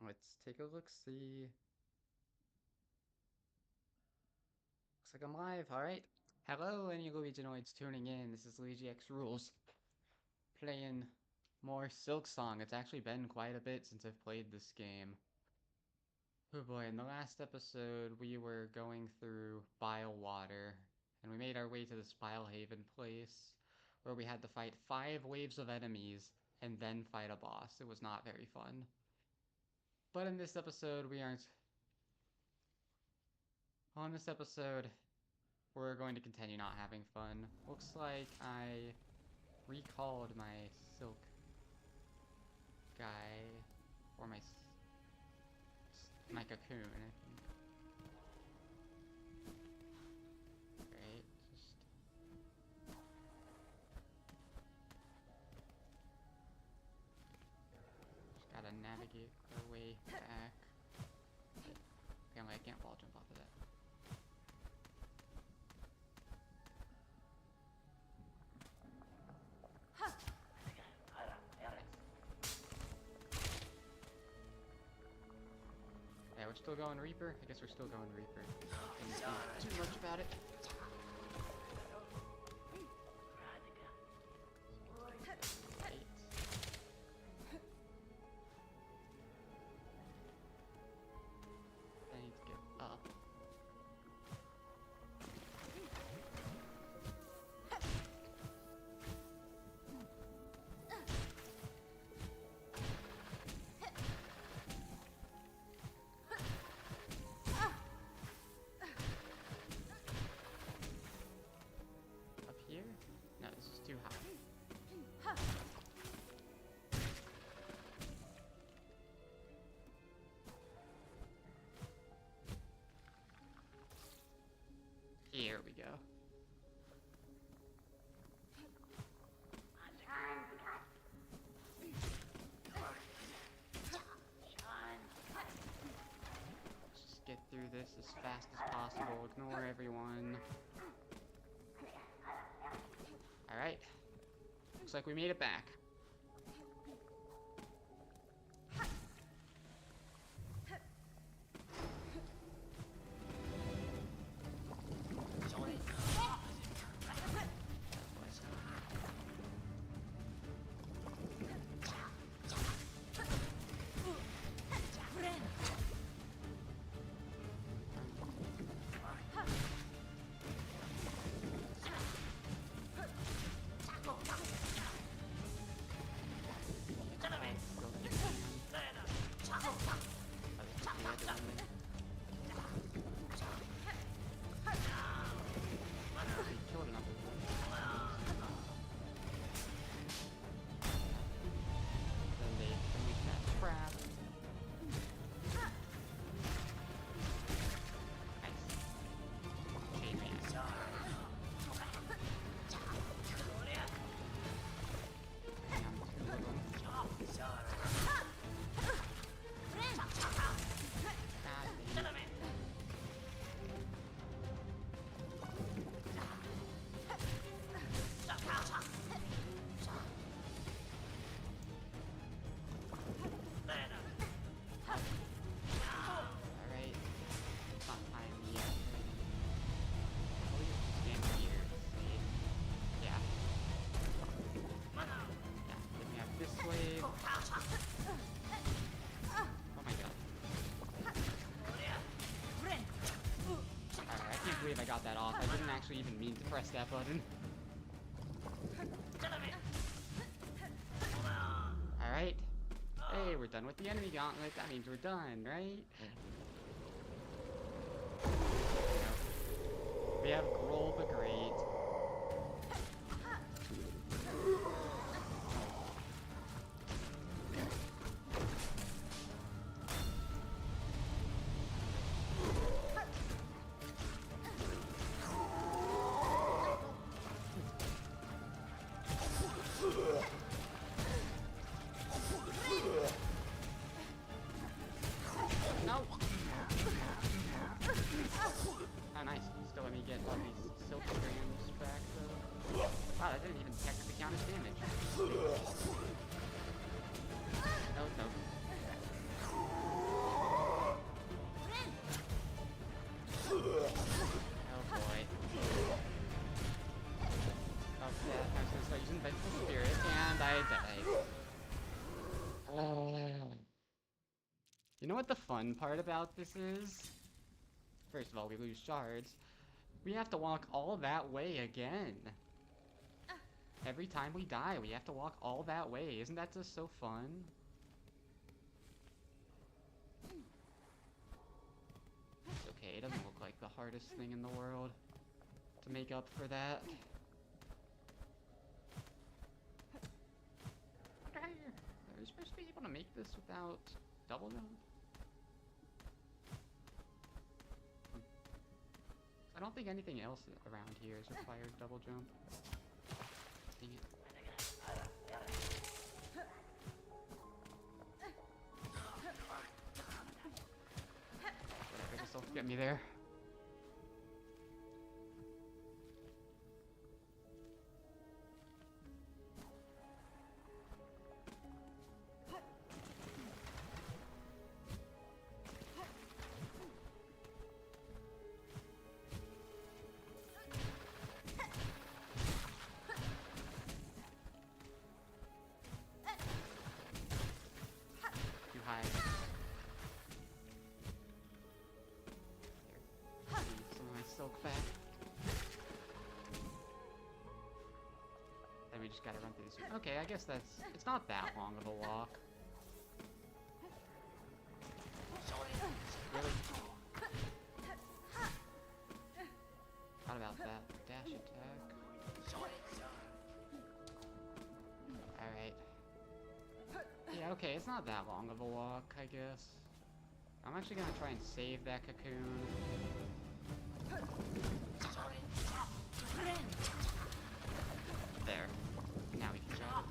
Let's take a look-see. Looks like I'm live, alright. Hello, any Luiginoids tuning in. This is LuigiXRules. Playing more Silksong. It's actually been quite a bit since I've played this game. Oh boy, in the last episode, we were going through Bile Water, and we made our way to this Bile Haven place, where we had to fight 5 waves of enemies, and then fight a boss. It was not very fun. But in this episode, we aren't... On this episode, we're going to continue not having fun. Looks like I recalled my silk guy, or my cocoon, I think. Great, just gotta navigate our way back. Apparently I can't ball jump off of that. Yeah, we're still going Reaper? I guess we're still going Reaper. Can't do too much about it. Right. I need to get up. Here? No, this is too high. Here we go. Let's just get through this as fast as possible. Ignore everyone. Alright. Looks like we made it back. I got that off. I didn't actually even mean to press that button. Alright. Hey, we're done with the enemy gauntlet. That means we're done, right? We have Grohl the Great. No! Oh, nice. Still let me get all these silk strands back, though. Wow, that didn't even technically count as damage. No, no. You know what the fun part about this is? First of all, we lose shards. We have to walk all that way again. Every time we die, we have to walk all that way. Isn't that just so fun? It's okay, it doesn't look like the hardest thing in the world to make up for that. Are you supposed to be able to make this without double jump? I don't think anything else around here has required double jump. Dang it. Whatever, this'll get me there. Then we just gotta run through this. Okay, I guess it's not that long of a walk. Really? Thought about that. Dash attack. Alright. Yeah, okay, it's not that long of a walk, I guess. I'm actually gonna try and save that cocoon. There. Now we can jump.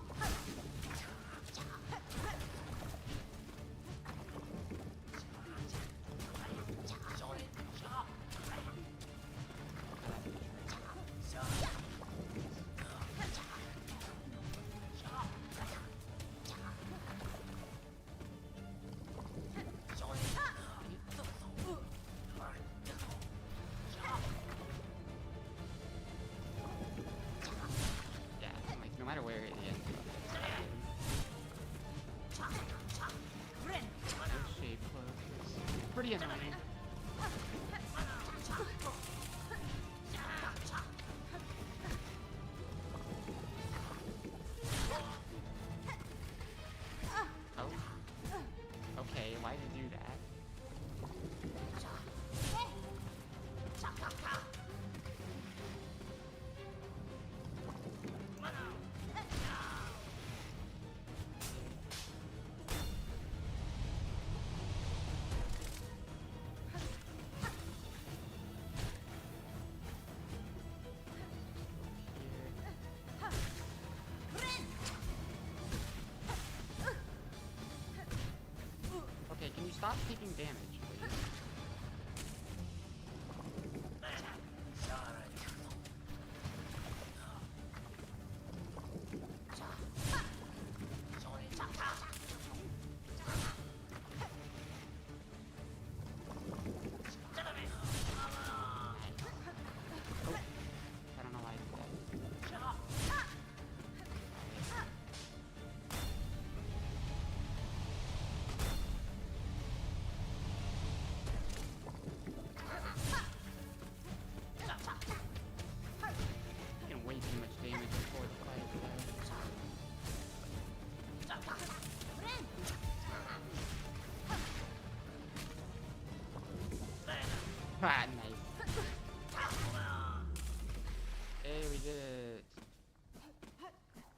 No matter where it is. Shape close. Pretty annoying. Oh. Okay, why did you do that? Okay, can you stop taking damage, please? I don't know why I did that. Taking way too much damage before the fight. Ah, nice. Hey, we did it.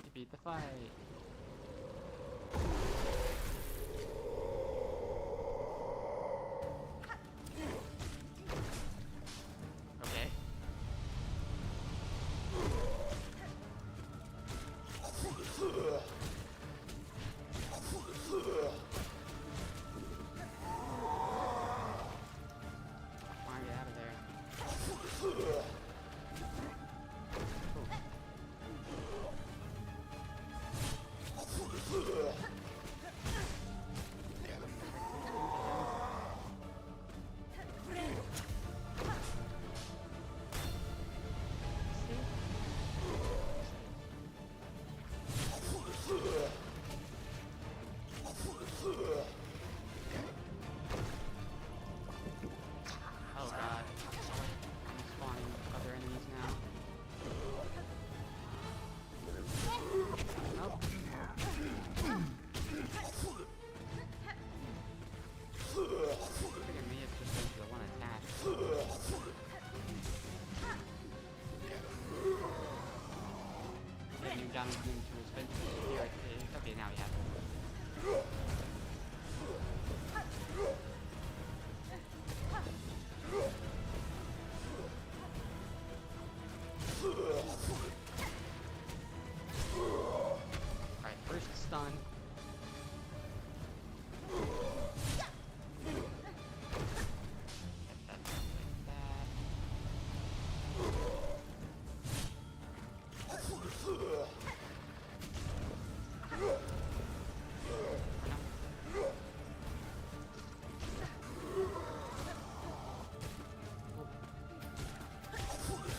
We beat the fight. Okay. Come on, get out of there.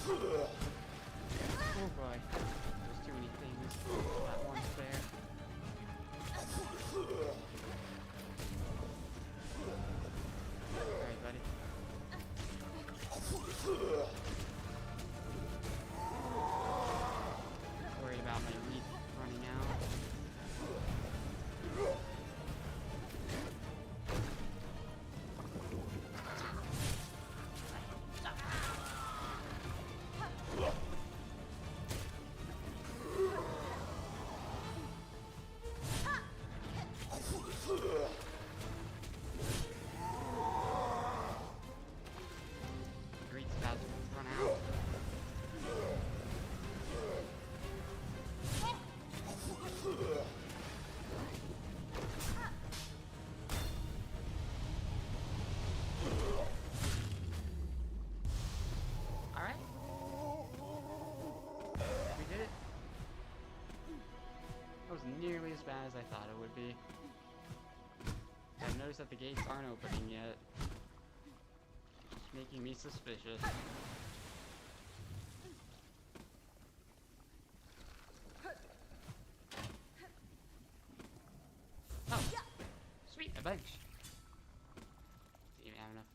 Oh boy. There's too many things at once there. Alright, buddy. Worried about my wheat running out. Greed's about to run out. Alright. We did it. That was nearly as bad as I thought it would be. I've noticed that the gates aren't opening yet. Just making me suspicious. Oh! Sweet, a bench! Didn't even have enough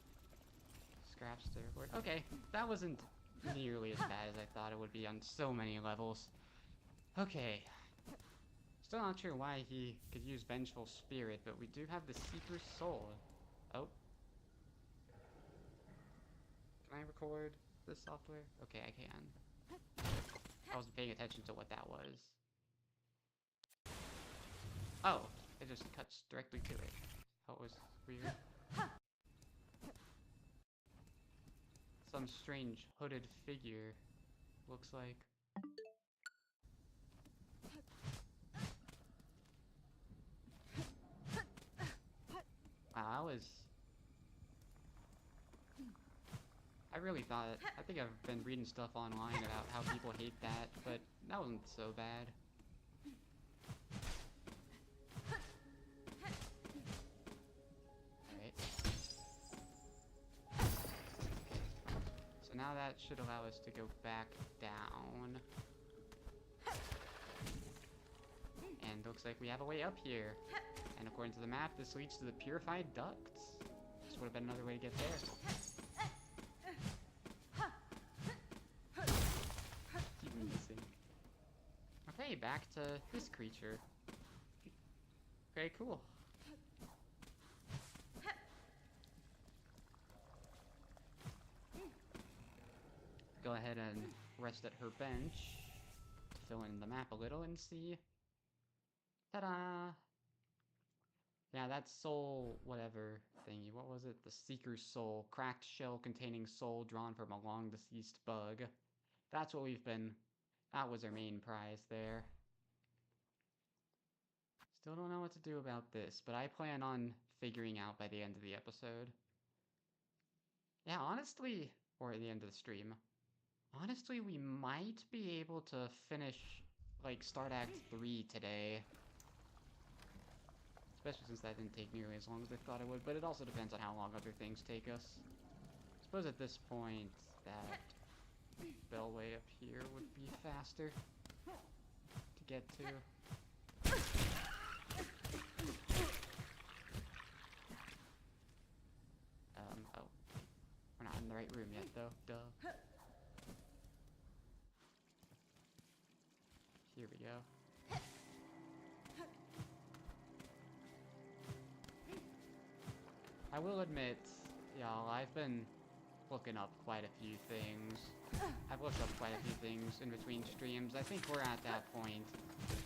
scraps to record. Okay, that wasn't nearly as bad as I thought it would be on so many levels. Okay. Still not sure why he could use Vengeful Spirit, but we do have the Seeker's Soul. Oh. Can I record this software? Okay, I can. I wasn't paying attention to what that was. Oh, it just cuts directly to it. That was weird. Some strange hooded figure, looks like. Wow, that was... I really thought... I think I've been reading stuff online about how people hate that, but that wasn't so bad. Alright. So now that should allow us to go back down. And looks like we have a way up here. And according to the map, this leads to the Purified Ducts. This would have been another way to get there. Keep missing. Okay, back to this creature. Okay, cool. Go ahead and rest at her bench to fill in the map a little and see. Ta-da! Yeah, that soul, whatever thingy. What was it? The Seeker's Soul. Cracked shell containing soul drawn from a long-deceased bug. That's what we've been... That was our main prize there. Still don't know what to do about this, but I plan on figuring out by the end of the episode. Yeah, honestly... Or at the end of the stream. Honestly, we might be able to finish, like, start Act 3 today. Especially since that didn't take nearly as long as I thought it would, but it also depends on how long other things take us. I suppose at this point, that bellway up here would be faster to get to. Oh. We're not in the right room yet, though. Duh. Here we go. I will admit, y'all, I've been looking up quite a few things. I've looked up quite a few things in between streams. I think we're at that point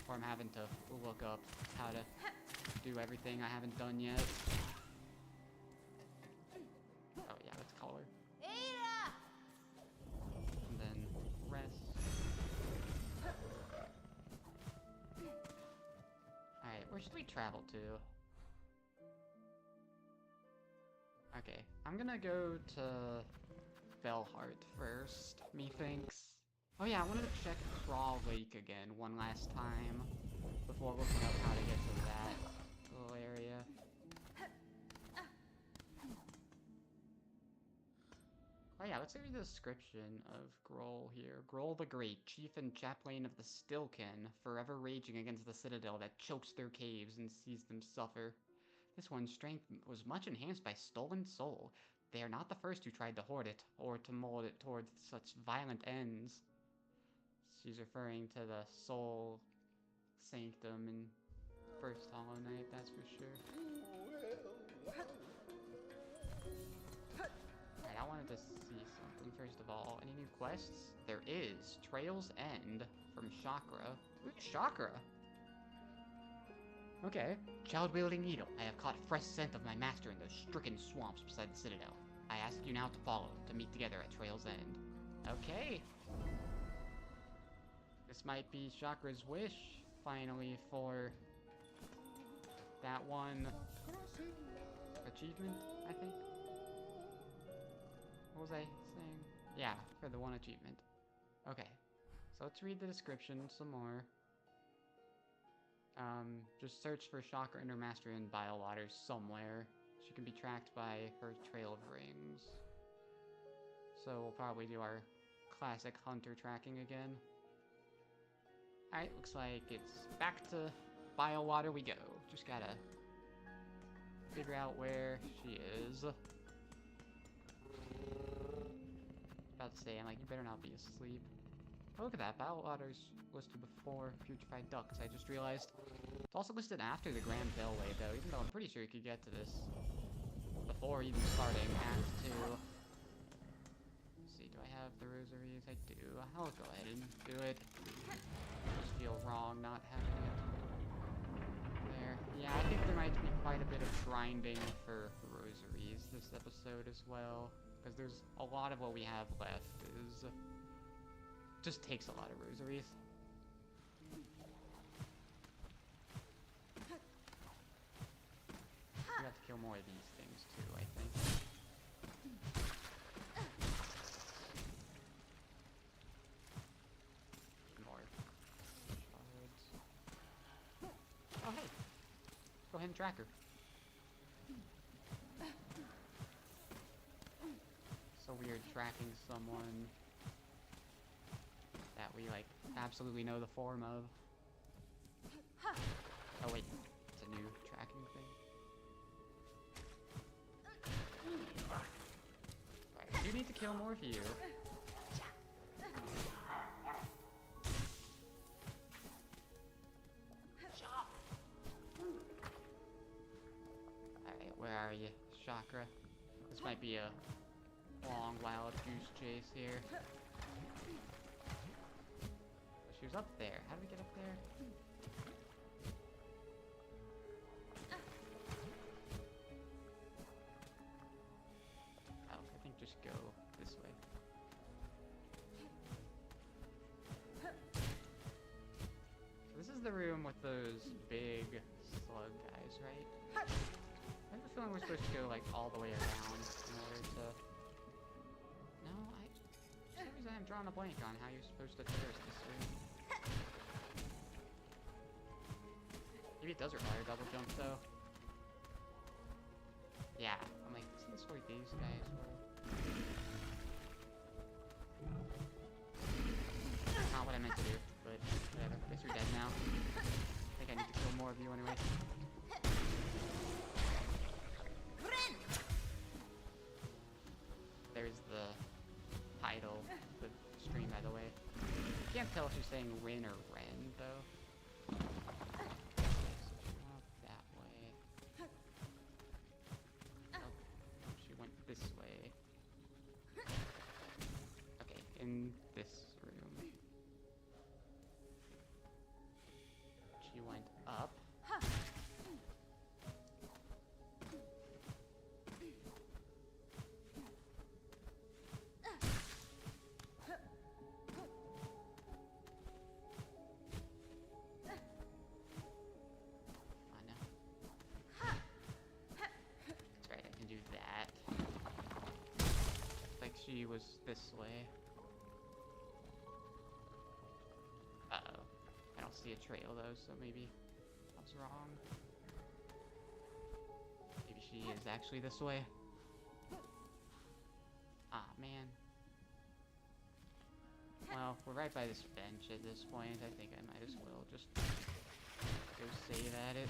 where I'm having to look up how to do everything I haven't done yet. Oh yeah, let's call her. And then rest. Alright, where should we travel to? Okay, I'm gonna go to Bellheart first, methinks. Oh yeah, I wanted to check Craw Lake again one last time before looking up how to get to that little area. Oh yeah, let's read the description of Groll here. Groll the Great, chief and chaplain of the Stilken, forever raging against the citadel that chokes their caves and sees them suffer. This one's strength was much enhanced by stolen soul. They are not the first who tried to hoard it, or to mold it towards such violent ends. She's referring to the soul sanctum in First Hollow Knight, that's for sure. Alright, I wanted to see something first of all. Any new quests? There is. Trail's End from Chakra. Ooh, Chakra! Okay. Child-wielding needle. I have caught fresh scent of my master in those stricken swamps beside the citadel. I ask you now to follow, to meet together at Trail's End. Okay. This might be Chakra's wish, finally, for that one achievement, I think. What was I saying? Yeah, for the one achievement. Okay, so let's read the description some more. Just search for Chakra in her mastery in Bile Waters somewhere. She can be tracked by her Trail of Rings. So we'll probably do our classic hunter tracking again. Alright, looks like it's back to Bile Water we go. Just gotta figure out where she is. About to say, I'm like, you better not be asleep. Oh, look at that, Bile Water's listed before Putrefied Ducks, I just realized. It's also listed after the Grand Bellway, though, even though I'm pretty sure you could get to this before even starting Act 2. Let's see, do I have the rosaries? I do. I'll go ahead and do it. Just feel wrong not having it there. Yeah, I think there might be quite a bit of grinding for rosaries this episode as well. Because there's a lot of what we have left is just takes a lot of rosaries. We have to kill more of these things too, I think. More shards. Oh hey! Go ahead and track her. So weird tracking someone that we, like, absolutely know the form of. Oh wait, it's a new tracking thing. Alright, I do need to kill more of you. Alright, where are you, Chakra? This might be a long, wild goose chase here. She was up there. How do we get up there? Oh, I think just go this way. So this is the room with those big slug guys, right? I have a feeling we're supposed to go, like, all the way around in order to... No, for some reason I'm drawing a blank on how you're supposed to traverse this room. Maybe it does require a double jump, though. Yeah, I'm like, isn't this where these guys were? Not what I meant to do, but whatever. I guess you're dead now. I think I need to kill more of you anyway. There's the title of the stream, by the way. I can't tell if she's saying Rin or Ren, though. That way. Oh, she went this way. Okay, in this room. She went up. She was this way. Uh-oh. I don't see a trail, though, so maybe I was wrong. Maybe she is actually this way. Ah, man. Well, we're right by this bench at this point. I think I might as well just go save at it.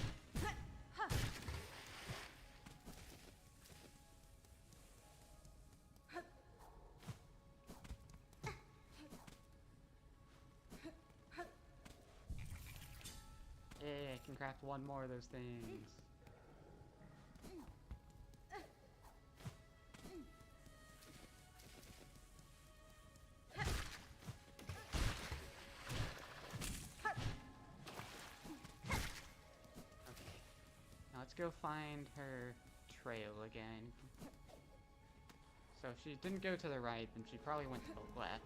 Yeah, I can craft one more of those things. Now let's go find her trail again. So if she didn't go to the right, then she probably went to the left.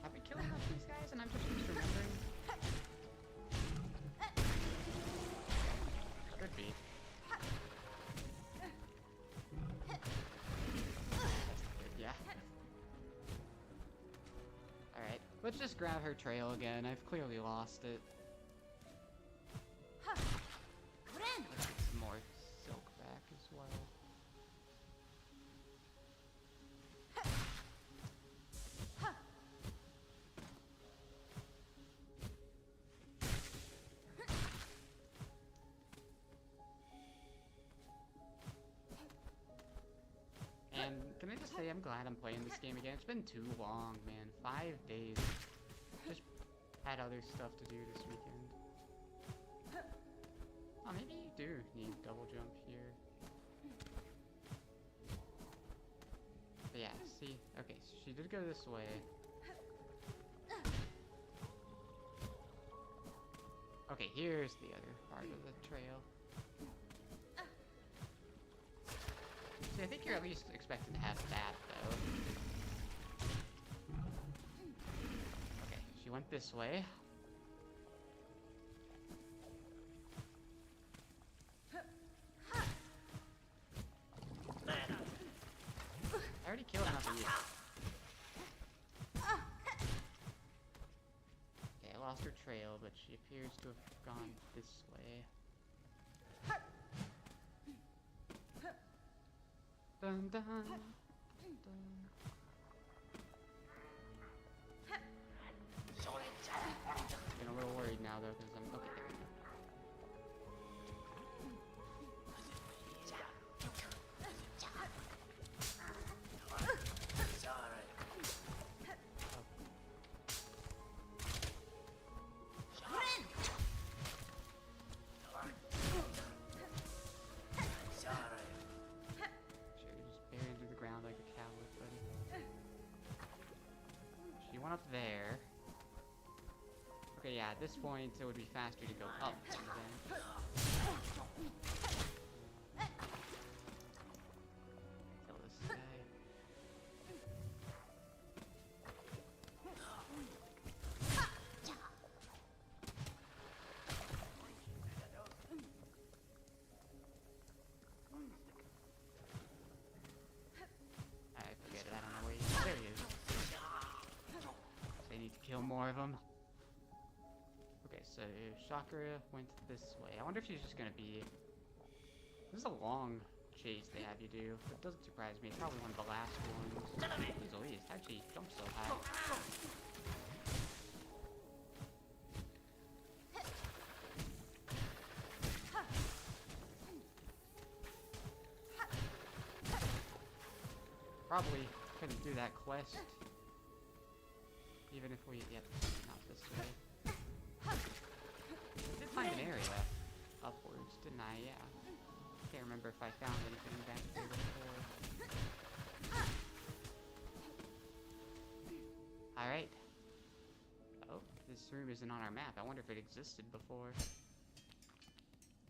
Have we killed enough of these guys and I'm just misremembering? Could be. Yeah. Alright, let's just grab her trail again. I've clearly lost it. Let's get some more silk back as well. And can I just say I'm glad I'm playing this game again. It's been too long, man. 5 days. Just had other stuff to do this weekend. Oh, maybe you do need double jump here. But yeah, see? Okay, so she did go this way. Okay, here's the other part of the trail. See, I think you're at least expected to have that, though. Okay, she went this way. I already killed enough of you. Okay, I lost her trail, but she appears to have gone this way. Dun dun dun. Getting a little worried now though, because I'm okay. There we go. Up there. Okay, yeah, at this point it would be faster to go up then. Kill this guy. Alright, forget it, I don't know where he is. There he is. I need to kill more of them. Okay, so Chakra went this way. I wonder if she's just gonna be... This is a long chase they have you do. It doesn't surprise me. It's probably one of the last ones. Jeez Louise, how'd she jump so high? Probably couldn't do that quest. Even if we... Yep, not this way. I did find an area upwards, didn't I? Yeah. Can't remember if I found anything back there before. Alright. Oh, this room isn't on our map. I wonder if it existed before.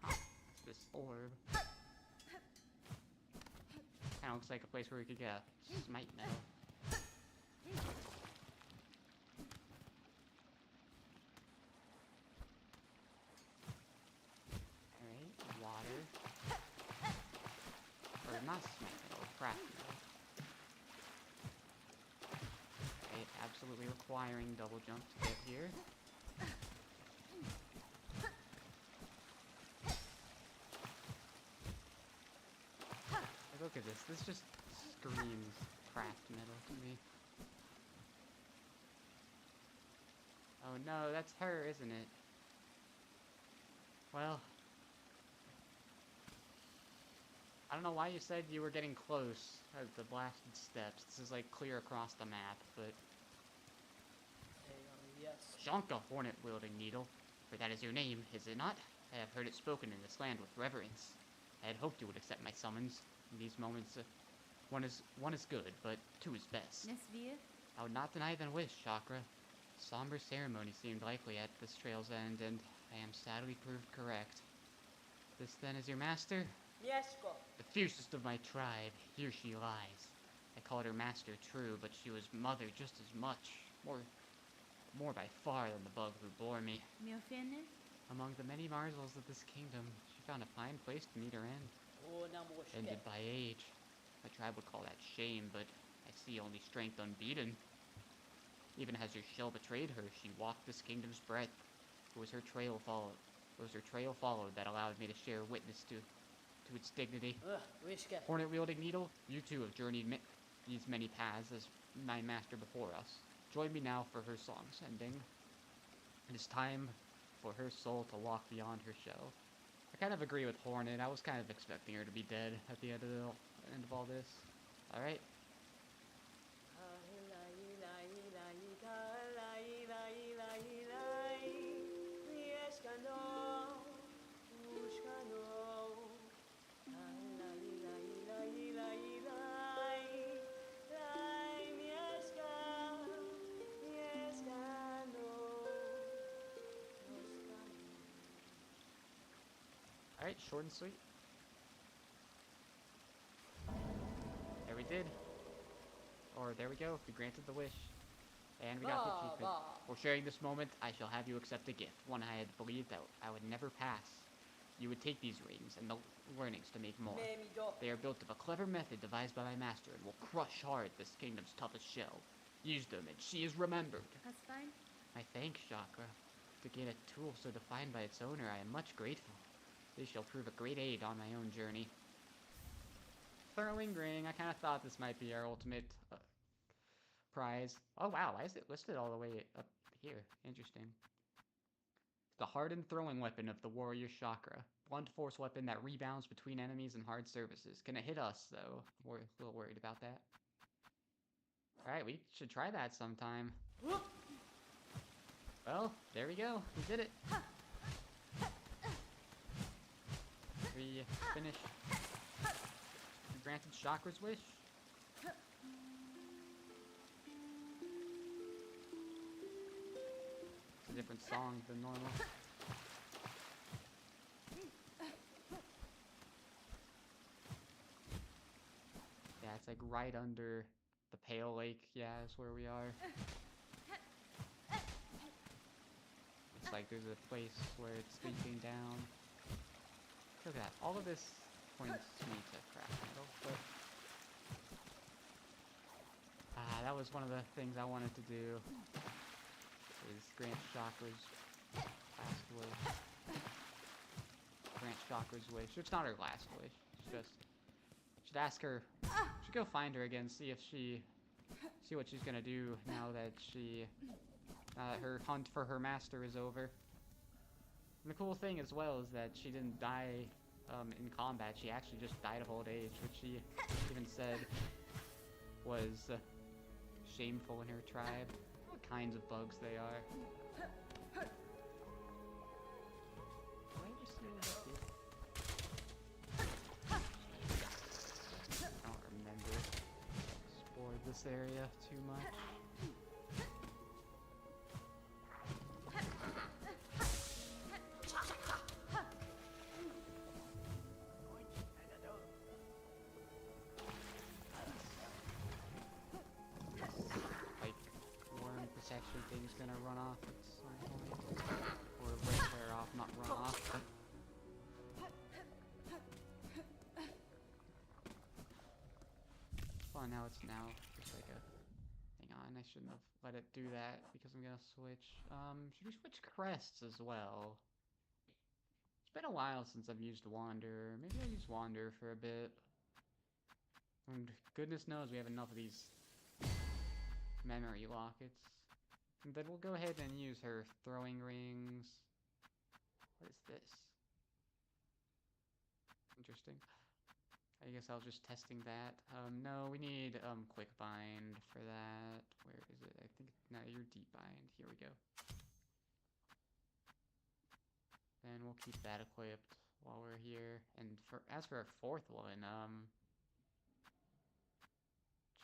Oh, it's this orb. Kinda looks like a place where we could get a smite medal. Water. Or not smite metal, craft metal. Okay, absolutely requiring double jump to get here. Look at this. This just screams craft metal to me. Oh no, that's her, isn't it? Well, I don't know why you said you were getting close at the blasted steps. This is like clear across the map, but... Yes. Shanka, hornet-wielding needle. For that is your name, is it not? I have heard it spoken in this land with reverence. I had hoped you would accept my summons. In these moments, one is good, but two is best. I would not deny than wish, Chakra. Somber ceremony seemed likely at this trail's end, and I am sadly proved correct. This then is your master? Yes, go. The fiercest of my tribe, here she lies. I called her master, true, but she was mother just as much. More by far than the bug who bore me. Among the many marvels of this kingdom, she found a fine place to meet her end. Ended by age. My tribe would call that shame, but I see only strength unbeaten. Even as your shell betrayed her, she walked this kingdom's breadth. It was her trail followed that allowed me to share witness to its dignity. Hornet-wielding needle, you too have journeyed these many paths as my master before us. Join me now for her song's ending. It is time for her soul to walk beyond her shell. I kind of agree with Hornet. I was kind of expecting her to be dead at the end of all this. Alright. Alright, short and sweet. There we did. Or there we go, we granted the wish. And we got the achievement. For sharing this moment, I shall have you accept a gift, one I had believed that I would never pass. You would take these rings and the learnings to make more. They are built of a clever method devised by my master and will crush hard this kingdom's toughest shell. Use them and she is remembered. That's fine. My thanks, Chakra. To gain a tool so defined by its owner, I am much grateful. They shall prove a great aid on my own journey. Throwing ring. I kind of thought this might be our ultimate prize. Oh wow, why is it listed all the way up here? Interesting. The hardened throwing weapon of the warrior chakra. Blunt force weapon that rebounds between enemies and hard surfaces. Can it hit us though? We're a little worried about that. Alright, we should try that sometime. Well, there we go. We did it. We finished. We granted Chakra's wish. It's a different song than normal. Yeah, it's like right under the Pale Lake. Yeah, that's where we are. It's like there's a place where it's sweeping down. Look at that. All of this points me to craft metal, but that was one of the things I wanted to do. Is grant Chakra's last wish. Grant Chakra's wish. It's not her last wish. It's just should ask her. Should go find her again. See what she's gonna do now that her hunt for her master is over. And the cool thing as well is that she didn't die in combat. She actually just died of old age, which she even said was shameful in her tribe. What kinds of bugs they are. Why are you still lucky? I don't remember explored this area too much. Actually thing's gonna run off at some point. Or wear off, not run off. Well, now it's just like a... Hang on, I shouldn't have let it do that because I'm gonna switch. Should we switch crests as well? It's been a while since I've used Wander. Maybe I'll use Wander for a bit. And goodness knows we have enough of these memory lockets. And then we'll go ahead and use her throwing rings. What is this? Interesting. I guess I was just testing that. No, we need quick bind for that. Where is it? I think no, you're deep bind. Here we go. Then we'll keep that equipped while we're here. And as for our fourth one,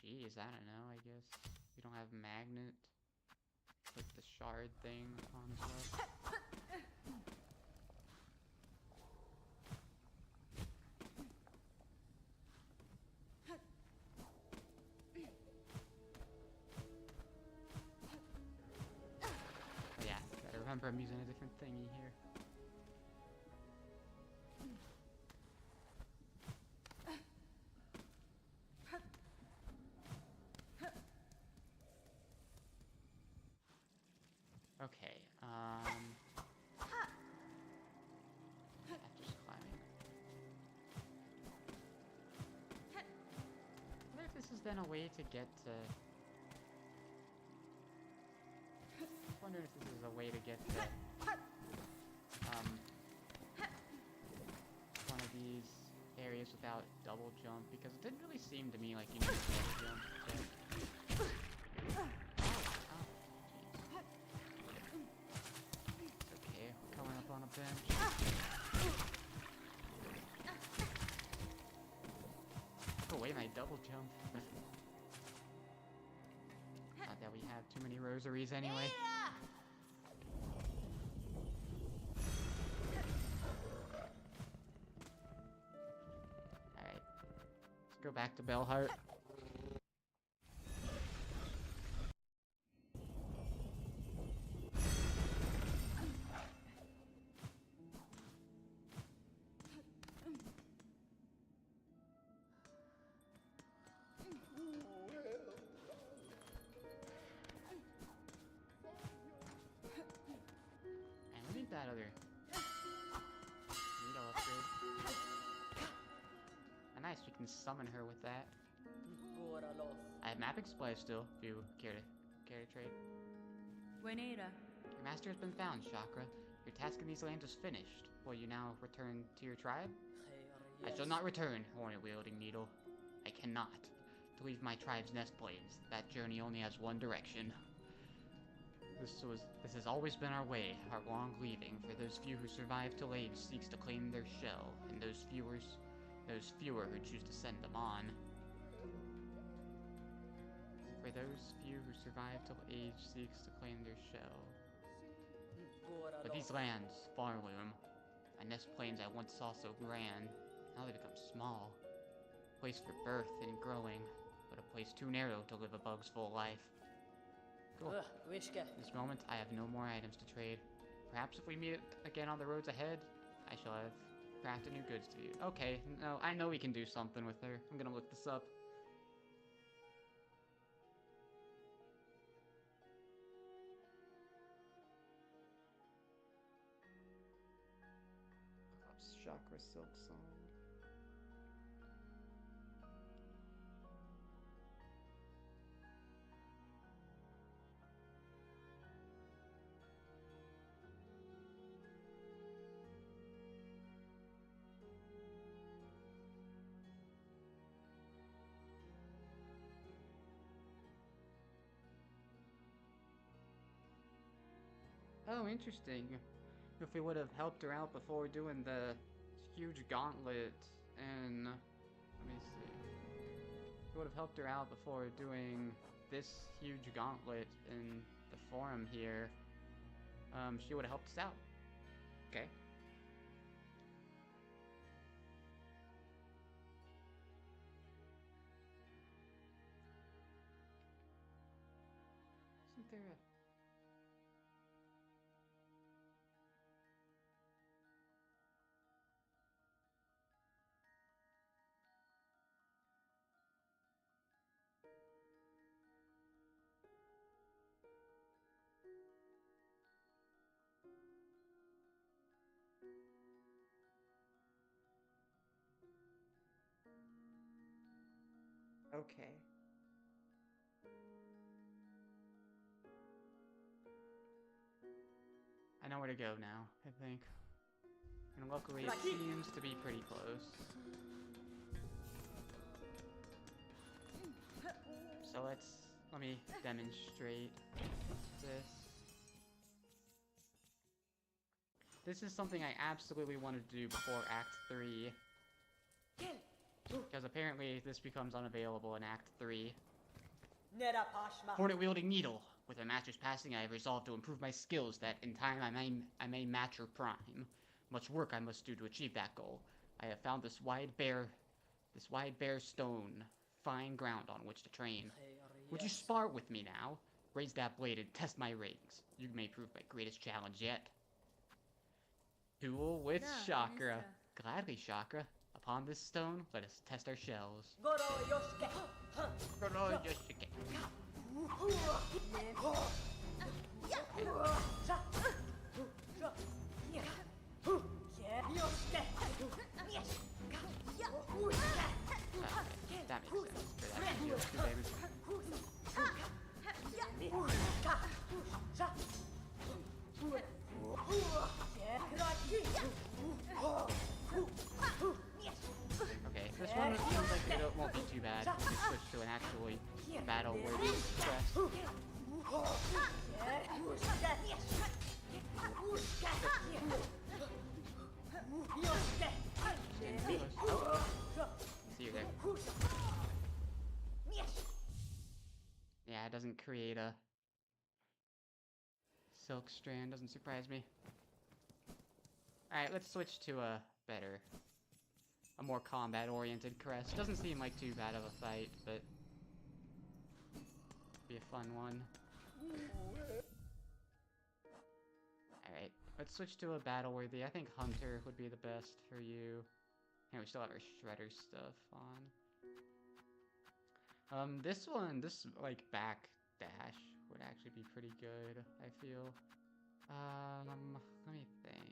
geez, I don't know. I guess we don't have magnet. Put the shard thing on as well. Yeah, gotta remember I'm using a different thingy here. Okay, after climbing. I wonder if this is then a way to get to... I wonder if this is a way to get to, one of these areas without double jump, because it didn't really seem to me like you need to double jump. Bench. Took away my double jump. Not that we have too many rosaries anyway. Alright. Let's go back to Bellheart. That other needle upgrade. And nice, we can summon her with that. I have mapping supplies still, if you care to trade. Your master has been found, Chakra. Your task in these lands is finished. Will you now return to your tribe? I shall not return, Hornet-wielding Needle. I cannot. To leave my tribe's nest plains, that journey only has one direction. This has always been our way, our long leaving, for those few who survive till age seeks to claim their shell, and those fewer who choose to send them on. For those few who survive till age seeks to claim their shell. But these lands, Farloom, my nest plains I once saw so grand, now they become small. A place for birth and growing, but a place too narrow to live a bug's full life. Cool. At this moment, I have no more items to trade. Perhaps if we meet again on the roads ahead, I shall have crafted new goods to you. Okay, no, I know we can do something with her. I'm gonna look this up. Chakra Silksong. Oh, interesting. If we would have helped her out before doing the huge gauntlet and... Let me see. If we would have helped her out before doing this huge gauntlet in the forum here, she would have helped us out. Okay. Isn't there a... Okay. I know where to go now, I think. And luckily it seems to be pretty close. So let me demonstrate this. This is something I absolutely wanted to do before Act 3. Because apparently this becomes unavailable in Act 3. Hornet wielding needle. With her master's passing, I have resolved to improve my skills that in time I may match her prime. Much work I must do to achieve that goal. I have found this wide bare stone, fine ground on which to train. Would you spar with me now? Raise that blade and test my rings. You may prove my greatest challenge yet. Duel with Chakra. Gladly, Chakra. Upon this stone, let us test our shells. Goro Yoshike. That makes sense for that to deal 2 damage. Okay, this one seems like it won't be too bad. We switch to an actually battle-worthy quest. See you there. Yeah, it doesn't create a silk strand, doesn't surprise me. Alright, let's switch to a more combat-oriented crest. Doesn't seem like too bad of a fight, but be a fun one. Alright, let's switch to a battle-worthy. I think Hunter would be the best for you. And we still have our Shredder stuff on. This like, back dash would actually be pretty good, I feel. Let me think.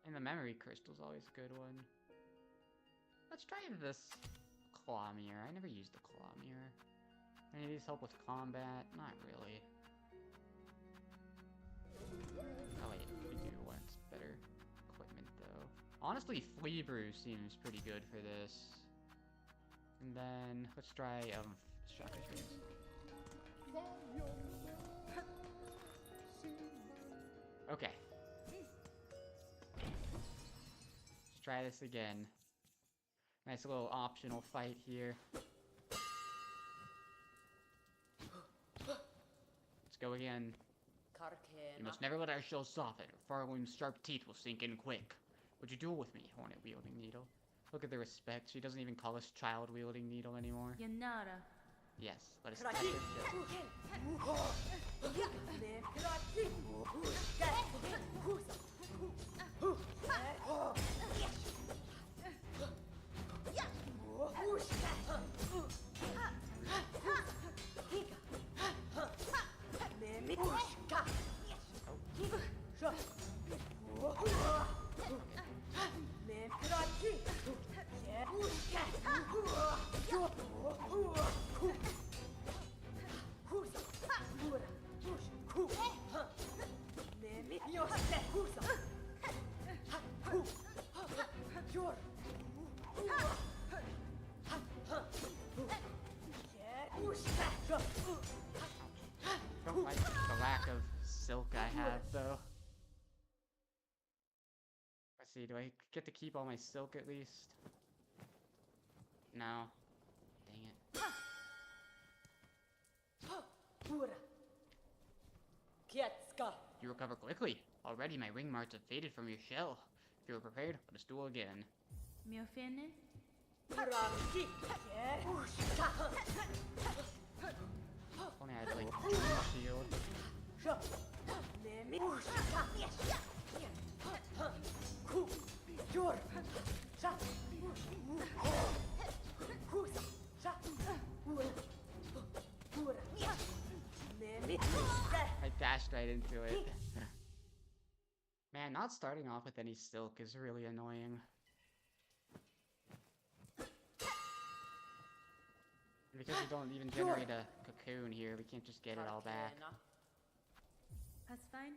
And the memory crystal's always a good one. Let's try this claw mirror. I never used the claw mirror. Any of these help with combat? Not really. Oh wait, we do want better equipment though. Honestly, Flea Brew seems pretty good for this. And then let's try chakra trees. Okay. Let's try this again. Nice little optional fight here. Let's go again. You must never let our shells soften, or Farloom's sharp teeth will sink in quick. Would you duel with me, Hornet wielding needle? Look at the respect. She doesn't even call us child wielding needle anymore. Yanara. Yes, let us test her Don't like the lack of silk I have, though. Let's see, do I get to keep all my silk at least? No. Dang it. You recover quickly. Already my ring marks have faded from your shell. If you're prepared, let us duel again. Miofene? Only I had like shield. I dashed right into it. Man, not starting off with any silk is really annoying. Because we don't even generate a cocoon here, we can't just get it all back. That's fine.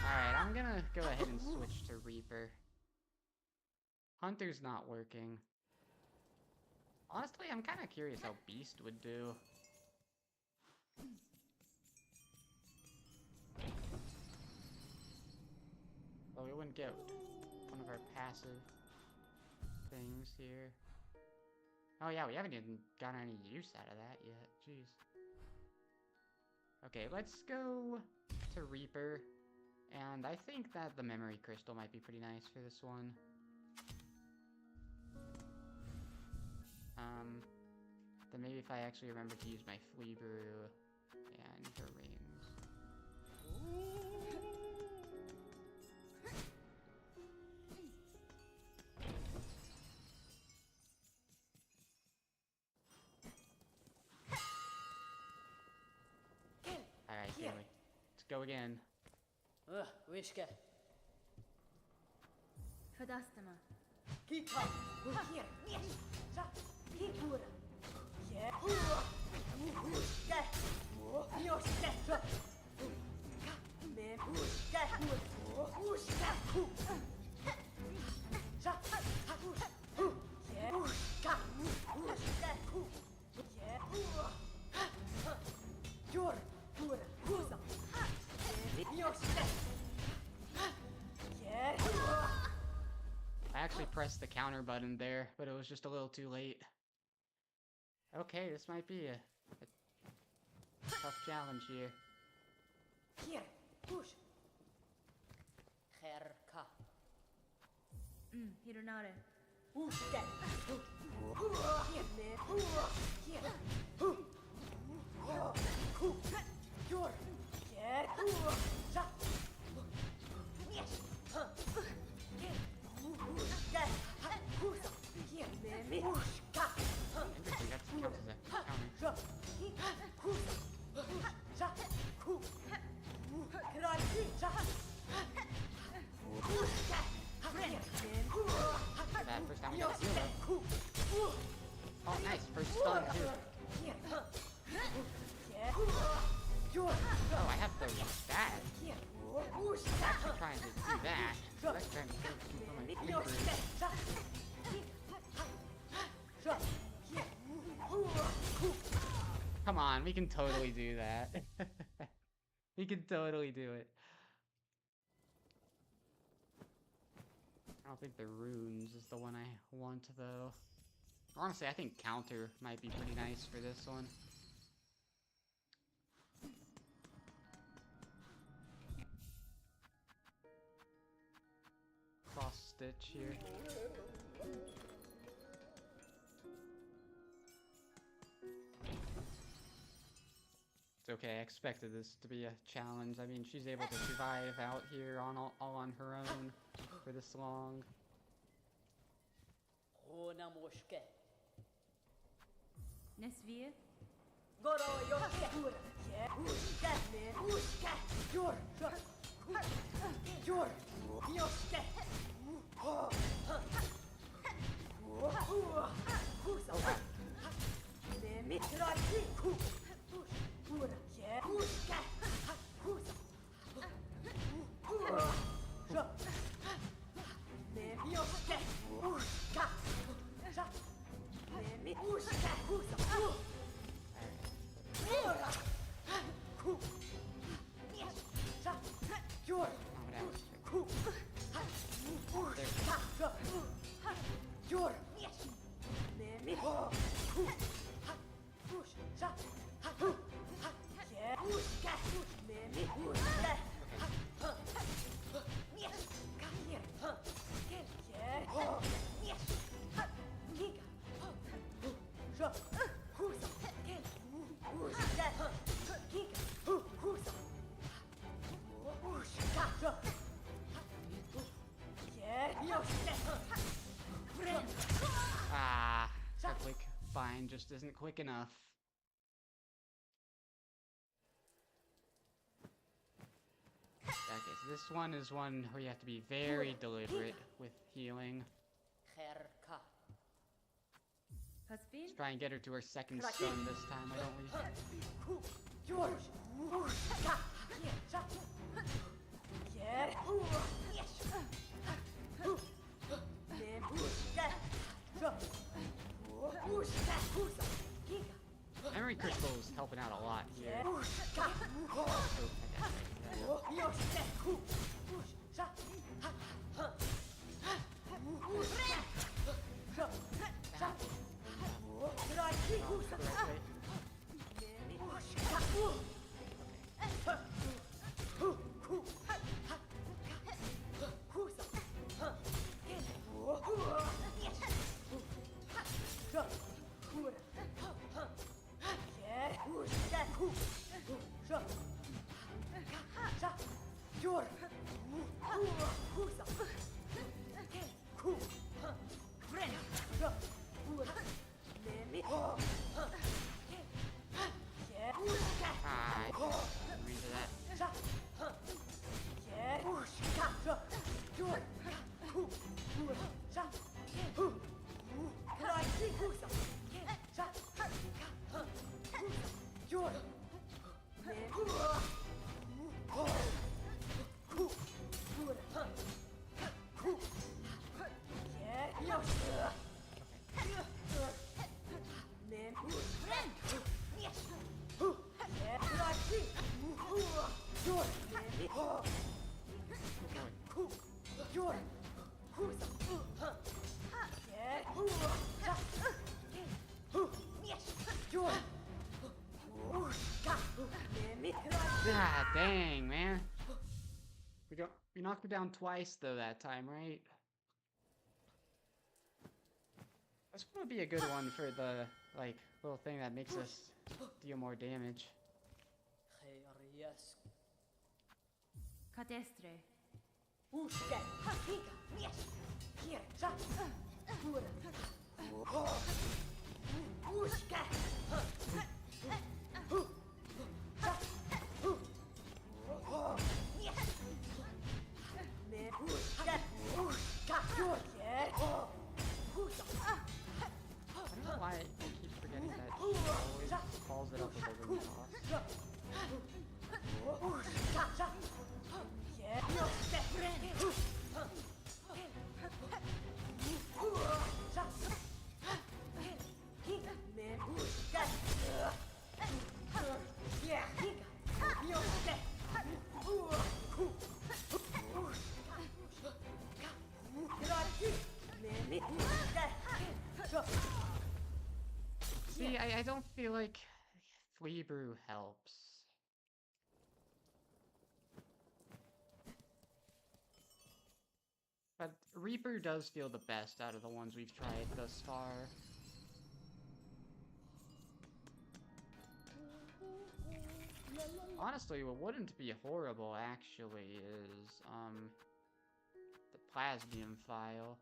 Alright, I'm gonna go ahead and switch to Reaper. Hunter's not working. Honestly, I'm kind of curious how Beast would do. Well, we wouldn't get one of our passive things here. Oh yeah, we haven't even gotten any use out of that yet. Jeez. Okay, let's go to Reaper. And I think that the memory crystal might be pretty nice for this one. Then maybe if I actually remember to use my flea brew and her rings. Alright, Gilly. Let's go again. Wishke. Fadastama. Kika. Here. Kikura. Yeah. I actually pressed the counter button there, but it was just a little too late. Okay, this might be a tough challenge here. Here. Push. Herka. Hironare. Ushke. Here. Your. Yeah. Interesting, that counts as a counter. That first time we got zero. Oh, nice. First stun, too. Oh, I have to use that. I'm actually trying to do that. I'm actually trying to do my flea brew. Come on, we can totally do that. We can totally do it. I don't think the runes is the one I want, though. Honestly, I think counter might be pretty nice for this one. Cross stitch here. It's okay, I expected this to be a challenge. I mean, she's able to survive out here on all on her own for this long. Nesvir. just isn't quick enough. Okay, so this one is one where you have to be very deliberate with healing. Kherka. Pasvin. Let's try and get her to her second stun this time, why don't we? George. Get. Memory Crystal is helping out a lot here. God dang, man. We knocked her down twice though that time, right? That's gonna be a good one for the like little thing that makes us deal more damage. Cadestre. I don't know why I keep forgetting that she always calls it up with a ring toss. See, I don't feel like Flea Brew helps. But Reaper does feel the best out of the ones we've tried thus far. Honestly, what wouldn't be horrible actually is the Plasmium file.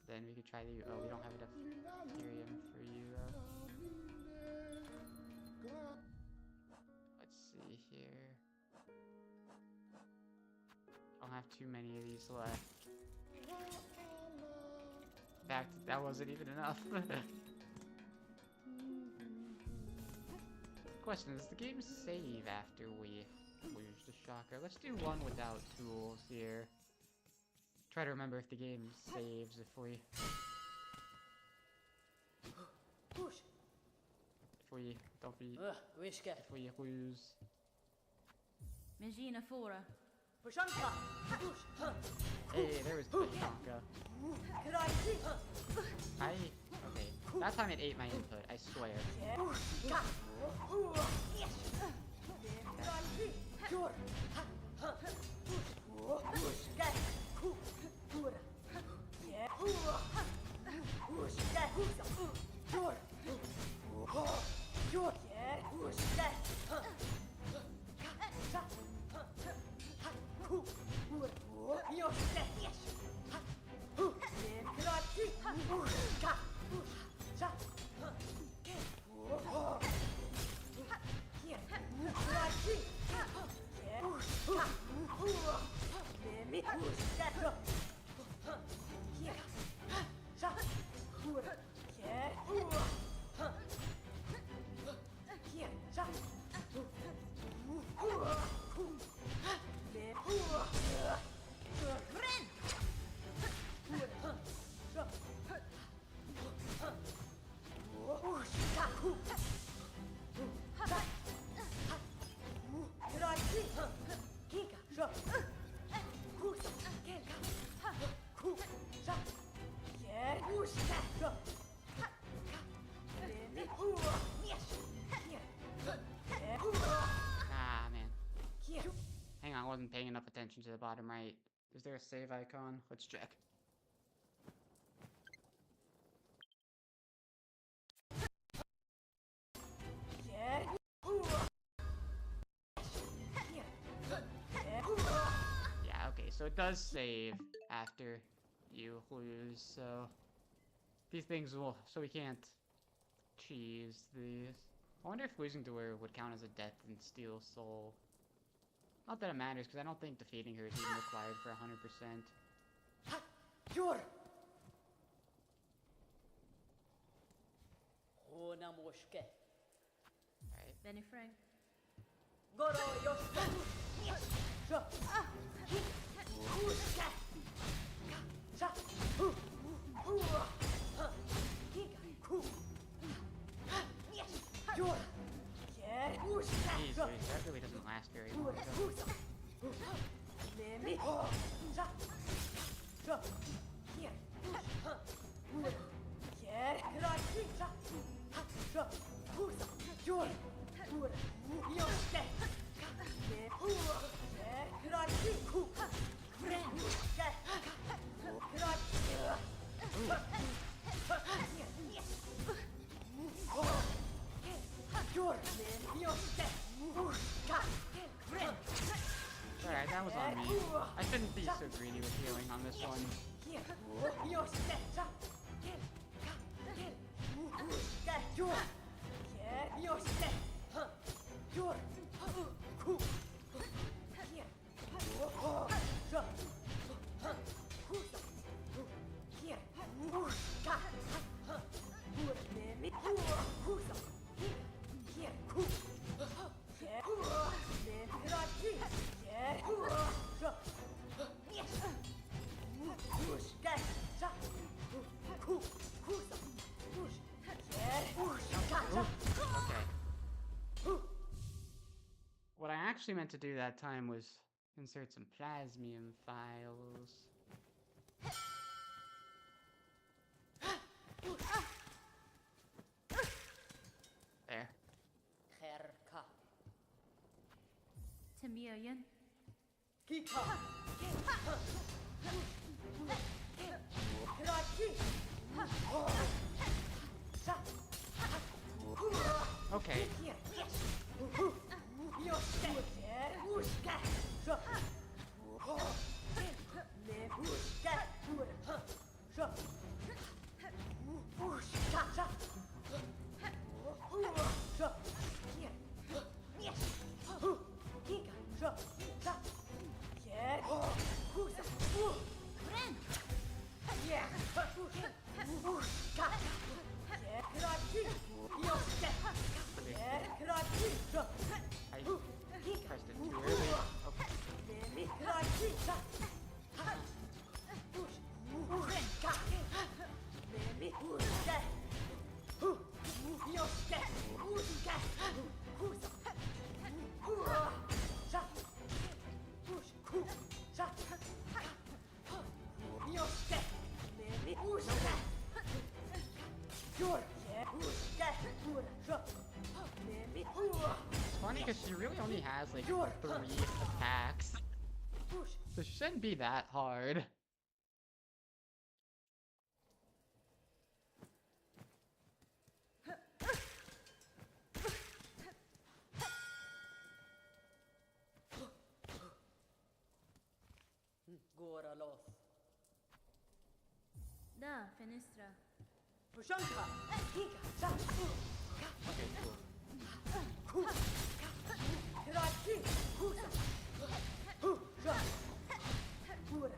Then we could try the we don't have enough Ethereum for you though. Let's see here. I don't have too many of these left. In fact, that wasn't even enough. Question, does the game save after we lose the shocker? Let's do one without tools here. Try to remember if the game saves if we don't beat if we lose. Megina Fora. Hey, there was Bachanka. Okay. That time it ate my input, I swear. Ah, man. Hang on, I wasn't paying enough attention to the bottom right. Is there a save icon? Let's check. Yeah, okay, so it does save after you lose, so these things will, so we can't cheese these. I wonder if losing to her would count as a death and steal soul. Not that it matters, because I don't think defeating her is even required for 100%. Jor. Hona moske. Right. Benny Frank. Goro yoshka. Sho. Ushka. Sha. Hu. Hu. Higa. Ku. Jor. Yeah. Ushka. Jeez, that really doesn't last very long. Nemi. Sha. Sho. Here. Yeah. Kraki. Sha. Sho. Husa. Jor. Yoshka. Ne. Yeah. Kraki. Ku. Friend. Alright, that was on me. I shouldn't be so greedy with healing on this one. Okay. What I actually meant to do that time was insert some plasmium files. There. Tamiyoyan. Okay. I pressed it too early. Okay. It's funny because she really only has like 3 attacks. So she shouldn't be that hard. Da, Fenestra. Okay, cool.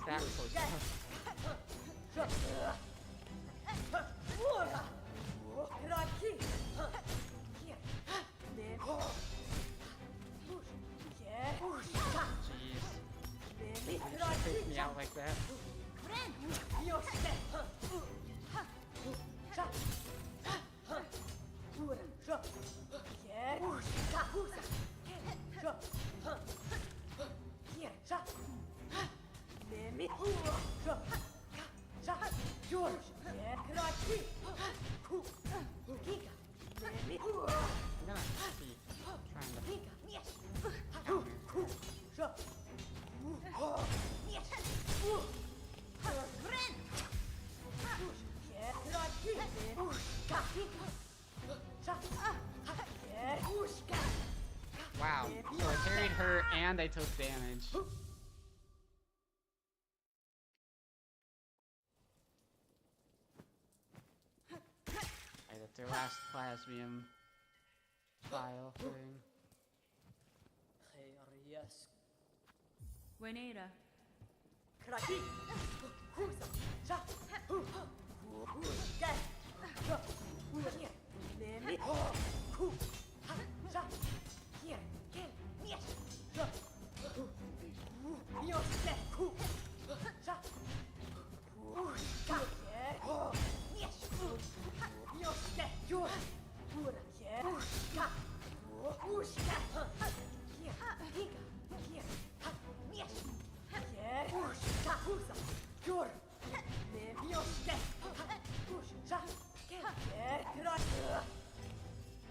guess that was close enough. Jeez. She takes me out like that. I'm gonna be trying to counter. Wow, so I parried her and I took damage. Alright, that's their last plasmium file thing. Buenera.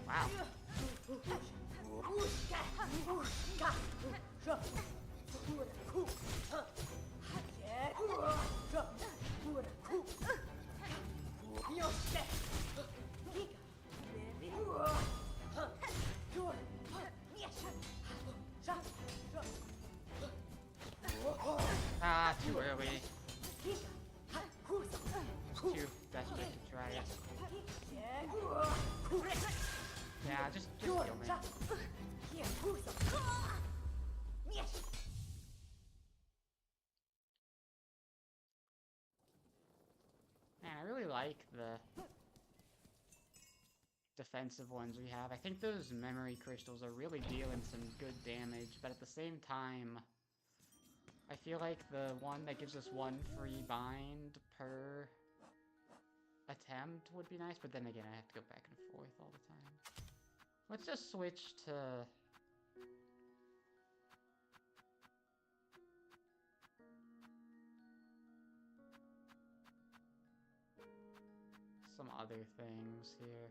Wow. Ah, too early. Too desperate to try it. Yeah, just kill me. Man, I really like the defensive ones we have. I think those memory crystals are really dealing some good damage, but at the same time, I feel like the one that gives us one free bind per attempt would be nice, but then again, I have to go back and forth all the time. Let's just switch to some other things here.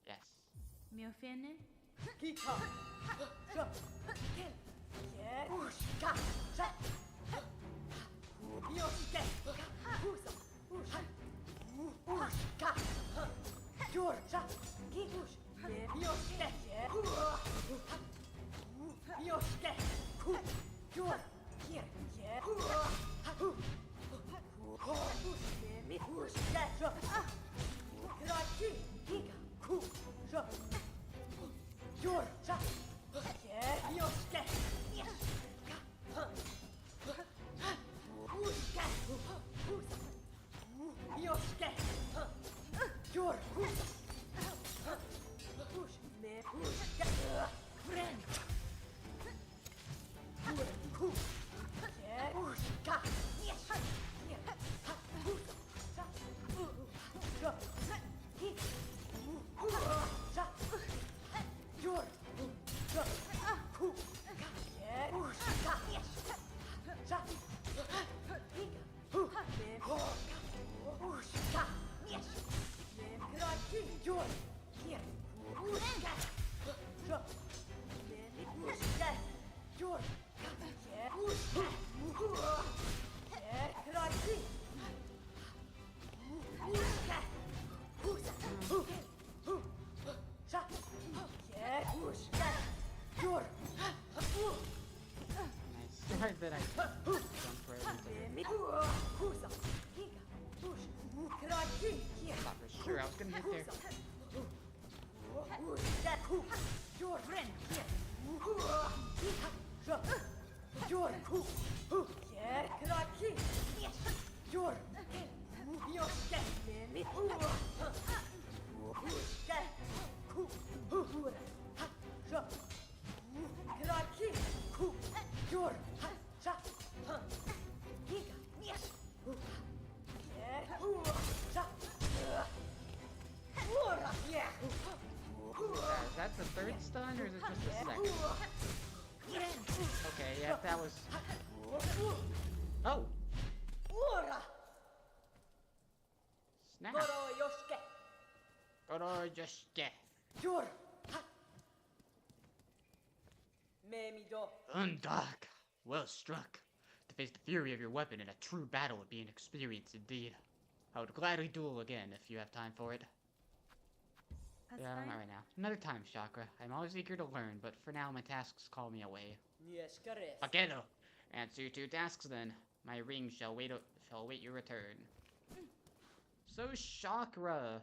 Yes. Mi offende? that I jumped right into her. Thought for sure I was gonna hit there. Your friend here. Your Is that the third stun, or is it just the second? Okay, yeah, that was... Oh! Snap! Goroyosuke! Undark! Well struck. To face the fury of your weapon in a true battle would be an experience indeed. I would gladly duel again if you have time for it. That's Yeah, fine. not right now. Another time, Chakra. I'm always eager to learn, but for now my tasks call me away. Paqueto! Answer your 2 tasks then. My ring shall wait your return. So Chakra,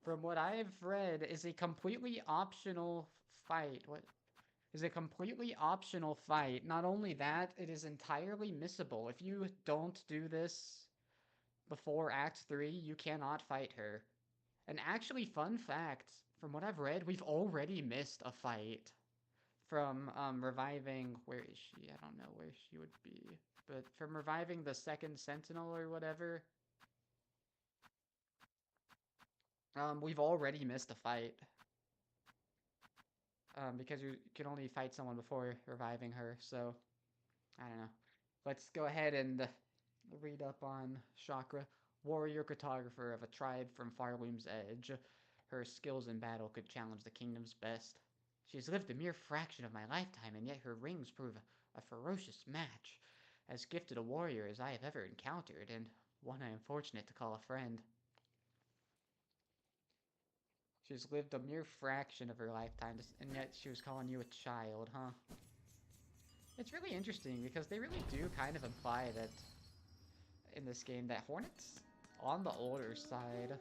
from what I've read, is a completely optional fight. What? Is a completely optional fight. Not only that, it is entirely missable. If you don't do this before Act 3, you cannot fight her. And actually, fun fact, from what I've read, we've already missed a fight from reviving, where is she? I don't know where she would be. But from reviving the second Sentinel or whatever, we've already missed a fight. Because you can only fight someone before reviving her, so I don't know. Let's go ahead and read up on Chakra. Warrior cartographer of a tribe from Farloom's Edge. Her skills in battle could challenge the kingdom's best. She has lived a mere fraction of my lifetime, and yet her rings prove a ferocious match. As gifted a warrior as I have ever encountered, and one I am fortunate to call a friend. She's lived a mere fraction of her lifetime, and yet she was calling you a child, huh? It's really interesting, because they really do kind of imply that, in this game, that Hornet's on the older side.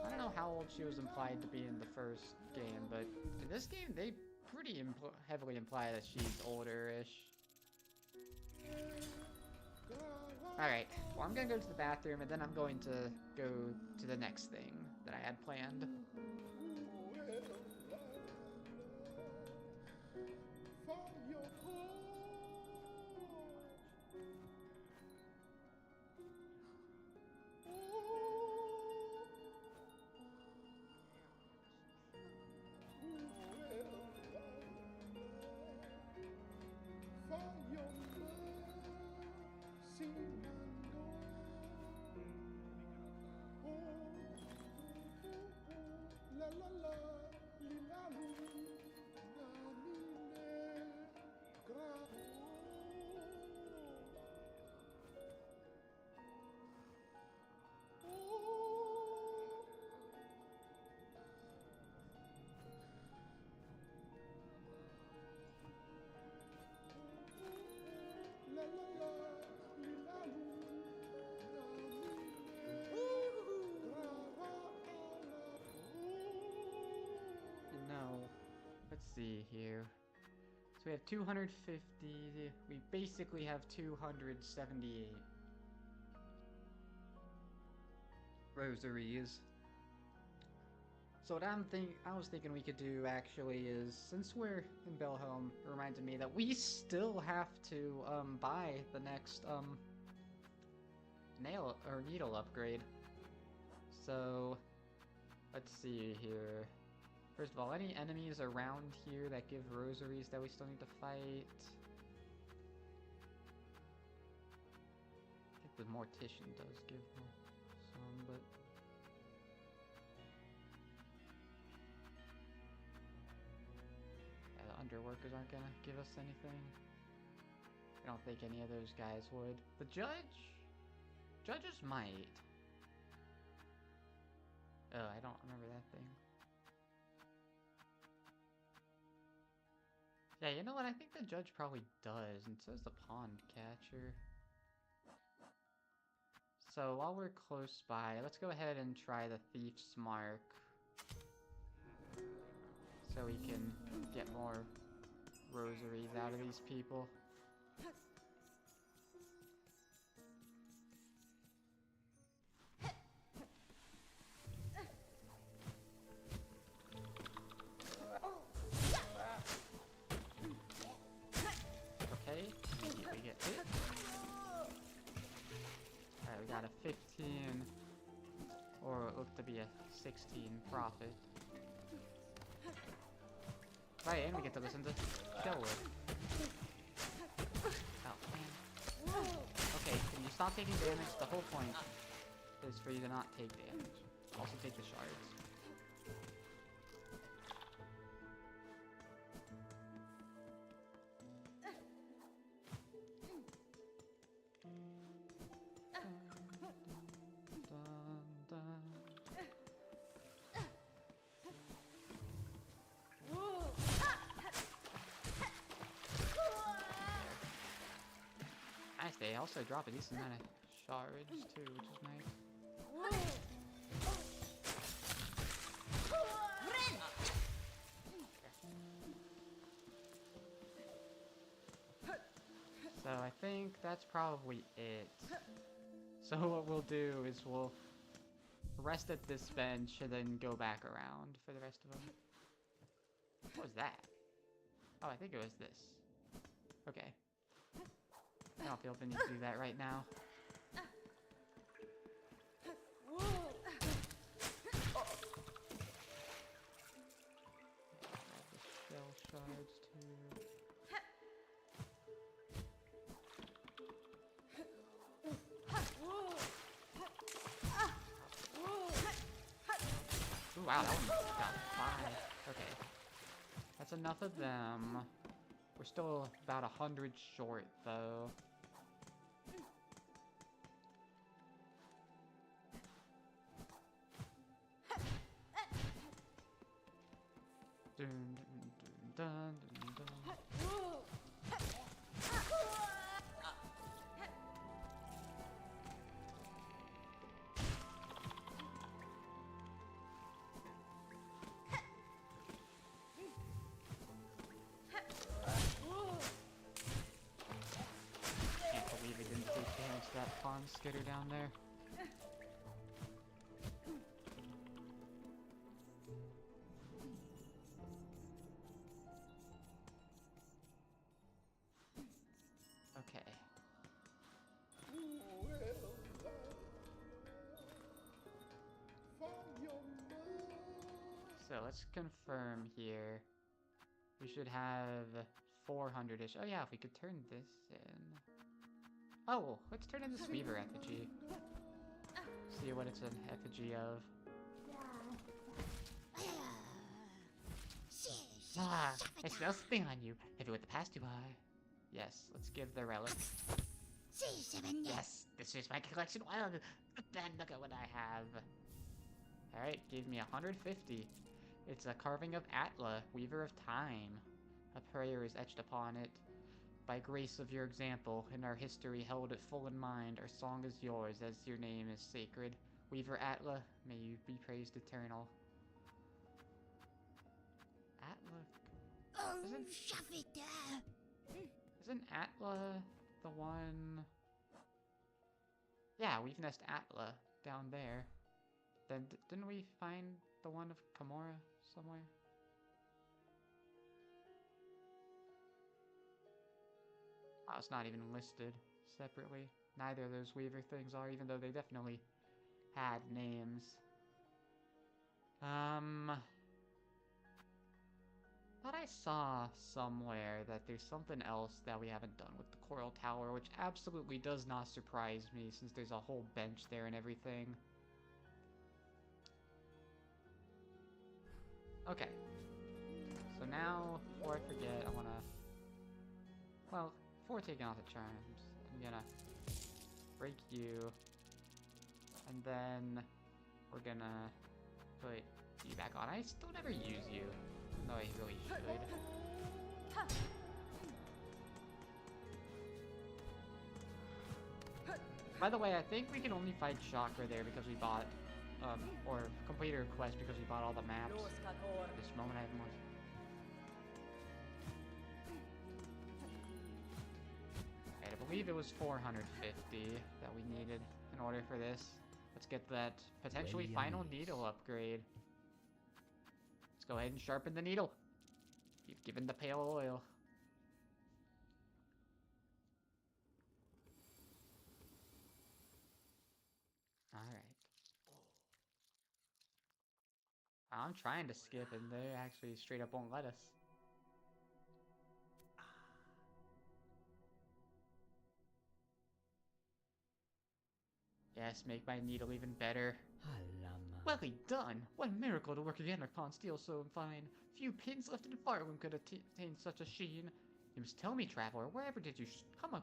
I don't know how old she was implied to be in the first game, but in this game, they pretty heavily imply that she's older-ish. Alright, well I'm gonna go to the bathroom, and then I'm going to go to the next thing that I had planned. No. Let's see here. So we have 250. We basically have 278 rosaries. So what I was thinking we could do actually is, since we're in Belhelm, it reminded me that we still have to buy the next nail or needle upgrade. So let's see here. First of all, any enemies around here that give rosaries that we still need to fight? I think the Mortician does give some, but... yeah, the Underworkers aren't gonna give us anything. I don't think any of those guys would. The Judge? Judges might. Oh, I don't remember that thing. Yeah, you know what? I think the judge probably does, and so does the pond catcher. So while we're close by, let's go ahead and try the Thief's Mark. So we can get more rosaries out of these people. Okay, immediately get hit. Alright, we got a 15, or what looked to be a 16 profit. Right, and we get to listen to Shellwood. Oh, man. Okay, can you stop taking damage? The whole point is for you to not take damage. Also take the shards. Nice, they also drop a decent amount of shards too, which is nice. So I think that's probably it. So what we'll do is we'll rest at this bench and then go back around for the rest of them. What was that? Oh, I think it was this. Okay. I don't feel the need to do that right now. Grab the shell shards too. Ooh, wow, that one got 5. Okay. That's enough of them. We're still about 100 short, though. Dun, dun, dun, dun, dun, dun. Can't believe it didn't take damage to that pond skitter down there. Okay. So let's confirm here. We should have 400-ish. Oh yeah, if we could turn this in. Oh, let's turn in this Weaver effigy. See what it's an effigy of. Ah, I smell something on you. Have you with the past you by? Yes, let's give the relic. Yes, this is my collection. Wow, then look at what I have. Alright, gave me 150. It's a carving of Atla, Weaver of Time. A prayer is etched upon it. By grace of your example, in our history held it full in mind, our song is yours, as your name is sacred. Weaver Atla, may you be praised eternal. Atla... Isn't Atla the one... Yeah, we've nest Atla down there. Then didn't we find the one of Kimura somewhere? Oh, it's not even listed separately. Neither of those Weaver things are, even though they definitely had names. Thought I saw somewhere that there's something else that we haven't done with the Coral Tower, which absolutely does not surprise me since there's a whole bench there and everything. Okay. So now, before I forget, I wanna... Well, before taking off the charms, I'm gonna break you. And then we're gonna put you back on. I still never use you. No, I really should. By the way, I think we can only fight Chakra there because we bought, or completed a quest because we bought all the maps. This moment I have more. I believe it was 450 that we needed in order for this. Let's get that potentially final needle upgrade. Let's go ahead and sharpen the needle. You've given the pale oil. Alright. I'm trying to skip and they actually straight up won't let us. Yes, make my needle even better. Well done! What a miracle to work again upon steel so fine. Few pins left in the fireroom could attain such a sheen. You must tell me, traveler, wherever did you come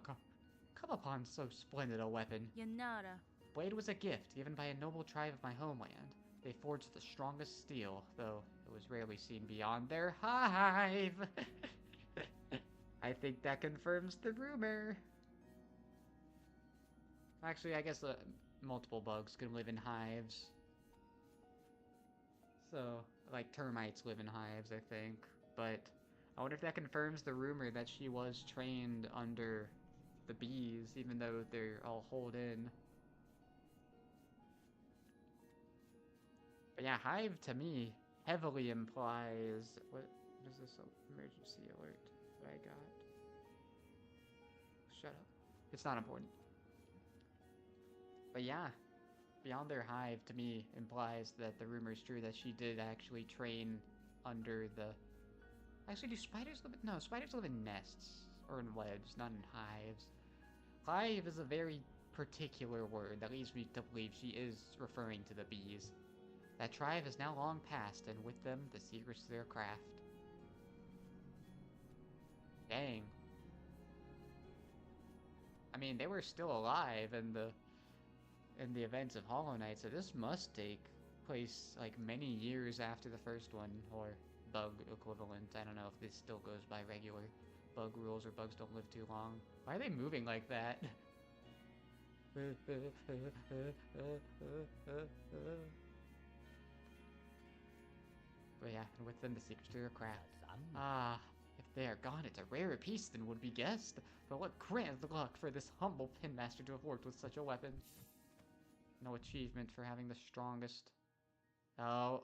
upon so splendid a weapon? Yanara. Blade was a gift given by a noble tribe of my homeland. They forged the strongest steel, though it was rarely seen beyond their hive. I think that confirms the rumor. Actually, I guess multiple bugs can live in hives. So, like termites live in hives, I think. But I wonder if that confirms the rumor that she was trained under the bees, even though they're all holed in. But yeah, hive to me heavily implies... What is this emergency alert that I got? Shut up. It's not important. But yeah, beyond their hive to me implies that the rumor is true that she did actually train under the... Actually, do spiders live in... No, spiders live in nests. Or in webs, not in hives. Hive is a very particular word that leads me to believe she is referring to the bees. That tribe is now long past, and with them, the secrets to their craft. Dang. I mean, they were still alive in the events of Hollow Knight, so this must take place, like, many years after the first one, or bug equivalent. I don't know if this still goes by regular bug rules or bugs don't live too long. Why are they moving like that? But yeah, and with them the secrets to their craft. Ah, if they are gone, it's a rarer piece than would be guessed. But what grand luck for this humble pinmaster to have worked with such a weapon. No achievement for having the strongest. Oh.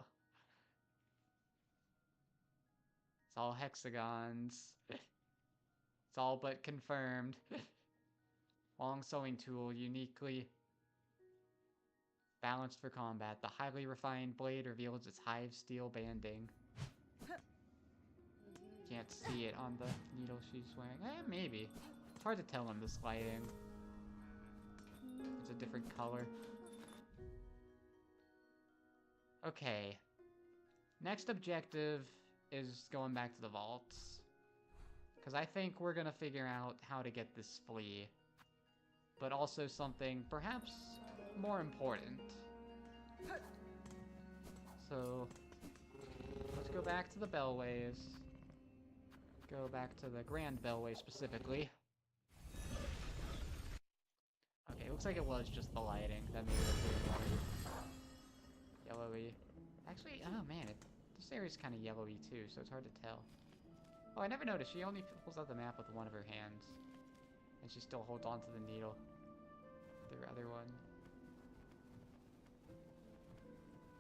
It's all hexagons. It's all but confirmed. Long sewing tool, uniquely balanced for combat. The highly refined blade reveals its hive steel banding. Can't see it on the needle she's wearing. Maybe. It's hard to tell in this lighting. It's a different color. Okay. Next objective is going back to the vaults. Because I think we're gonna figure out how to get this flea. But also something perhaps more important. So, let's go back to the Bellways. Go back to the Grand Bellway specifically. Okay, it looks like it was just the lighting that made it more yellowy. Actually, oh man, this area's kind of yellowy too, so it's hard to tell. Oh, I never noticed. She only pulls out the map with one of her hands. And she still holds on to the needle. Their other one.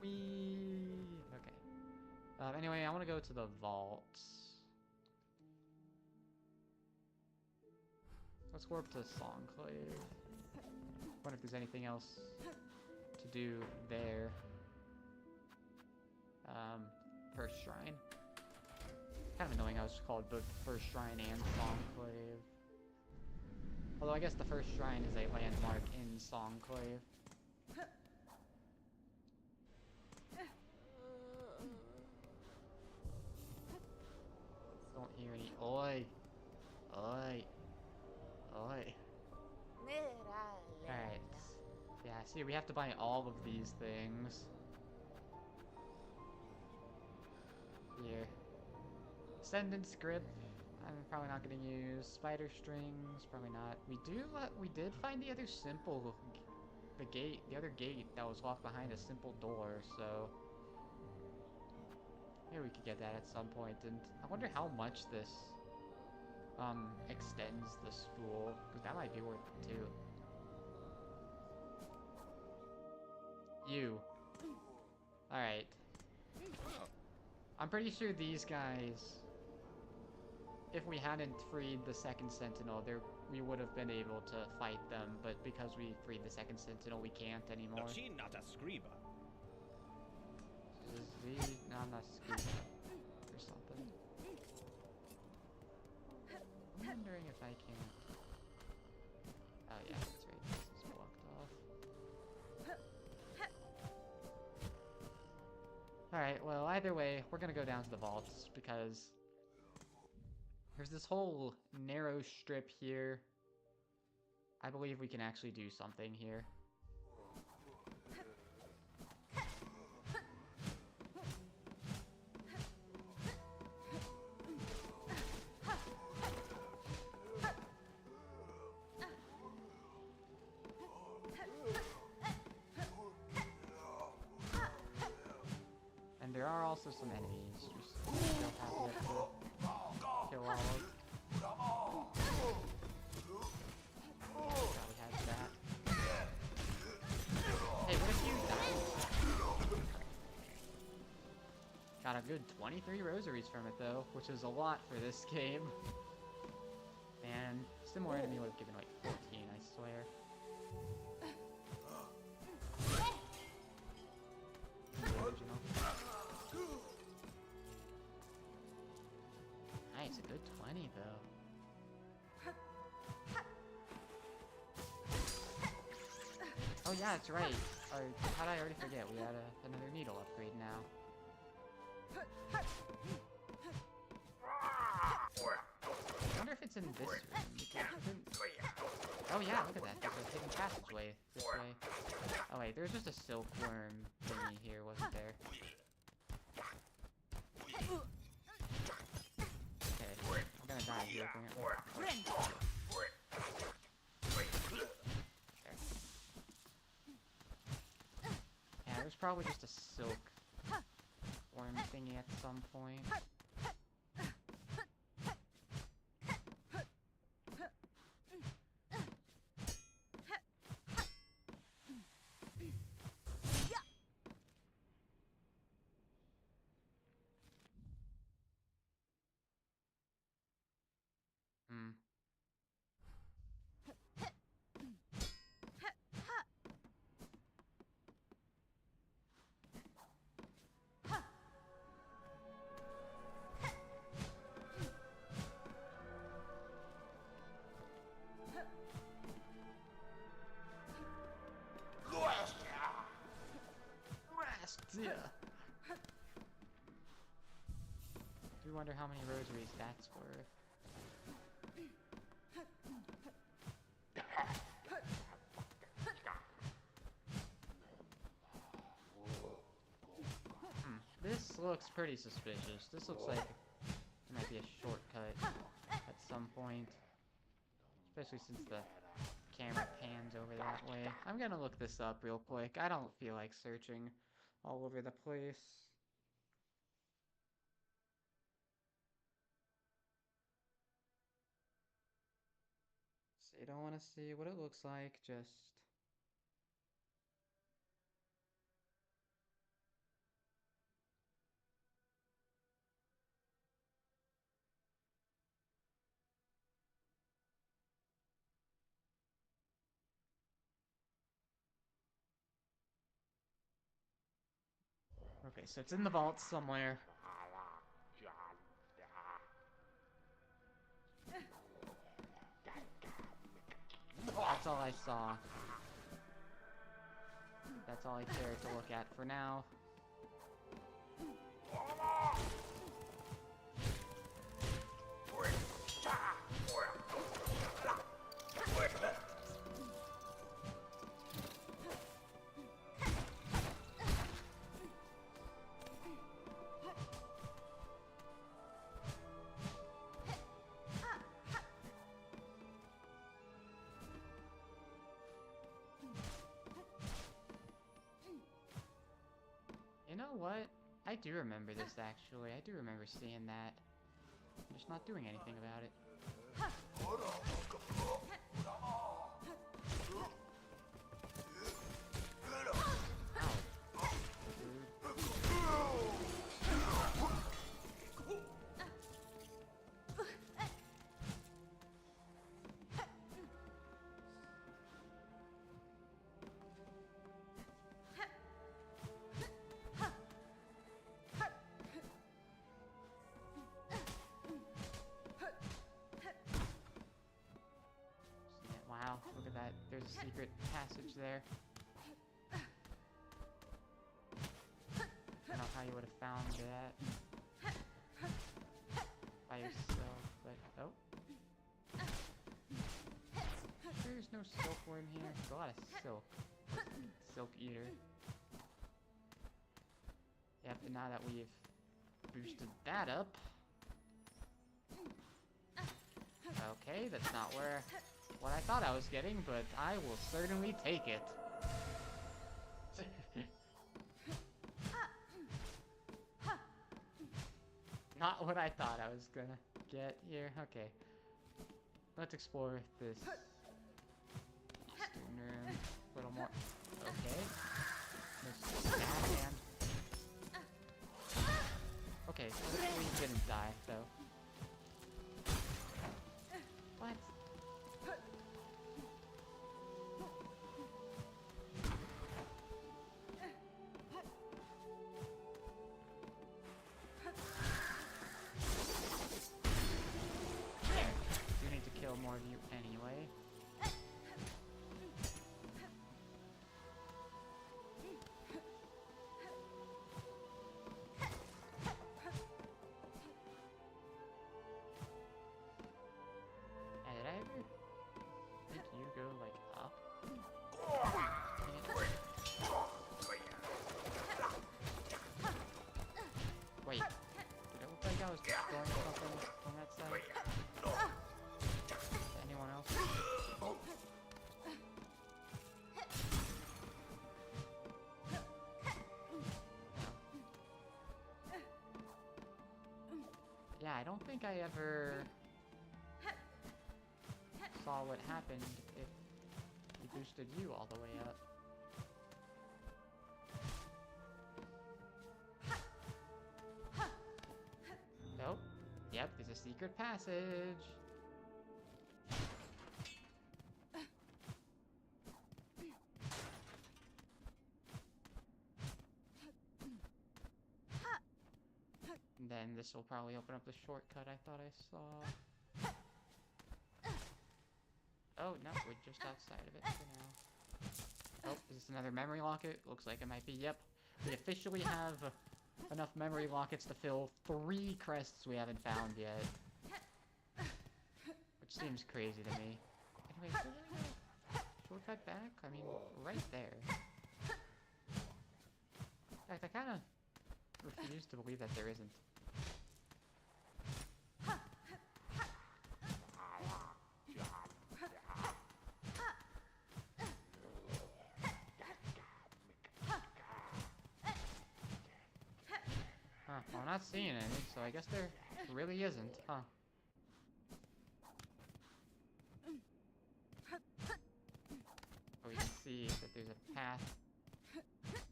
Whee! Okay. Anyway, I want to go to the vaults. Let's go up to Songclave. Wonder if there's anything else to do there. First Shrine. Kind of annoying how it's called both First Shrine and Songclave. Although I guess the First Shrine is a landmark in Songclave. Don't hear any oi. Oi. Oi. Alright. Yeah, see, we have to buy all of these things. Here. Ascendant Script. I'm probably not gonna use spider strings. Probably not. We did find the other the other gate that was locked behind a simple door. So maybe we could get that at some point. And I wonder how much this extends the spool, because that might be worth it too. You. Alright. I'm pretty sure these guys, if we hadn't freed the second sentinel, we would have been able to fight them, but because we freed the second sentinel, we can't anymore. Or something. I'm wondering if I can... Oh yeah, that's right, this is blocked off. Alright, well, either way, we're gonna go down to the vaults, because there's this whole narrow strip here. I believe we can actually do something here. And there are also some enemies we still have yet to kill all of. Probably had that. Hey, what if you died? Got a good 23 rosaries from it though, which is a lot for this game. And similar enemy would have given like 14, I swear. Original. Nice, a good 20 though. Oh yeah, that's right. Or, how did I already forget? We had another needle upgrade now. I wonder if it's in this room. Oh yeah, look at that. There's a hidden passageway this way. Oh wait, there's just a silkworm thingy here, wasn't there? Okay, I'm gonna die here. Yeah, there's probably just a silk worm thingy at some point. Hmm. Yeah. Do wonder how many rosaries that's worth. This looks pretty suspicious. This looks like it might be a shortcut at some point. Especially since the camera pans over that way. I'm gonna look this up real quick. I don't feel like searching all over the place. So you don't want to see what it looks like, just... Okay, so it's in the vault somewhere. That's all I saw. That's all I care to look at for now. know what? I do remember this, actually. I do remember seeing that. I'm just not doing anything about it. Wow, look at that. There's a secret passage there. I don't know how you would have found that by yourself, but oh. There's no silkworm here. There's a lot of silk. Silk eater. Yep, and now that we've boosted that up. Okay, that's not what I thought I was getting, but I will certainly take it. Not what I thought I was gonna get here. Okay. Let's explore this eastern room a little more. Okay. Okay, we didn't die, though. What? You need to kill more of you anyway. Did I ever make you go, like, up? Wait, did it look like I was destroying something on that side? Anyone else? Yeah, I don't think I ever saw what happened if we boosted you all the way up. Nope. Yep, there's a secret passage. And then this will probably open up the shortcut I thought I saw. Oh, no, we're just outside of it for now. Oh, is this another memory locket? Looks like it might be. Yep. We officially have enough memory lockets to fill 3 crests we haven't found yet. Which seems crazy to me. Anyway, is there really a shortcut back? I mean, right there. In fact, I kind of refuse to believe that there isn't. Huh, well, I'm not seeing any, so I guess there really isn't, huh? We can see that there's a path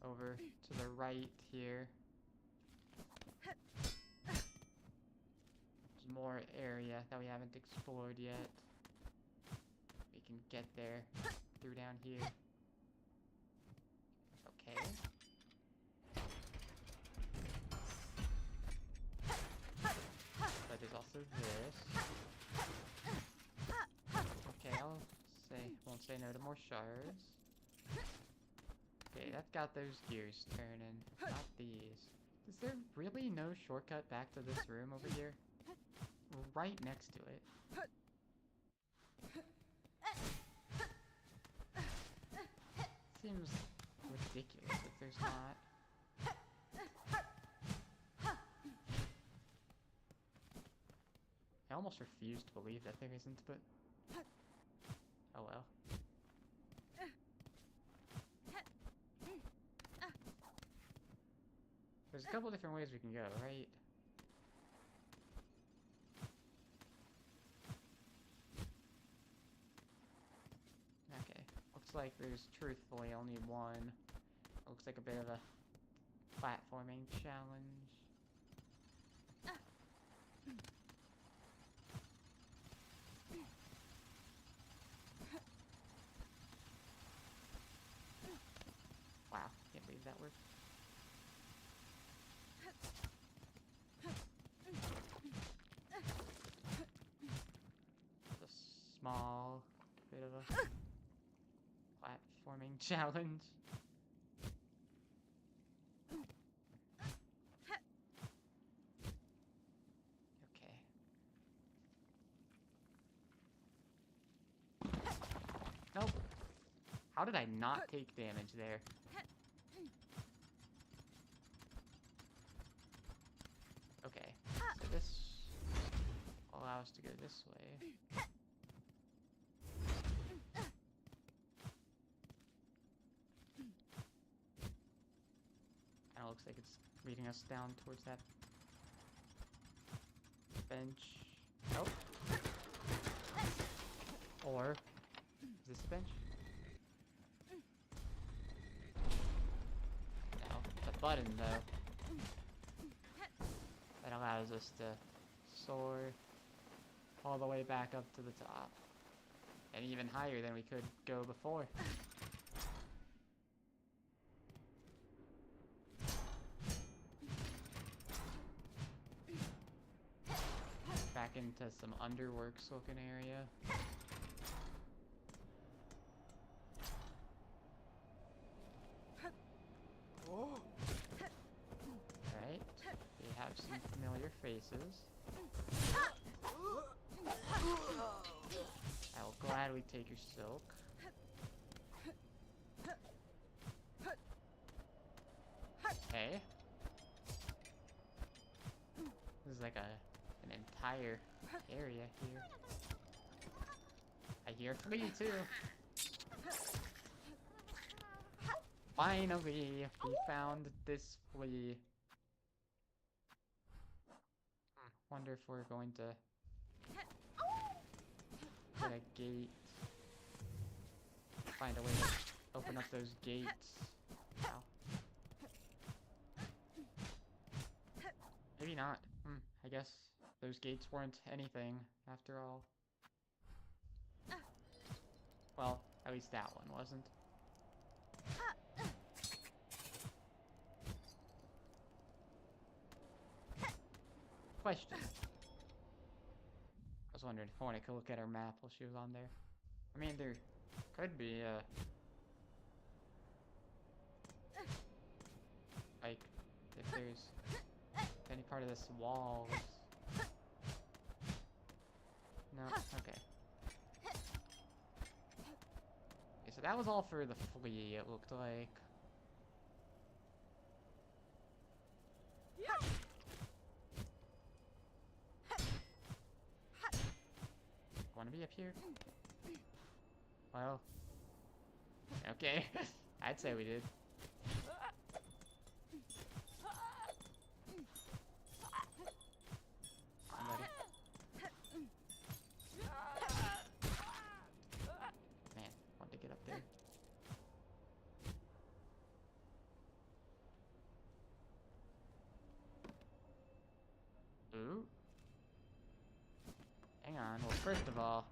over to the right here. There's more area that we haven't explored yet. We can get there through down here. Okay. But there's also this. Okay, won't say no to more shards. Okay, that's got those gears turning. Not these. Is there really no shortcut back to this room over here? We're right next to it. Seems ridiculous if there's not. I almost refuse to believe that there isn't, but oh well. There's a couple different ways we can go, right? Okay. Looks like there's truthfully only one. Looks like a bit of a platforming challenge. Wow, can't believe that worked. It's a small bit of a platforming challenge. Okay. Nope. How did I not take damage there? Okay, so this will allow us to go this way. Kinda looks like it's leading us down towards that bench. Nope. Or, is this a bench? No, it's a button though. That allows us to soar all the way back up to the top. And even higher than we could go before. Back into some underworks looking area. Right, we have some familiar faces. I will gladly take your silk. Okay. This is like an entire area here. I hear flea too. Finally, we found this flea. Wonder if we're going to get a gate. Find a way to open up those gates. Wow. Maybe not. I guess those gates weren't anything after all. Well, at least that one wasn't. Question. I was wondering if I could look at her map while she was on there. I mean, there could be like, if there's any part of this wall. No, okay. Okay, so that was all for the flea, it looked like. Wanna be up here? Well, okay. I'd say we did. Somebody. Man, wanted to get up there. Ooh. Hang on. Well, first of all,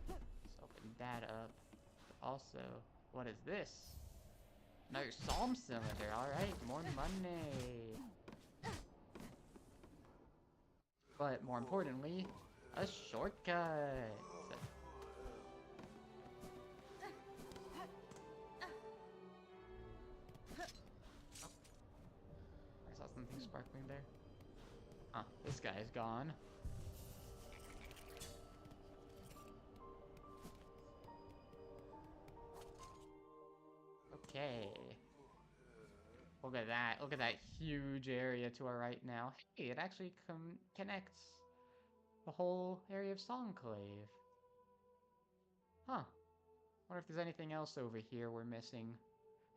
let's open that up. Also, what is this? Another psalm cylinder. Alright, more money. But more importantly, a shortcut. I saw something sparkling there. Huh, this guy's gone. Okay. Look at that. Look at that huge area to our right now. Hey, it actually connects the whole area of Songclave. Huh. Wonder if there's anything else over here we're missing.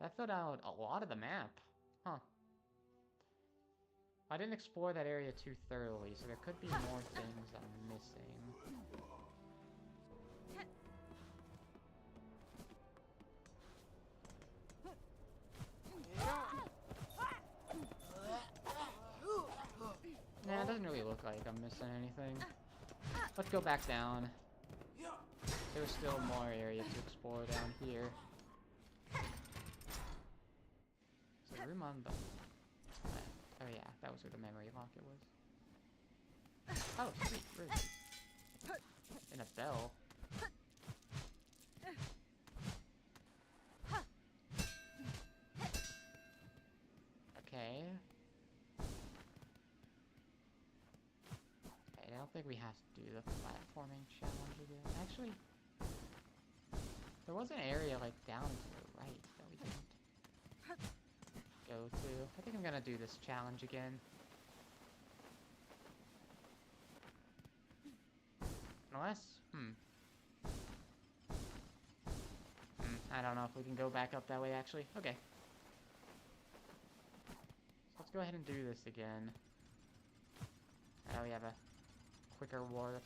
That filled out a lot of the map. Huh. I didn't explore that area too thoroughly, so there could be more things I'm missing. Nah, it doesn't really look like I'm missing anything. Let's go back down. There's still more area to explore down here. Is there room on the... Oh yeah, that was where the memory locket was. Oh, sweet, room. And a bell. Okay. I don't think we have to do the platforming challenge again. Actually, there was an area like down to the right that we didn't go to. I think I'm gonna do this challenge again. Unless, I don't know if we can go back up that way actually. Okay. So let's go ahead and do this again. Now we have a quicker warp.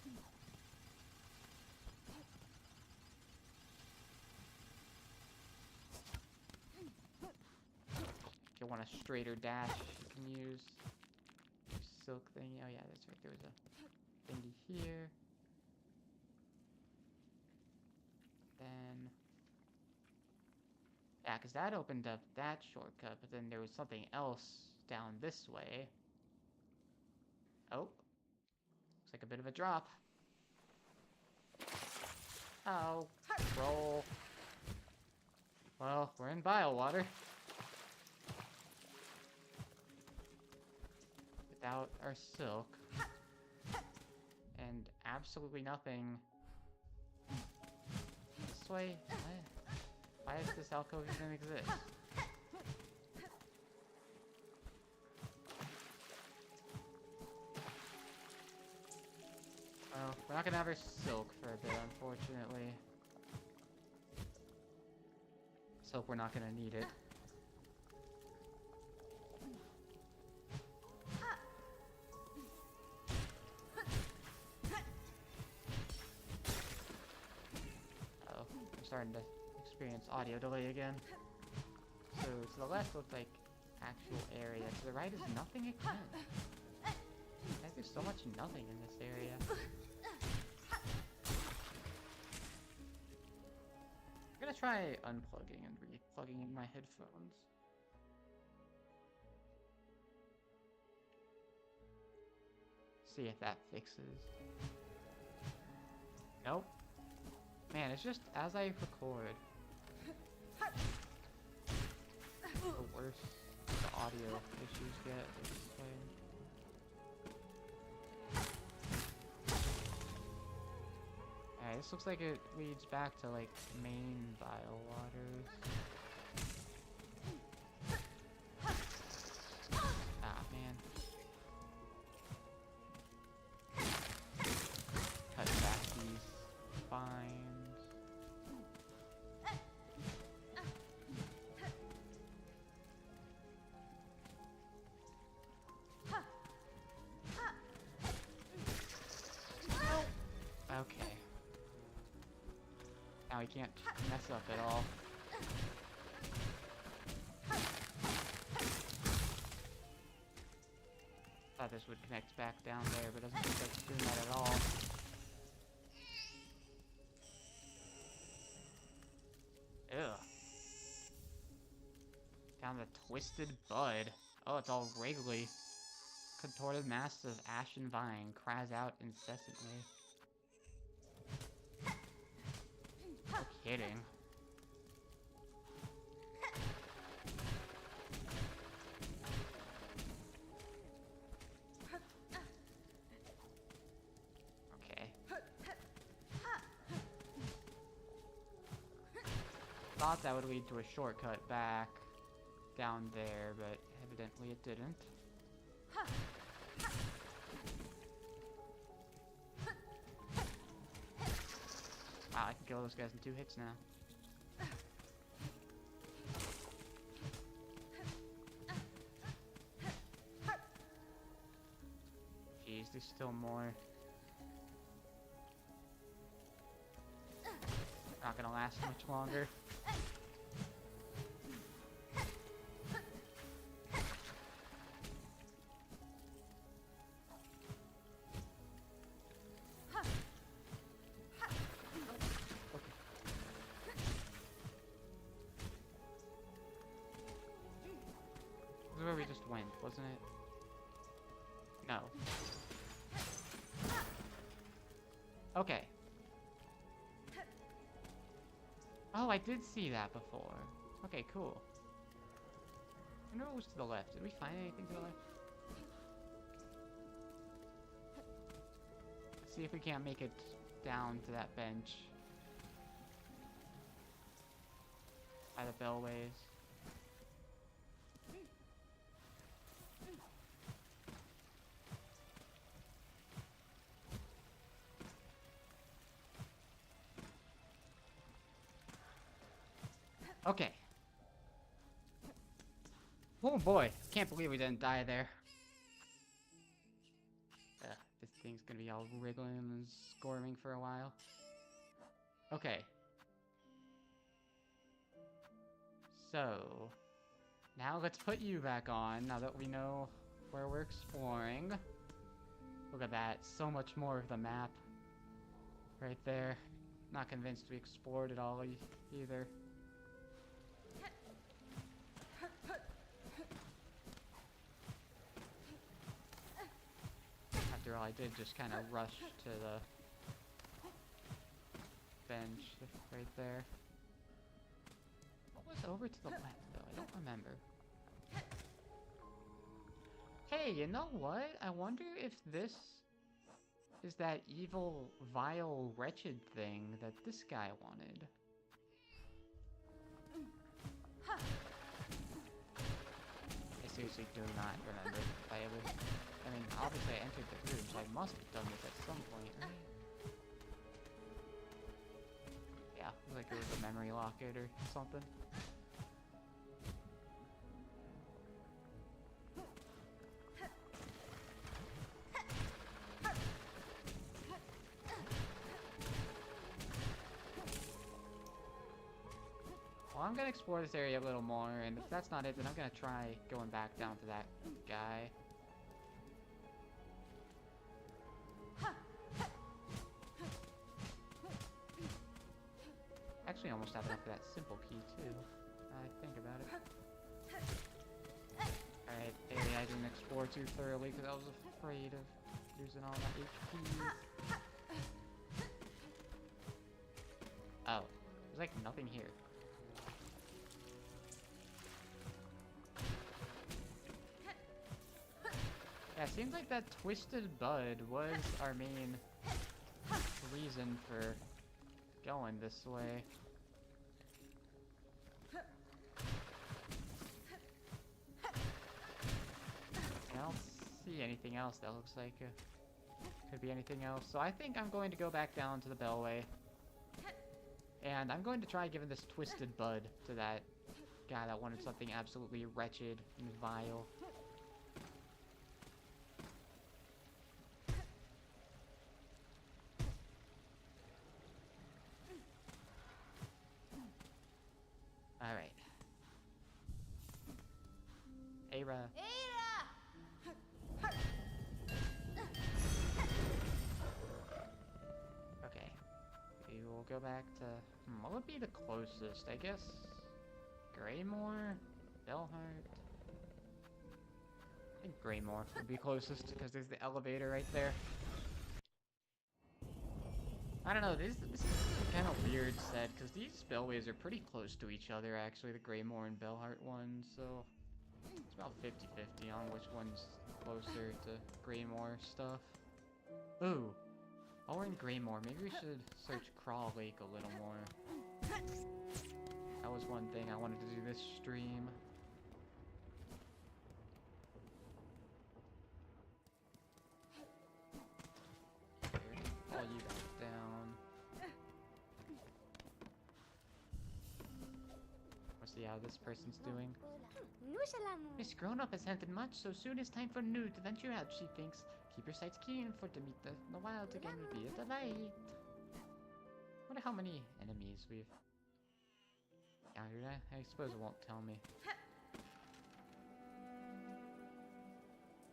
If you want a straighter dash, you can use silk thingy. Oh yeah, that's right. There was a thingy here. Then, yeah, because that opened up that shortcut, but then there was something else down this way. Oh, looks like a bit of a drop. Oh, roll. Well, we're in bile water. Without our silk. And absolutely nothing. This way? Why does this alcove even exist? Well, we're not gonna have our silk for a bit, unfortunately. Let's hope we're not gonna need it. Oh, I'm starting to experience audio delay again. So to the left looks like actual area. To the right is nothing again. Why is there so much nothing in this area? I'm gonna try unplugging and re-plugging in my headphones. See if that fixes. Nope. Man, it's just as I record. The worse the audio issues get this way. Alright, this looks like it leads back to, like, main bile waters. Ah, man. Cut back these spines. Okay. Now we can't mess up at all. Thought this would connect back down there, but doesn't look like it's doing that at all. Ugh. Down the twisted bud. Oh, it's all wriggly. Contorted mass of ashen vine cries out incessantly. No kidding. Okay. Thought that would lead to a shortcut back down there, but evidently it didn't. Wow, I can kill those guys in 2 hits now. still more. Not gonna last much longer. This is where we just went, wasn't it? No. Okay. Oh, I did see that before. Okay, cool. I wonder what was to the left. Did we find anything to the left? Let's see if we can't make it down to that bench. By the bellways. Okay. Oh boy, can't believe we didn't die there. This thing's gonna be all wriggling and squirming for a while. Okay. So, now let's put you back on, now that we know where we're exploring. Look at that, so much more of the map. Right there. Not convinced we explored it all either. After all, I did just kind of rush to the bench right there. What was over to the left, though? I don't remember. Hey, you know what? I wonder if this is that evil, vile, wretched thing that this guy wanted. I seriously do not remember. I mean, obviously I entered the room, so I must have done this at some point, right? Yeah, it was like it was a memory locket or something. Well, I'm gonna explore this area a little more, and if that's not it, then I'm gonna try going back down to that guy. Actually, almost have enough for that simple key, too. I think about it. Alright, maybe I didn't explore too thoroughly because I was afraid of losing all my HP. Oh, there's like nothing here. Yeah, it seems like that twisted bud was our main reason for going this way. I don't see anything else that looks like could be anything else. So I think I'm going to go back down to the bellway. And I'm going to try giving this twisted bud to that guy that wanted something absolutely wretched and vile. Alright. Aira. Okay. We will go back to... what would be the closest? I guess... Greymore? Bellheart? I think Greymore would be closest, because there's the elevator right there. I don't know, this is kind of weird set, because these spellways are pretty close to each other, actually, the Greymore and Bellheart ones, so... It's about 50-50 on which one's closer to Greymore stuff. Ooh! While we're in Greymore, maybe we should search Crawl Lake a little more. That was one thing I wanted to do this stream. All you guys down. Let's see how this person's doing. Miss Grown-Up has hunted much, so soon it's time for New to venture out, she thinks. Keep your sights keen, for to meet the wilds again would be a delight. Wonder how many enemies we've encountered. I suppose it won't tell me.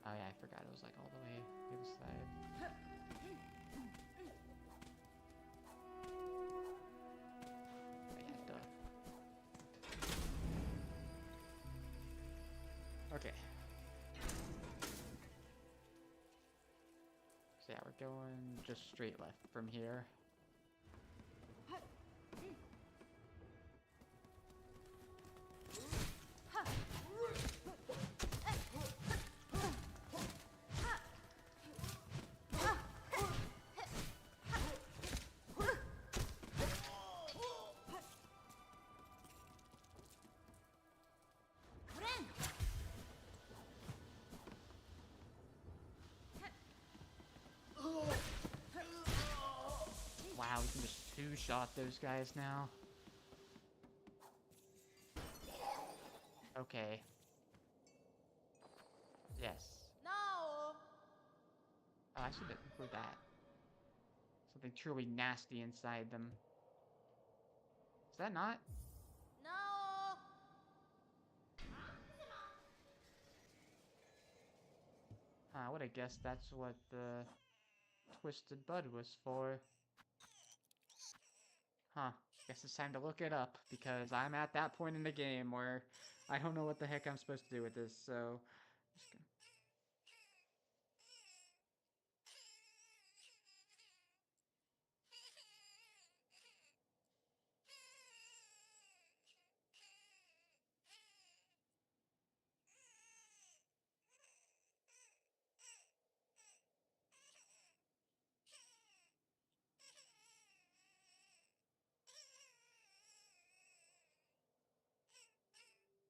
Oh yeah, I forgot it was like all the way the other side. Oh yeah, duh. Okay. So yeah, we're going just straight left from here. Wow, we can just two-shot those guys now. Okay. Yes. No. Oh, I should include that. Something truly nasty inside them. Is that not? No. I would have guessed that's what the twisted bud was for. Huh. Guess it's time to look it up, because I'm at that point in the game where I don't know what the heck I'm supposed to do with this, so... Just gonna...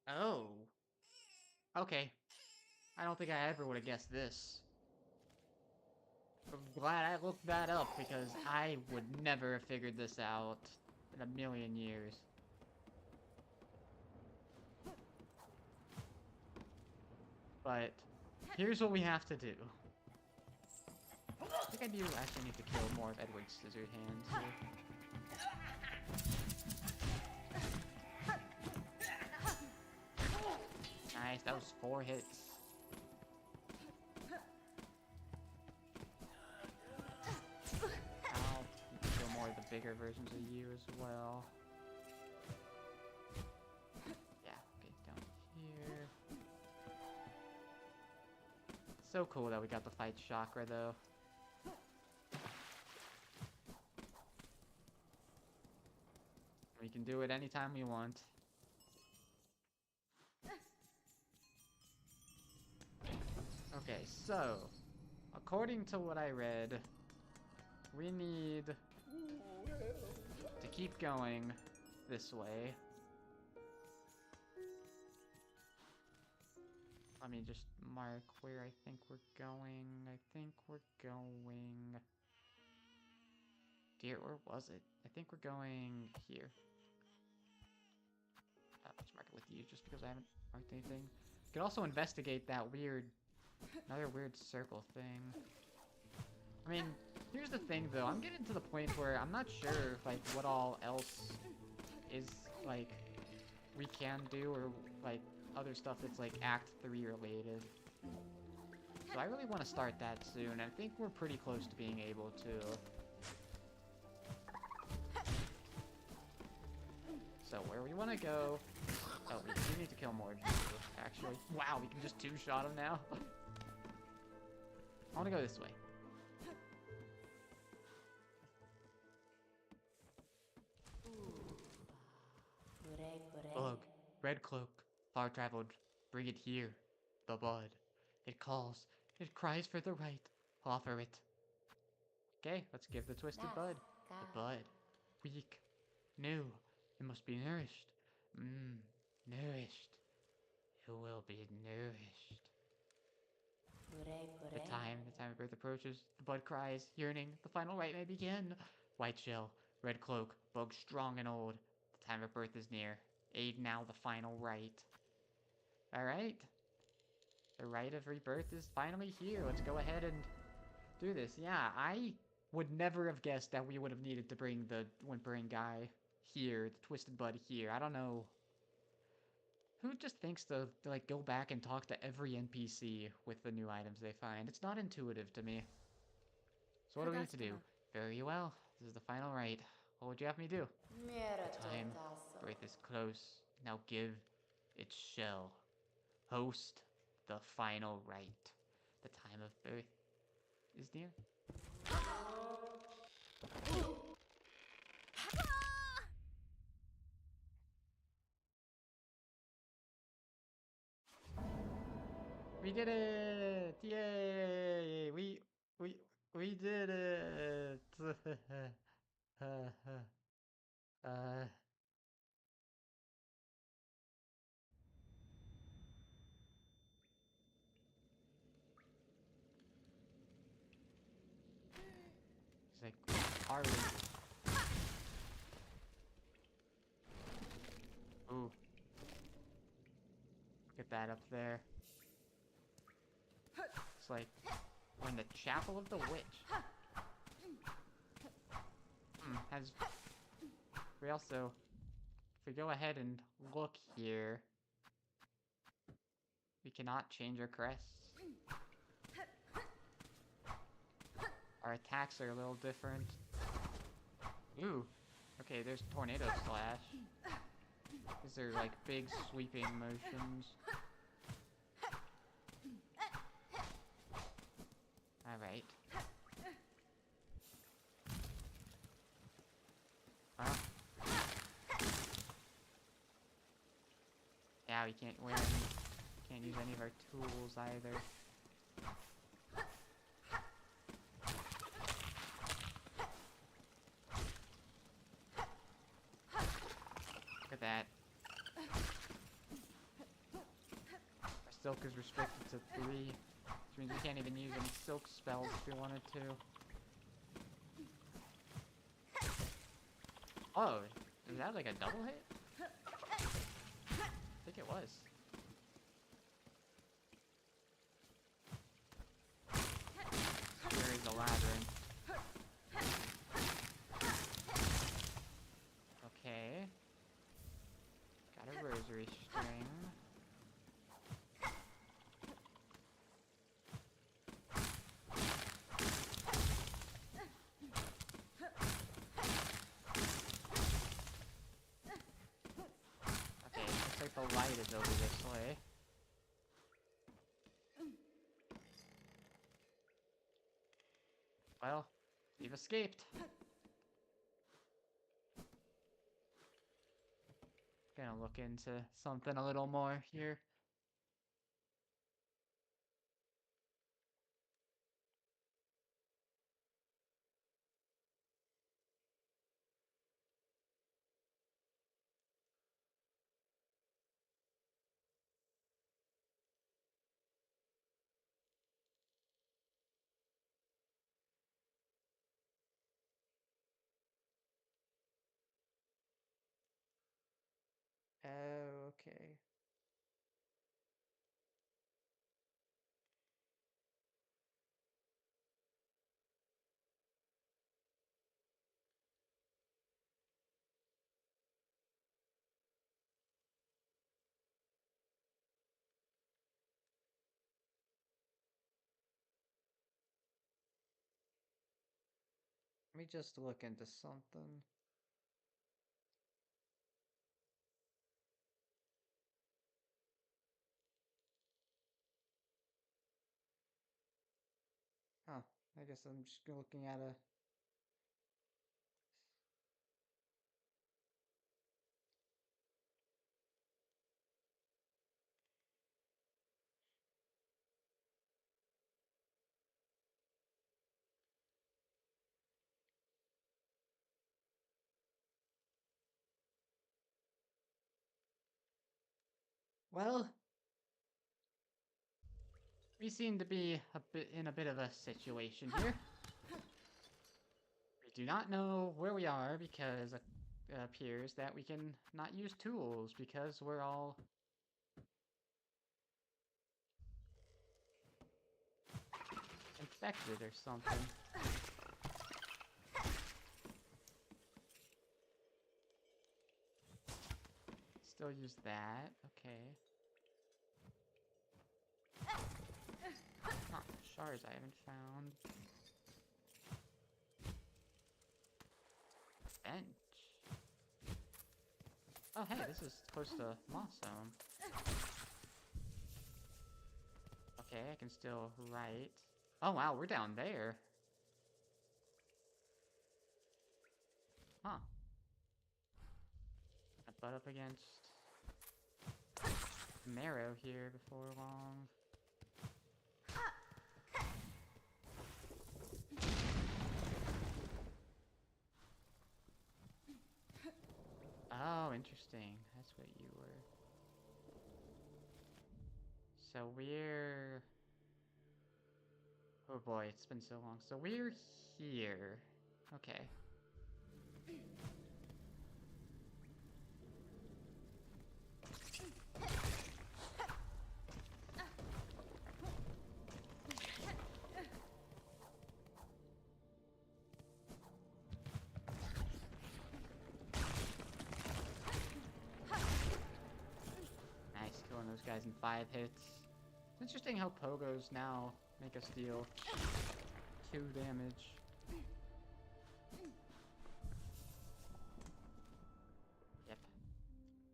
Oh. Okay. I don't think I ever would have guessed this. I'm glad I looked that up, because I would never have figured this out in a million years. But here's what we have to do. I think I do actually need to kill more of Edward's scissored hands here. Nice, that was 4 hits. I'll kill more of the bigger versions of you as well. Yeah, okay, down here. So cool that we got the fight chakra though. We can do it anytime we want. Okay, so, according to what I read, we need to keep going this way. Let me just mark where I think we're going. I think we're going... Dear, where was it? I think we're going here. Let's mark it with you just because I haven't marked anything. You could also investigate that weird... Another weird circle thing. I mean, here's the thing though. I'm getting to the point where I'm not sure, like, what all else is, like, we can do, or, like, other stuff that's, like, Act 3 related. So I really want to start that soon, and I think we're pretty close to being able to. So where we want to go... Oh, we do need to kill more of you, actually. Wow, we can just two-shot them now. I want to go this way. Bug, red cloak, far traveled, bring it here. The bud. It calls, it cries for the right. Offer it. Okay, let's give the twisted bud. The bud. Weak. New. It must be nourished. Nourished. It will be nourished. The time of birth approaches. The bud cries, yearning. The final rite may begin. White shell, red cloak, bug strong and old. The time of birth is near. Aid now the final rite. Alright. The rite of rebirth is finally here. Let's go ahead and do this. Yeah, I would never have guessed that we would have needed to bring the whimpering guy here, the twisted bud here. I don't know. Who just thinks to like go back and talk to every NPC with the new items they find? It's not intuitive to me. So what do we need to do? Very well. This is the final rite. What would you have me do? The time birth is close. Now give its shell. Host the final rite. The time of birth is near. We did it! Yay! We we did it! uh, He's like, Harley. Ooh. Get that up there. It's like, we're in the Chapel of the Witch. Has... We also... If we go ahead and look here... We cannot change our crests. Our attacks are a little different. Ooh. Okay, there's Tornado Slash. These are like big sweeping motions. Alright. Well. Yeah, we can't use any of our tools either. Look at that. Our silk is restricted to 3, which means we can't even use any silk spells if we wanted to. Oh, is that like a double hit? I think it was. Here is a labyrinth. Okay. Got a rosary string. Okay, looks like the light is over this way. Well, we've escaped. Gonna look into something a little more here. Okay. Let me just look into something. Huh. I guess I'm just looking at a... Well, we seem to be in a bit of a situation here. We do not know where we are because it appears that we can not use tools because we're all... infected or something. Still use that. Okay. Huh, shards I haven't found. Bench. Oh hey, this is close to Moss Home. Okay, I can still write. Oh wow, we're down there. Huh. I butt up against Marrow here before long. Oh, interesting. That's what you were. So we're... Oh boy, it's been so long. So we're here. Okay. Nice, killing those guys in 5 hits. It's interesting how pogos now make us deal 2 damage. Yep.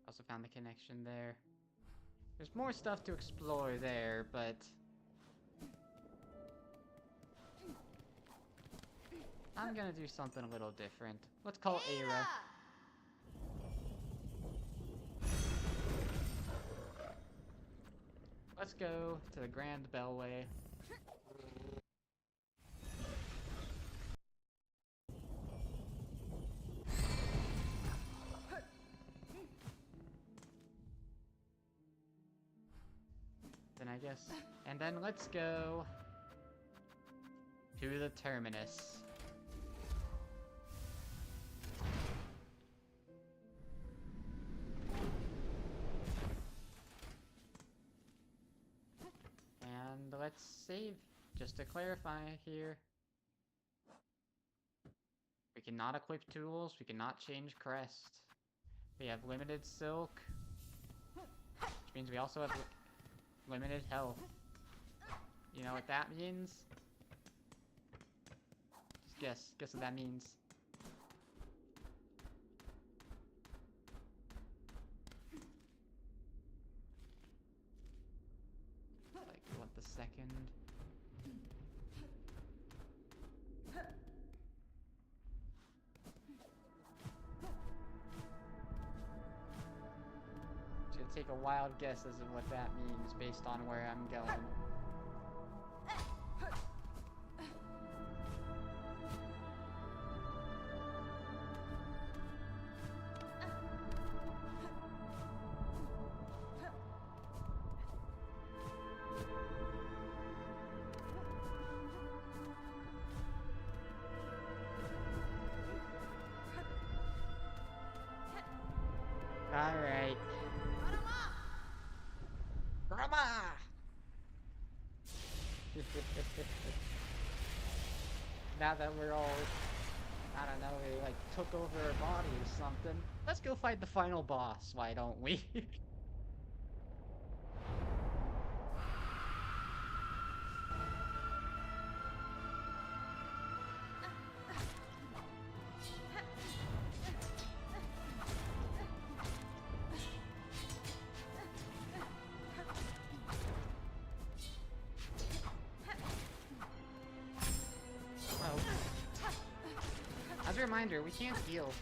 Also found the connection there. There's more stuff to explore there, but... I'm gonna do something a little different. Let's call Aira. Let's go to the Grand Bellway. Then I guess... And then let's go to the Terminus. And let's save, just to clarify here. We cannot equip tools, we cannot change crest. We have limited silk, which means we also have limited health. You know what that means? Just guess what that means. Like, you want the second? It's gonna take a wild guess as to what that means based on where I'm going. Alright. Grandma! Now that we're all, I don't know, we like took over our body or something, let's go fight the final boss, why don't we? As a reminder, we can't heal.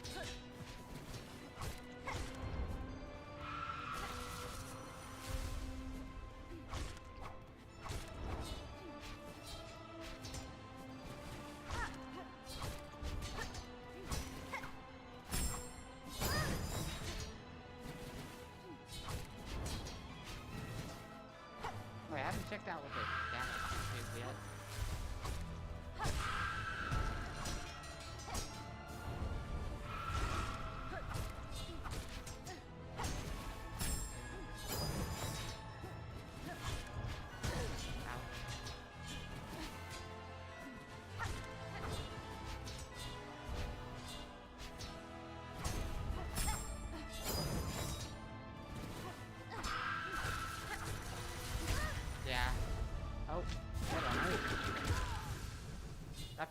Wait, I haven't checked out what the damage is yet.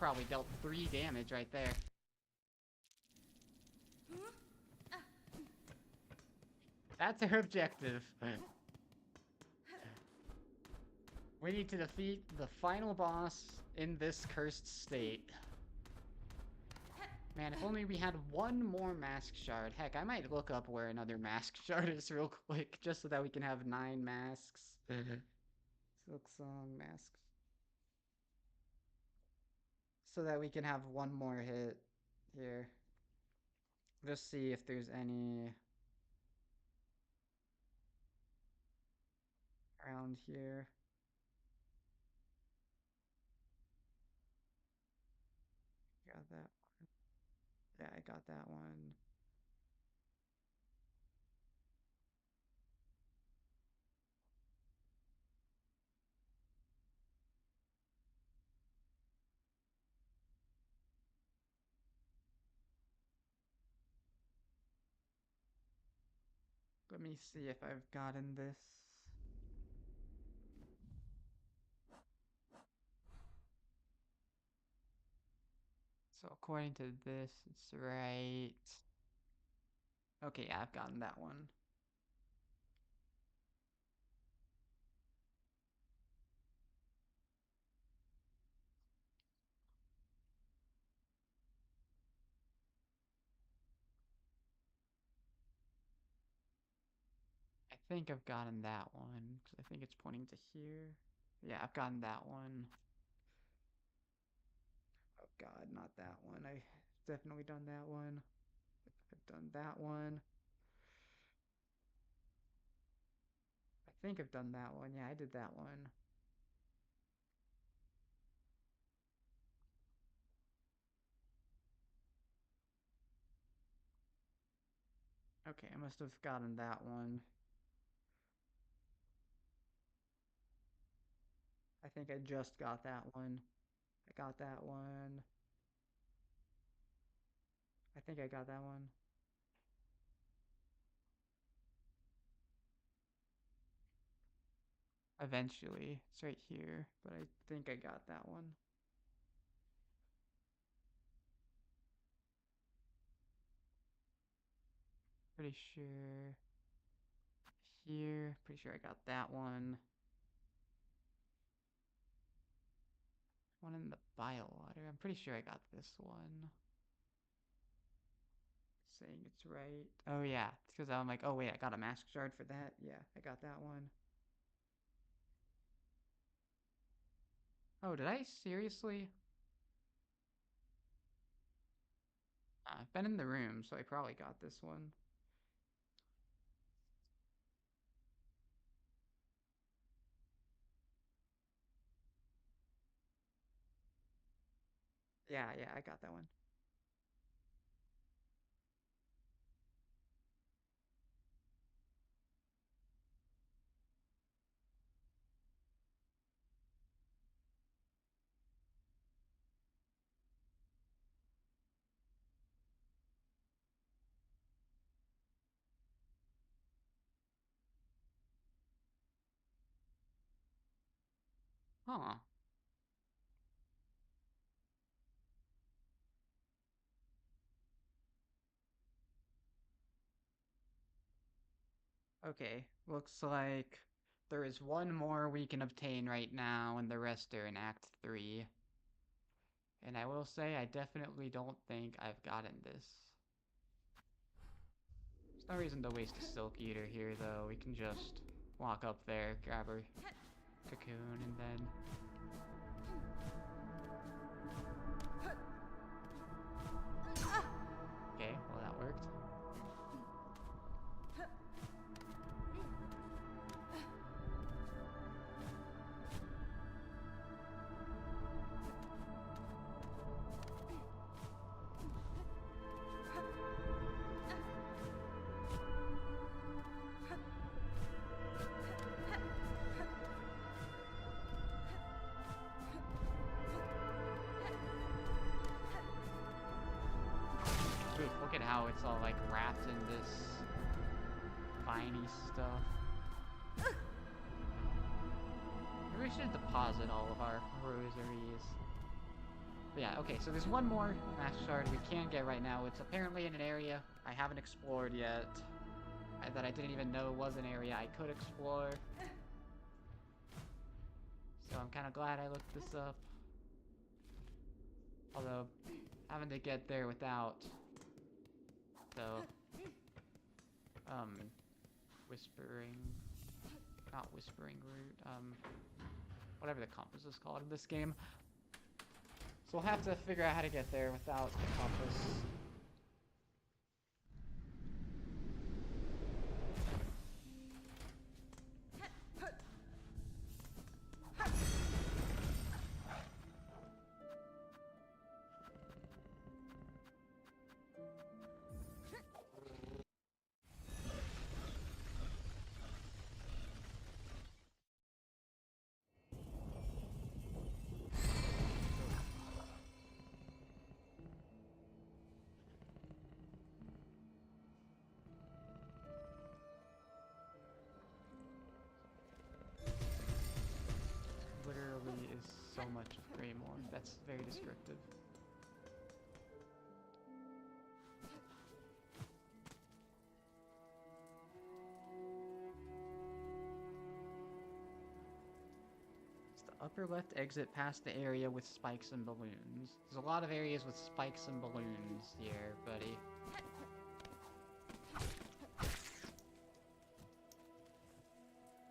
probably dealt 3 damage right there. That's our objective. We need to defeat the final boss in this cursed state. Man, if only we had one more mask shard. Heck, I might look up where another mask shard is real quick, just so that we can have 9 masks. Silksong masks. So that we can have one more hit here. Just see if there's any around here. Got that one. Yeah, I got that one. Let me see if I've gotten this. So according to this, it's right. Okay, yeah, I've gotten that one. I think I've gotten that one, because I think it's pointing to here. Yeah, I've gotten that one. Oh god, not that one. I've definitely done that one. I've done that one. I think I've done that one. Yeah, I did that one. Okay, I must have gotten that one. I think I just got that one. I got that one. I think I got that one. Eventually. It's right here, but I think I got that one. Pretty sure here. Pretty sure I got that one. One in the bile water. I'm pretty sure I got this one. Saying it's right. Oh yeah, it's because I'm like, oh wait, I got a mask shard for that. Yeah, I got that one. Oh, did I seriously? I've been in the room, so I probably got this one. Yeah, I got that one. Huh. Okay, looks like there is one more we can obtain right now, and the rest are in Act 3. And I will say, I definitely don't think I've gotten this. There's no reason to waste a Silk Eater here, though. We can just walk up there, grab our cocoon, and then... Okay, well that worked. Oof, look at how it's all like wrapped in this viney stuff. Maybe we should deposit all of our rosaries. But yeah, okay, so there's one more master shard we can get right now. It's apparently in an area I haven't explored yet. That I didn't even know was an area I could explore. So I'm kind of glad I looked this up. Although, having to get there without the, whispering, not whispering route, whatever the compass is called in this game. So we'll have to figure out how to get there without the compass. Literally is so much of Greymore. That's very descriptive. It's the upper left exit past the area with spikes and balloons. There's a lot of areas with spikes and balloons here, buddy.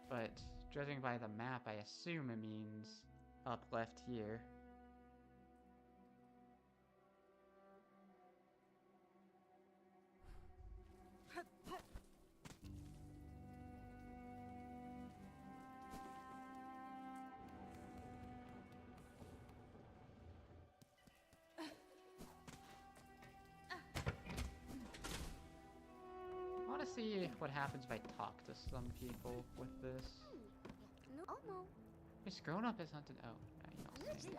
But judging by the map, I assume it means up left here. I want to see what happens if I talk to some people with this. This grown up is hunted. Oh, you don't say.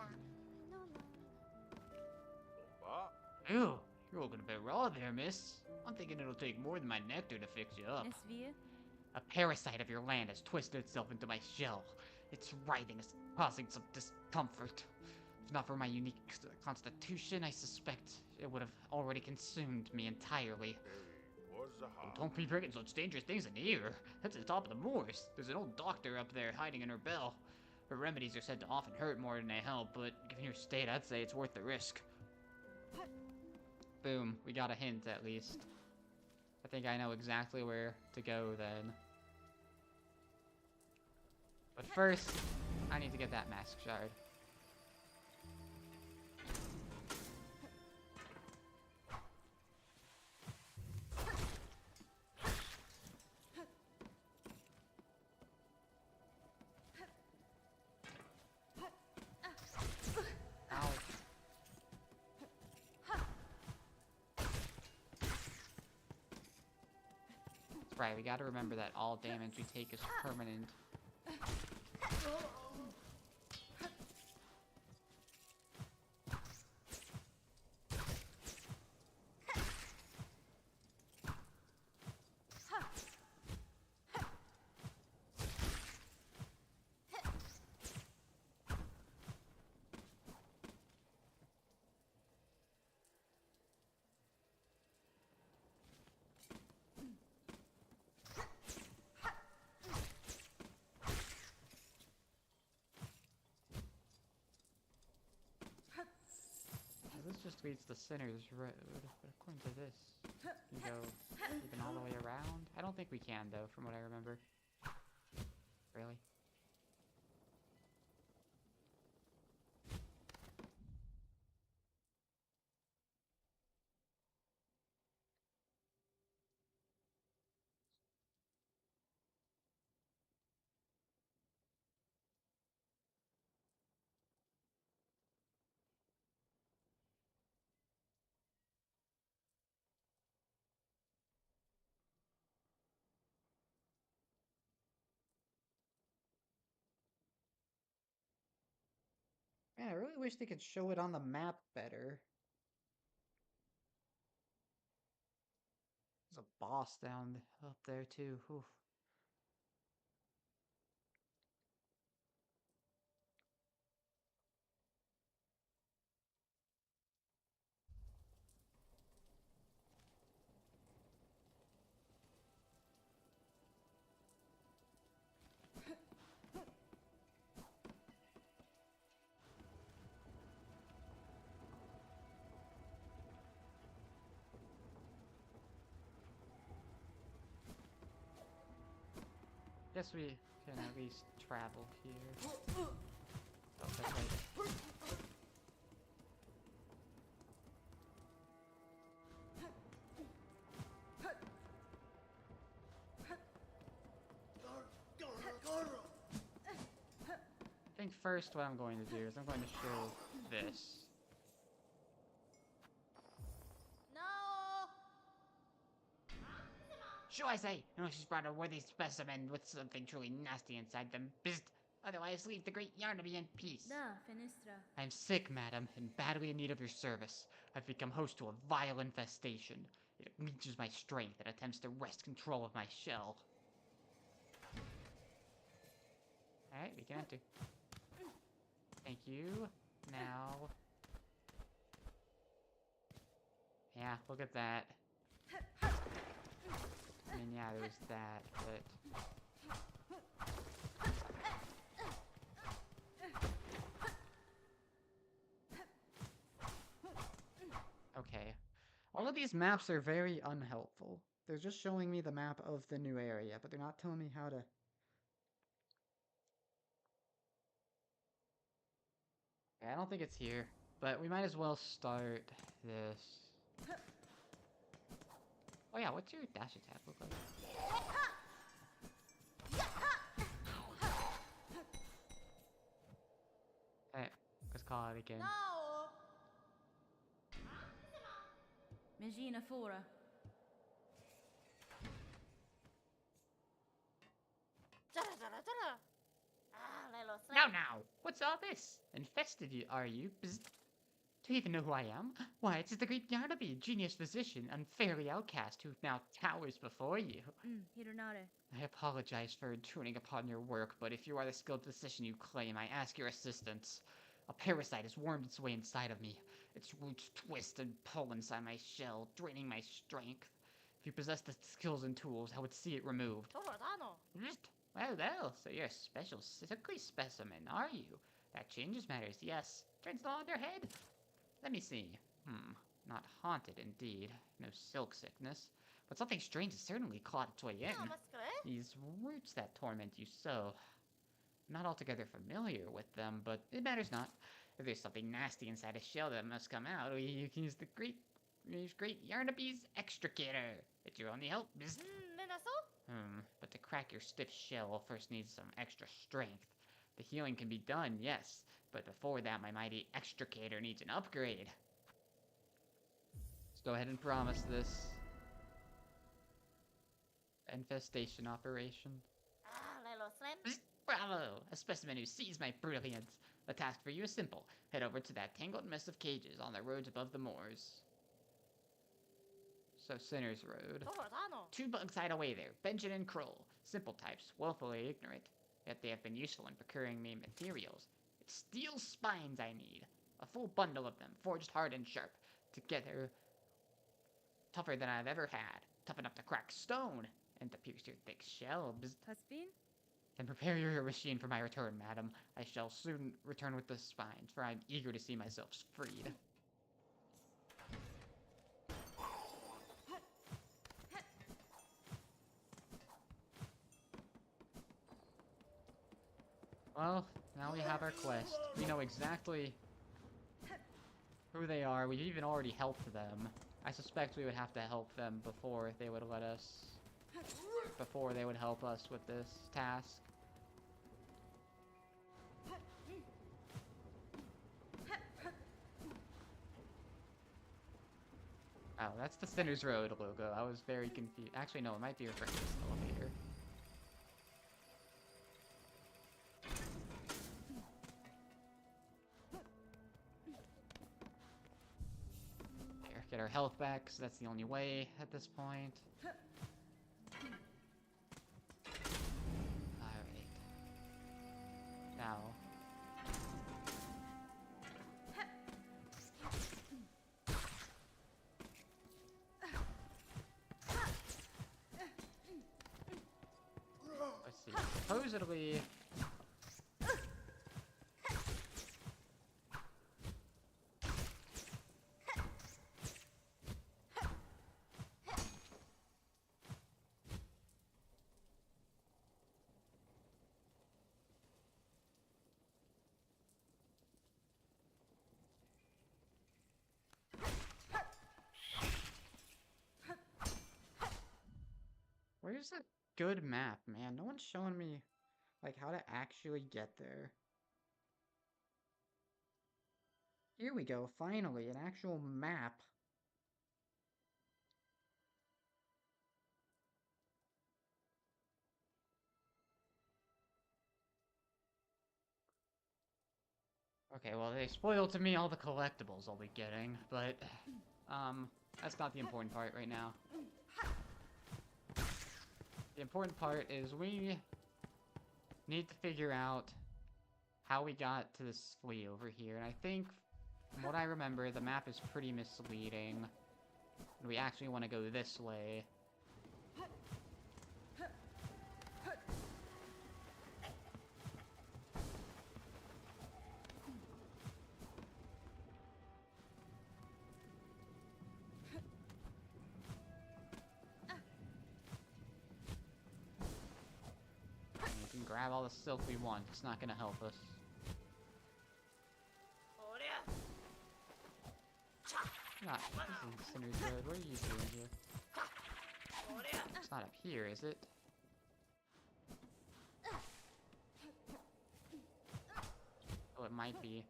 Ew, you're looking a bit raw there, miss. I'm thinking it'll take more than my nectar to fix you up. A parasite of your land has twisted itself into my shell. Its writhing is causing some discomfort. If not for my unique constitution, I suspect it would have already consumed me entirely. Oh, don't be bringing such dangerous things in here. That's the top of the moors. There's an old doctor up there hiding in her bell. Her remedies are said to often hurt more than they help, but given your state, I'd say it's worth the risk. Boom, we got a hint at least. I think I know exactly where to go then. But first, I need to get that mask shard. Ow. That's right, we gotta remember that all damage we take is permanent. This just leads to Sinner's Road, but according to this, you can go even all the way around? I don't think we can, though, from what I remember. Really? Man, I really wish they could show it on the map better. There's a boss down up there, too. Oof. guess we can at least travel here. Oh, that's right. I think first what I'm going to do is I'm going to show this. No! Sure, I say. You know, she's brought a worthy specimen with something truly nasty inside them. Bzzt. Otherwise, leave the great yarn to be in peace. Da, Fenestra. I am sick, madam, and badly in need of your service. I've become host to a vile infestation. It leeches my strength and attempts to wrest control of my shell. Alright, we can enter. Thank you. Now... Yeah, look at that. I mean, yeah, there's that, but... Okay. All of these maps are very unhelpful. They're just showing me the map of the new area, but they're not telling me how to... Yeah, I don't think it's here, but we might as well start this. Oh yeah, what's your dash attack look like? Alright, let's call it again. No! Megina Fora. Now! What's all this? Infested you, are you? Bzzt. Do you even know who I am? Why, it's the great Yarnaby, genius physician, unfairly outcast, who now towers before you. Hironare. I apologize for intruding upon your work, but if you are the skilled physician you claim, I ask your assistance. A parasite has wormed its way inside of me. Its roots twist and pull inside my shell, draining my strength. If you possess the skills and tools, I would see it removed. Well, so you're a special sickly specimen, are you? That changes matters, yes. Turns the on their head. Let me see. Not haunted, indeed. No silk sickness. But something strange has certainly clawed its way in. These roots that torment you so. I'm not altogether familiar with them, but it matters not. If there's something nasty inside a shell that must come out, you can use the great Yarnaby's extricator. It's your only help. But to crack your stiff shell first needs some extra strength. The healing can be done, yes, but before that my mighty extricator needs an upgrade. Let's go ahead and promise this. Infestation operation. Bzzt. Bravo! A specimen who sees my brilliance. The task for you is simple. Head over to that tangled mess of cages on the roads above the moors. So, Sinner's Road. 2 bugs hide away there, Benjamin and Kroll. Simple types, woefully ignorant. Yet they have been useful in procuring me materials. It's steel spines I need. A full bundle of them, forged hard and sharp. Together, tougher than I've ever had. Tough enough to crack stone, and to pierce your thick shell. Taspin? Then prepare your machine for my return, madam. I shall soon return with the spines, for I am eager to see myself freed. Well, now we have our quest. We know exactly who they are. We've even already helped them. I suspect we would have to help them before they would let us... Before they would help us with this task. Oh, that's the Sinner's Road logo. I was very confused. Actually, no, it might be referring to this elevator. Here, get our health back, because that's the only way at this point. Alright. Now. Let's see. Supposedly... Where's a good map, man? No one's showing me, like, how to actually get there. Here we go, finally, an actual map. Okay, well, they spoiled to me all the collectibles I'll be getting, but, that's not the important part right now. The important part is we need to figure out how we got to this flea over here, and I think, from what I remember, the map is pretty misleading. We actually want to go this way. We can grab all the silk we want, it's not gonna help us. Not, this is Cinder's Road. What are you doing here? It's not up here, is it? Oh, it might be.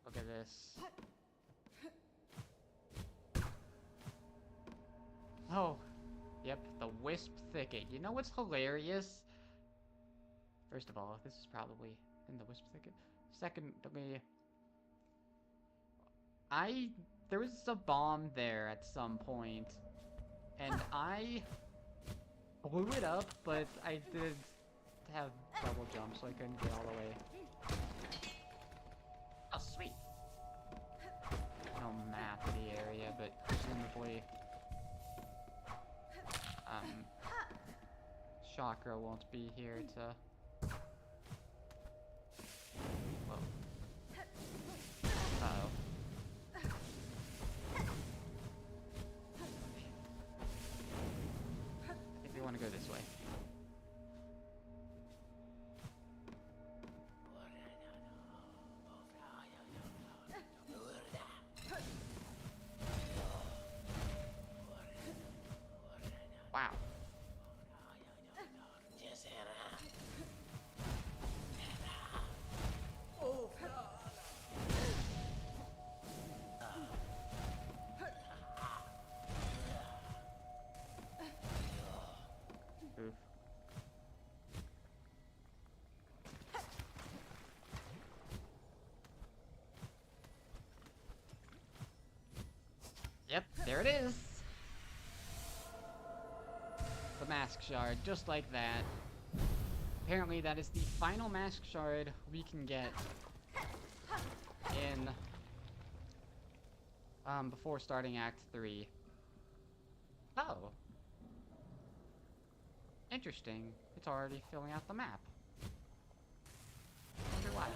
Look at this. Oh, yep, the Wisp Thicket. You know what's hilarious? First of all, this is probably in the Wisp Thicket. Secondly, there was a bomb there at some point, and I blew it up, but I did have double jump, so I couldn't get all the way. Oh, sweet. No map of the area, but presumably, Chakra won't be here to... Whoa. Uh-oh. I think we want to go this way. Wow. Oof. Yep, there it is. The mask shard, just like that. Apparently that is the final mask shard we can get in before starting Act 3. Oh. Interesting. It's already filling out the map. Wonder why.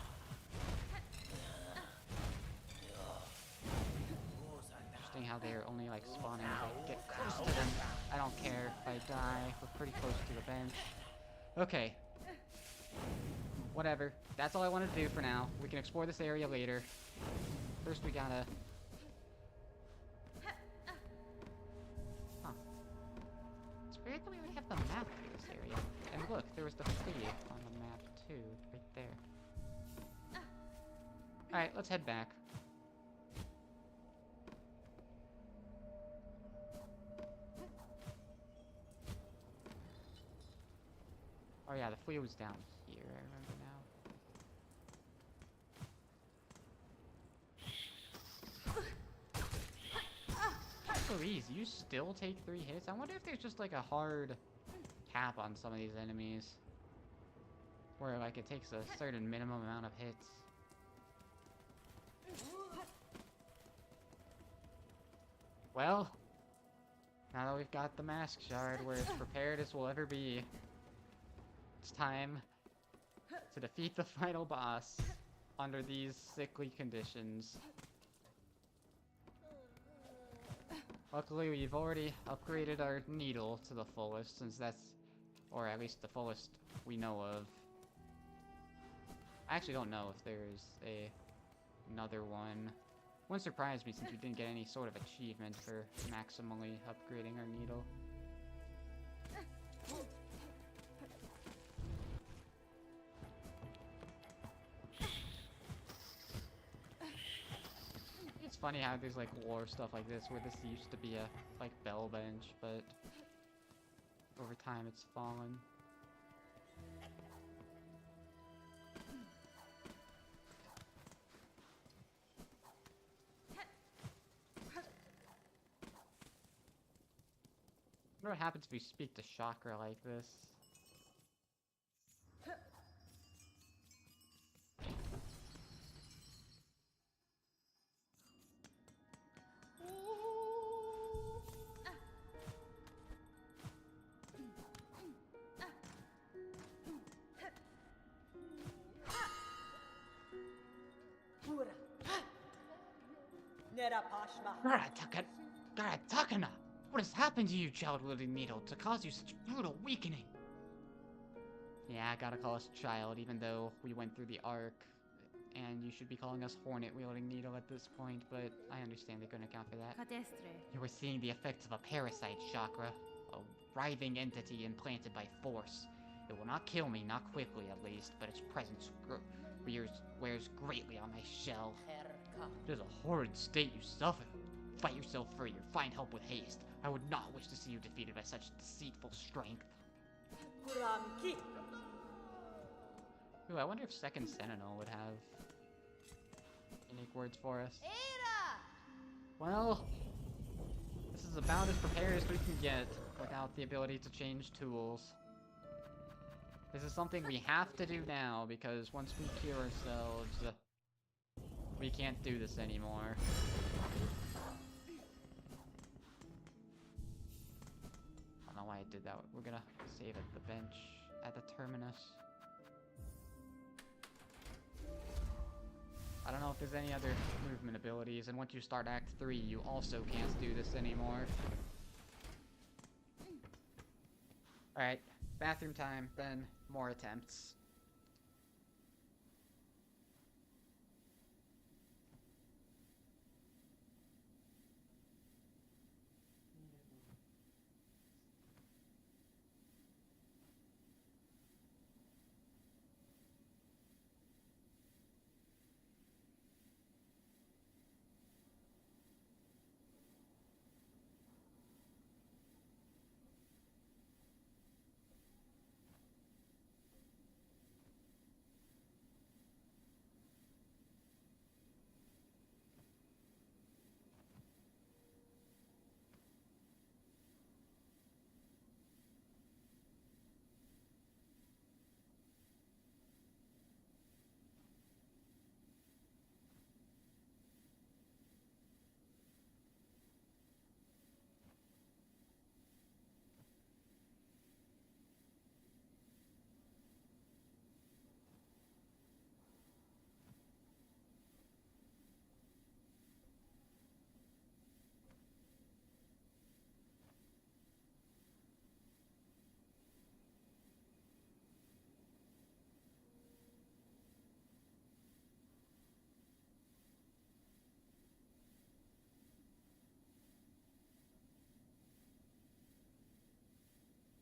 Interesting how they're only like spawning as I get close to them. I don't care if I die. We're pretty close to the bench. Okay. Whatever. That's all I want to do for now. We can explore this area later. First we gotta... Huh. It's weird that we would have the map for this area. And look, there was the flea on the map too, right there. Alright, let's head back. Oh yeah, the flea was down here, I remember now. Please, you still take 3 hits? I wonder if there's just like a hard cap on some of these enemies. Where like it takes a certain minimum amount of hits. Well, now that we've got the mask shard, we're as prepared as we'll ever be. It's time to defeat the final boss under these sickly conditions. Luckily, we've already upgraded our needle to the fullest, since that's, or at least the fullest we know of. I actually don't know if there's another one. Wouldn't surprise me since we didn't get any sort of achievement for maximally upgrading our needle. It's funny how there's like war stuff like this where this used to be a like bell bench, but over time it's fallen. I wonder what happens if you speak to chakra like this. Garatakana! What has happened to you, child-wielding needle, to cause you such brutal weakening? Yeah, I gotta call us child, even though we went through the arc. And you should be calling us Hornet-wielding needle at this point, but I understand they couldn't account for that. Cadestre. You were seeing the effects of a parasite chakra, a writhing entity implanted by force. It will not kill me, not quickly at least, but its presence wears greatly on my shell. It is a horrid state you suffer. Fight yourself free or find help with haste. I would not wish to see you defeated by such deceitful strength. Ooh, I wonder if Second Sentinel would have unique words for us. Well, this is about as prepared as we can get without the ability to change tools. This is something we have to do now, because once we cure ourselves, we can't do this anymore. I don't know why I did that. We're gonna save at the bench at the terminus. I don't know if there's any other movement abilities, and once you start Act 3, you also can't do this anymore. Alright, bathroom time, then more attempts.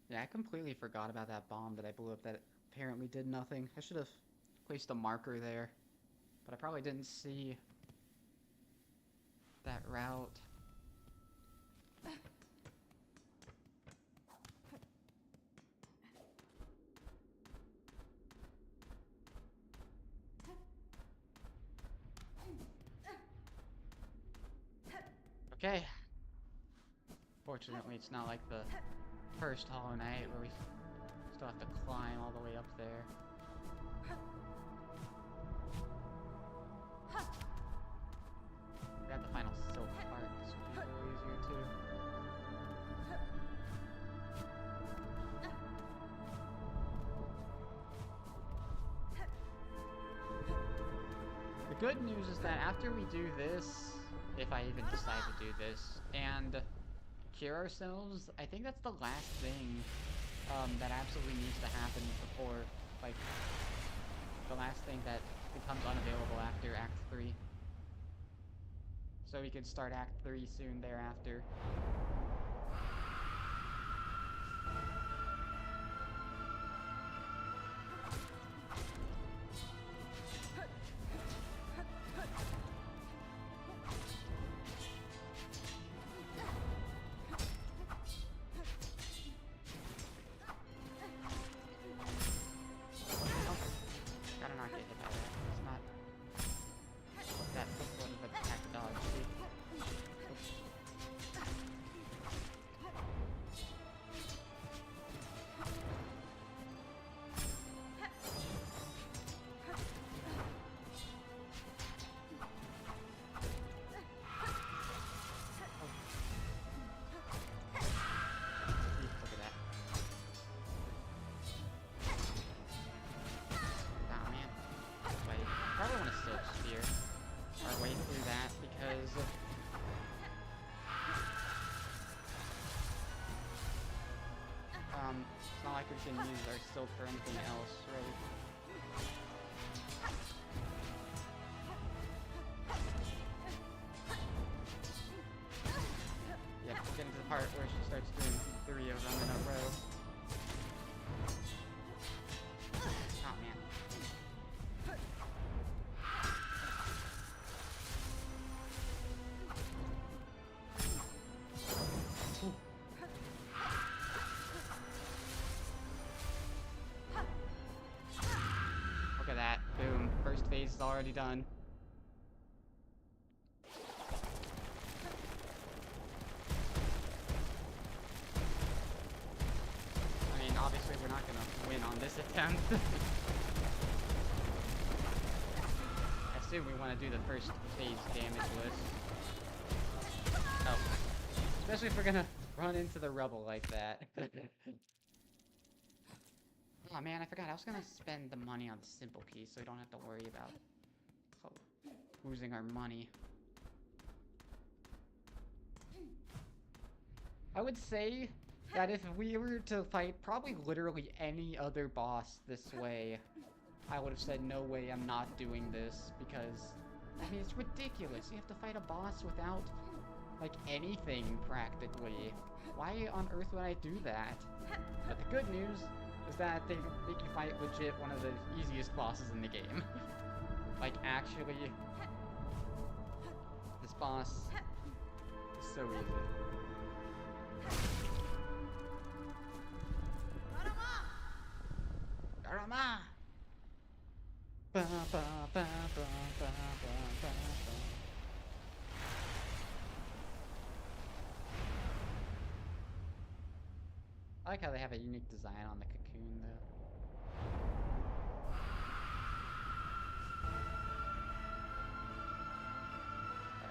Yeah, I completely forgot about that bomb that I blew up that apparently did nothing. I should have placed a marker there, but I probably didn't see that route. Okay. Fortunately, it's not like the first Hollow Knight where we still have to climb all the way up there. Grab the final silk part, this would be a little easier too. The good news is that after we do this, if I even decide to do this, and cure ourselves, I think that's the last thing that absolutely needs to happen before, like, the last thing that becomes unavailable after Act 3. so we could start Act 3 soon thereafter. Gotta not get hit by that. It's not that difficult of an attack to dodge, see? Look at that. Nah, man. Wait, probably want to Silk Spear our way through that because it's not like we can use our silk for anything else, really. Yep, we're getting to the part where she starts doing 3 of them in a row. Oh man. Ooh. Look at that. Boom. First phase is already done. I mean, obviously we're not gonna win on this attempt. I assume we want to do the first phase damage list. Oh. Especially if we're gonna run into the rubble like that. Oh man, I forgot. I was gonna spend the money on the simple key so we don't have to worry about losing our money. I would say that if we were to fight probably literally any other boss this way, I would have said, no way, I'm not doing this, because, I mean, it's ridiculous. You have to fight a boss without, like, anything, practically. Why on earth would I do that? But the good news is that they make you fight legit one of the easiest bosses in the game. Like, actually, this boss is so easy. Garama! Ba, ba, ba, ba, ba, ba, ba, ba. I like how they have a unique design on the cocoon, though.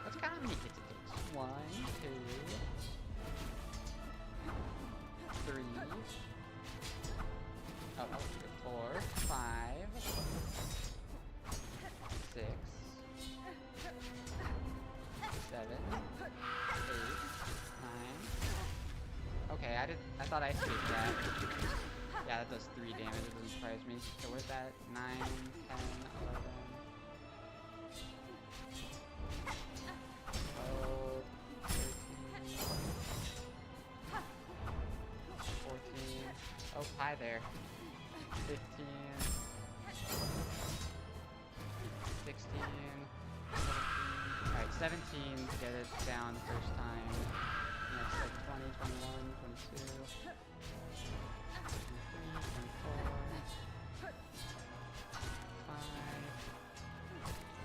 Let's count how many hits it takes. 1, 2, 3. Oh, 4, 5, 6, 7, 8, 9. Okay, I thought I escaped that. Yeah, that does 3 damage, it doesn't surprise me. So where's that? 9, 10, 11, 12, 13, 14. Oh, hi there. 15, 16, 17. Alright, 17 to get it down the first time. Next, like 20, 21, 22, 23, 24, 25,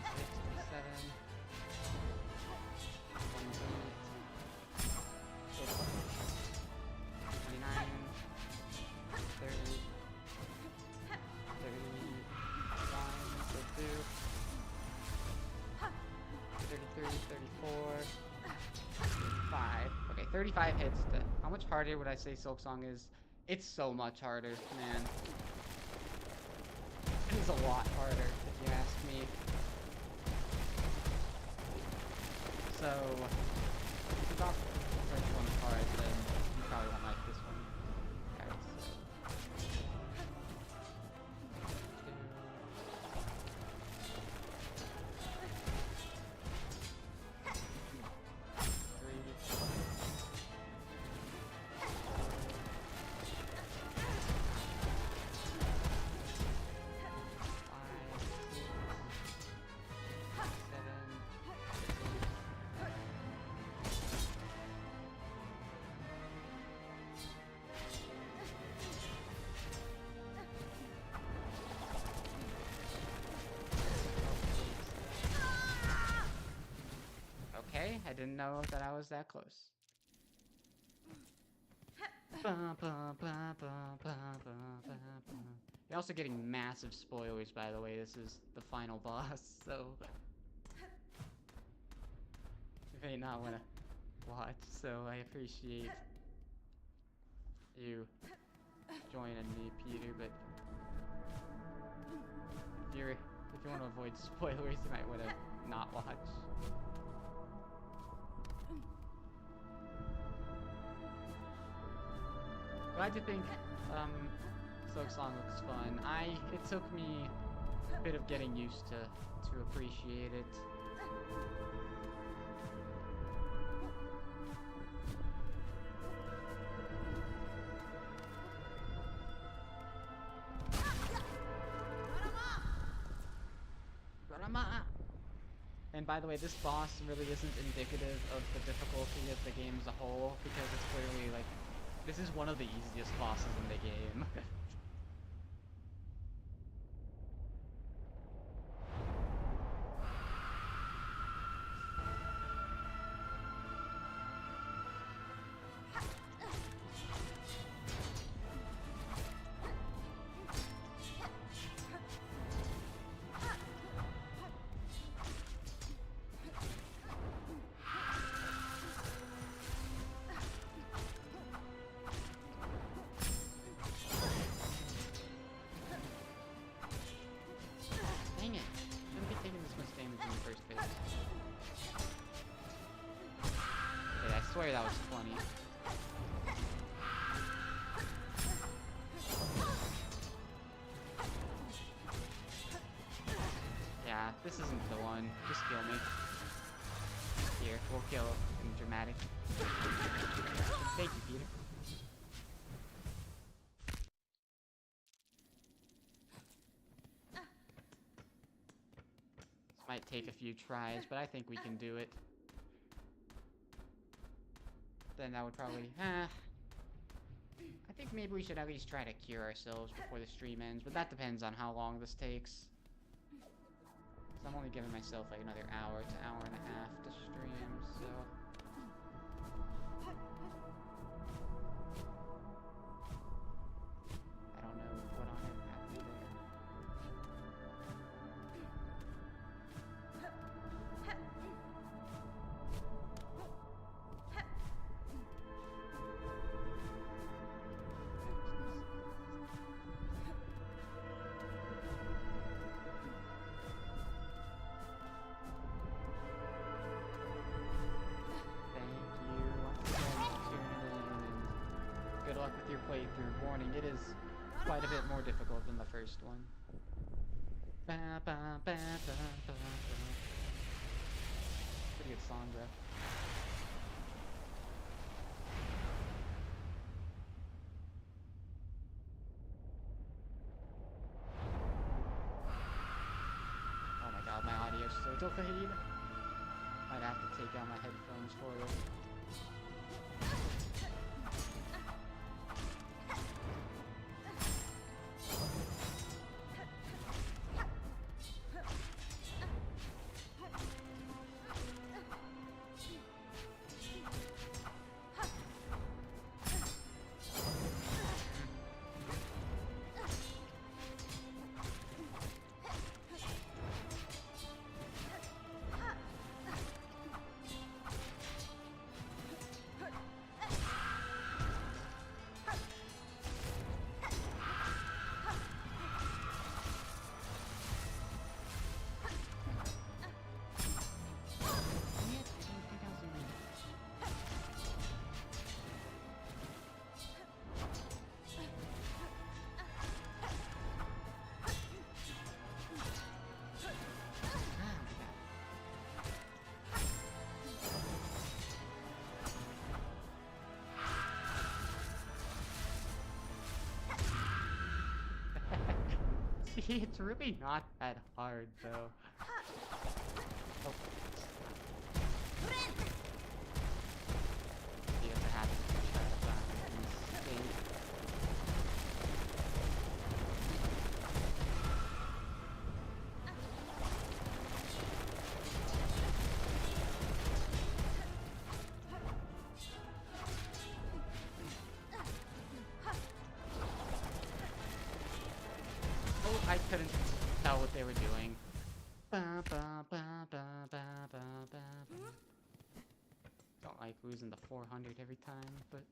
26, 27, 28, 29, 30, 32, 33, 34, 35. Okay, 35 hits. How much harder would I say Silksong is? It's so much harder, man. It is a lot harder, if you ask me. So, if you thought the first one hard, then you probably won't like this one. Alright, so... Okay, I didn't know that I was that close. You're also getting massive spoilers, by the way. This is the final boss, so you may not want to watch. So I appreciate you joining me, Peter. But if you want to avoid spoilers, you might want to not watch. Glad you think Silksong looks fun. It took me a bit of getting used to appreciate it. And by the way, this boss really isn't indicative of the difficulty of the game as a whole, because it's clearly like, this is one of the easiest bosses in the game. Dang it! Shouldn't be taking this much damage in the first place. Okay, I swear that was 20. Yeah, this isn't the one. Just kill me. Here, we'll kill in dramatic. Thank you, Peter. Might take a few tries, but I think we can do it. Then that would probably... I think maybe we should at least try to cure ourselves before the stream ends, but that depends on how long this takes. So I'm only giving myself like another hour to hour and a half to stream, so... I don't know what on earth happened there. Good luck with your playthrough. Warning, it is quite a bit more difficult than the first one. Pretty good song, bro. Oh my god, my audio's so delayed. I'd have to take out my headphones for it. See, it's really not that hard, though. Oh. See if it happens to try to find these. couldn't tell what they were doing. Ba, ba, ba, ba, ba, ba, ba, ba. Don't like losing the 400 every time, but...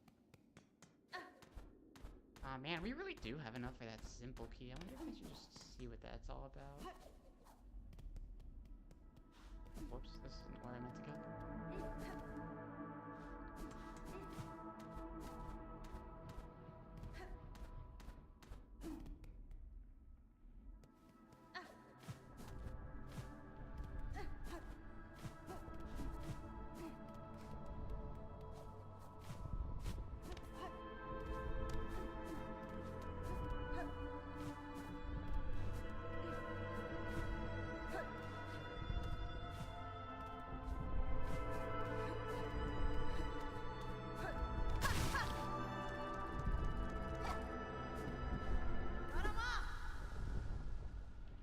Ah, man, we really do have enough for that simple key. I wonder if I should just see what that's all about. Whoops, this isn't where I meant to go.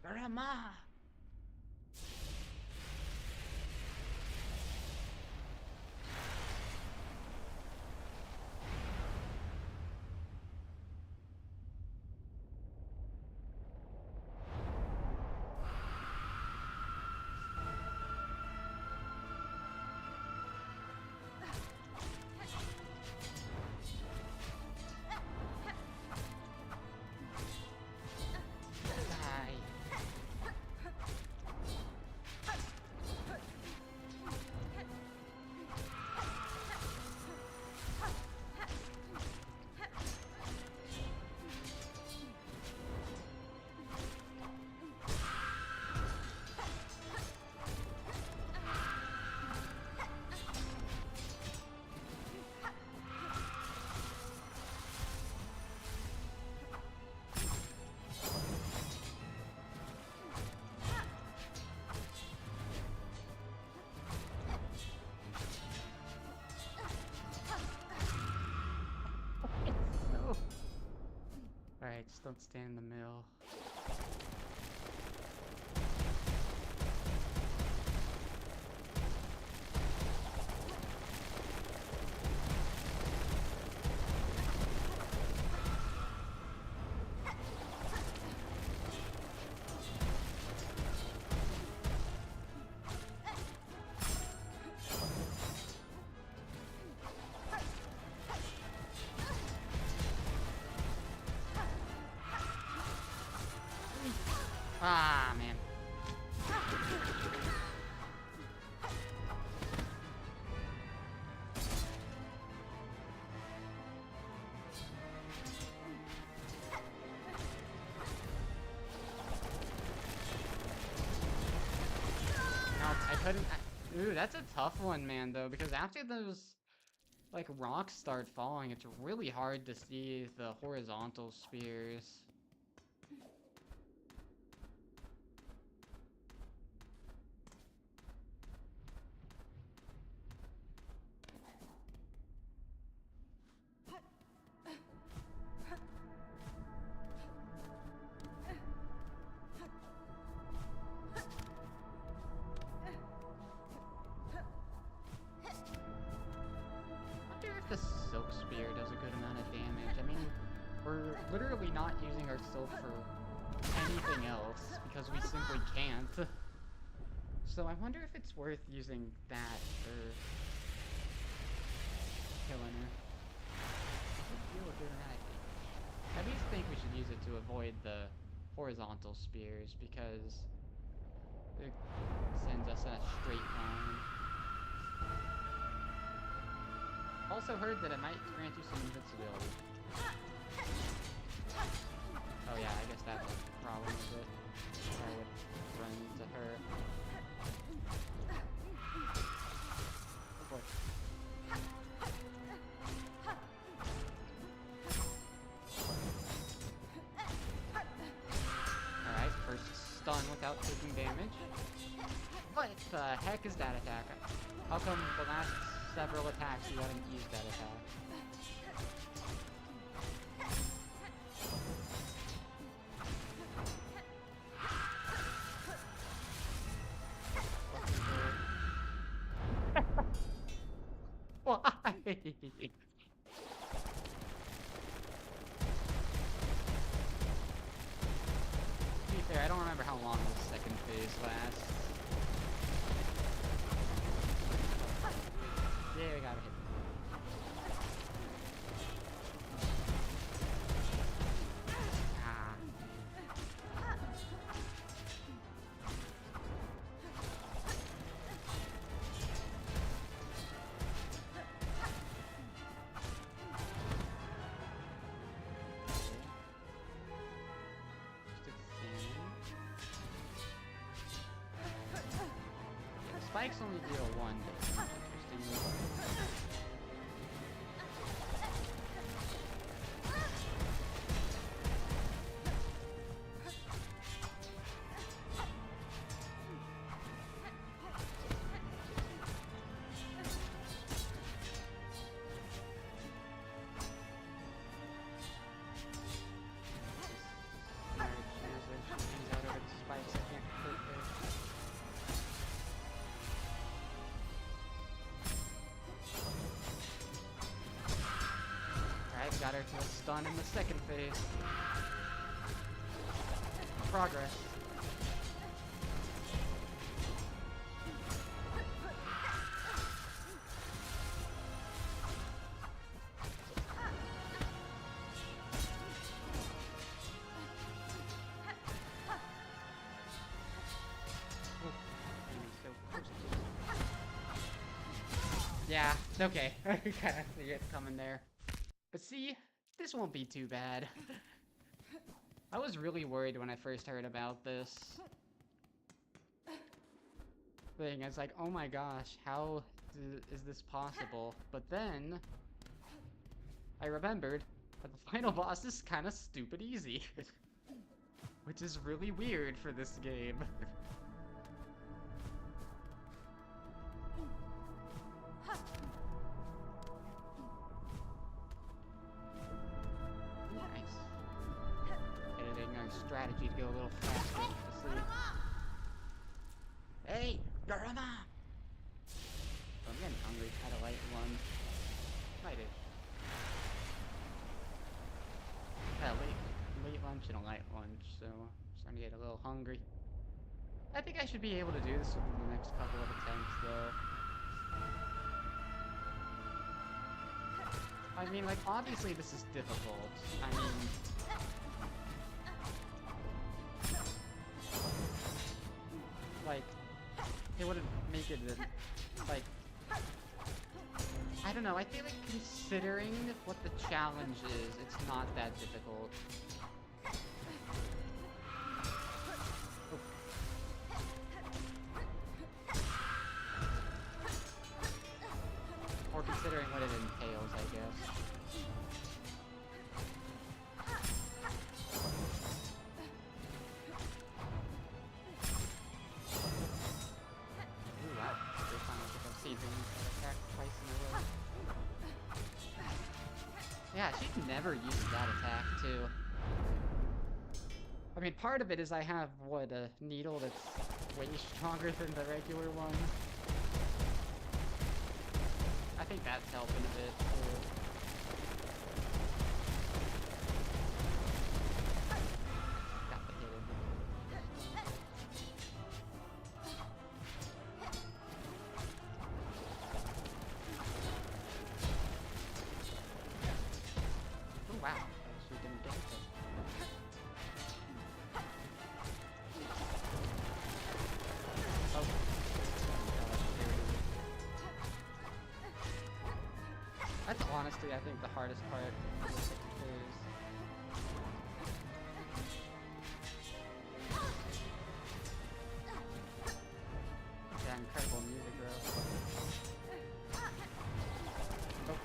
Grandma! Alright, just don't stand in the middle. Ah, man. No, I couldn't... Ooh, that's a tough one, man, though, because after those, like, rocks start falling, it's really hard to see the horizontal spears. The silk spear does a good amount of damage. I mean, we're literally not using our silk for anything else because we simply can't. So I wonder if it's worth using that for killing her. It would feel a good amount. I at least think we should use it to avoid the horizontal spears because it sends us in a straight line. Also heard that it might grant you some invincibility. Oh yeah, I guess that's the problem with it. I would run into her. Oh boy. Alright, first stun without taking damage. What the heck is that attack? How come the last several attacks you haven't used that attack? Why? To be blast. Yeah, we got it. Ah. Spikes only deal one damage, interestingly. Spikes, I can't hit there. Alright, got her to a stun in the second phase. Progress. Yeah, okay. I kinda see it coming there. But see, this won't be too bad. I was really worried when I first heard about this thing. I was like, oh my gosh, how is this possible? But then I remembered that the final boss is kind of stupid easy. Which is really weird for this game. Nice. Editing our strategy to go a little faster. Obviously. Hey, Garama! I'm getting hungry. Had a light lunch. Might have. Had a late lunch and a light lunch, so I'm starting to get a little hungry. I think I should be able to do this within the next couple of attempts, though. I mean, like, obviously this is difficult. I mean... like, it wouldn't make it, like... I don't know, I feel like considering what the challenge is, it's not that difficult. Or considering what it entails, I guess. Ooh, wow. First time I think I've seen him attack twice in a row. Yeah, she never uses that attack, too. I mean, part of it is I have, what, a needle that's way stronger than the regular one. I think that's helping a bit, too. Got the hidden. Oh, wow. Actually didn't get it. Oh. That's honestly, I think, the hardest part of the second phase. Yeah, incredible music, though. Oh.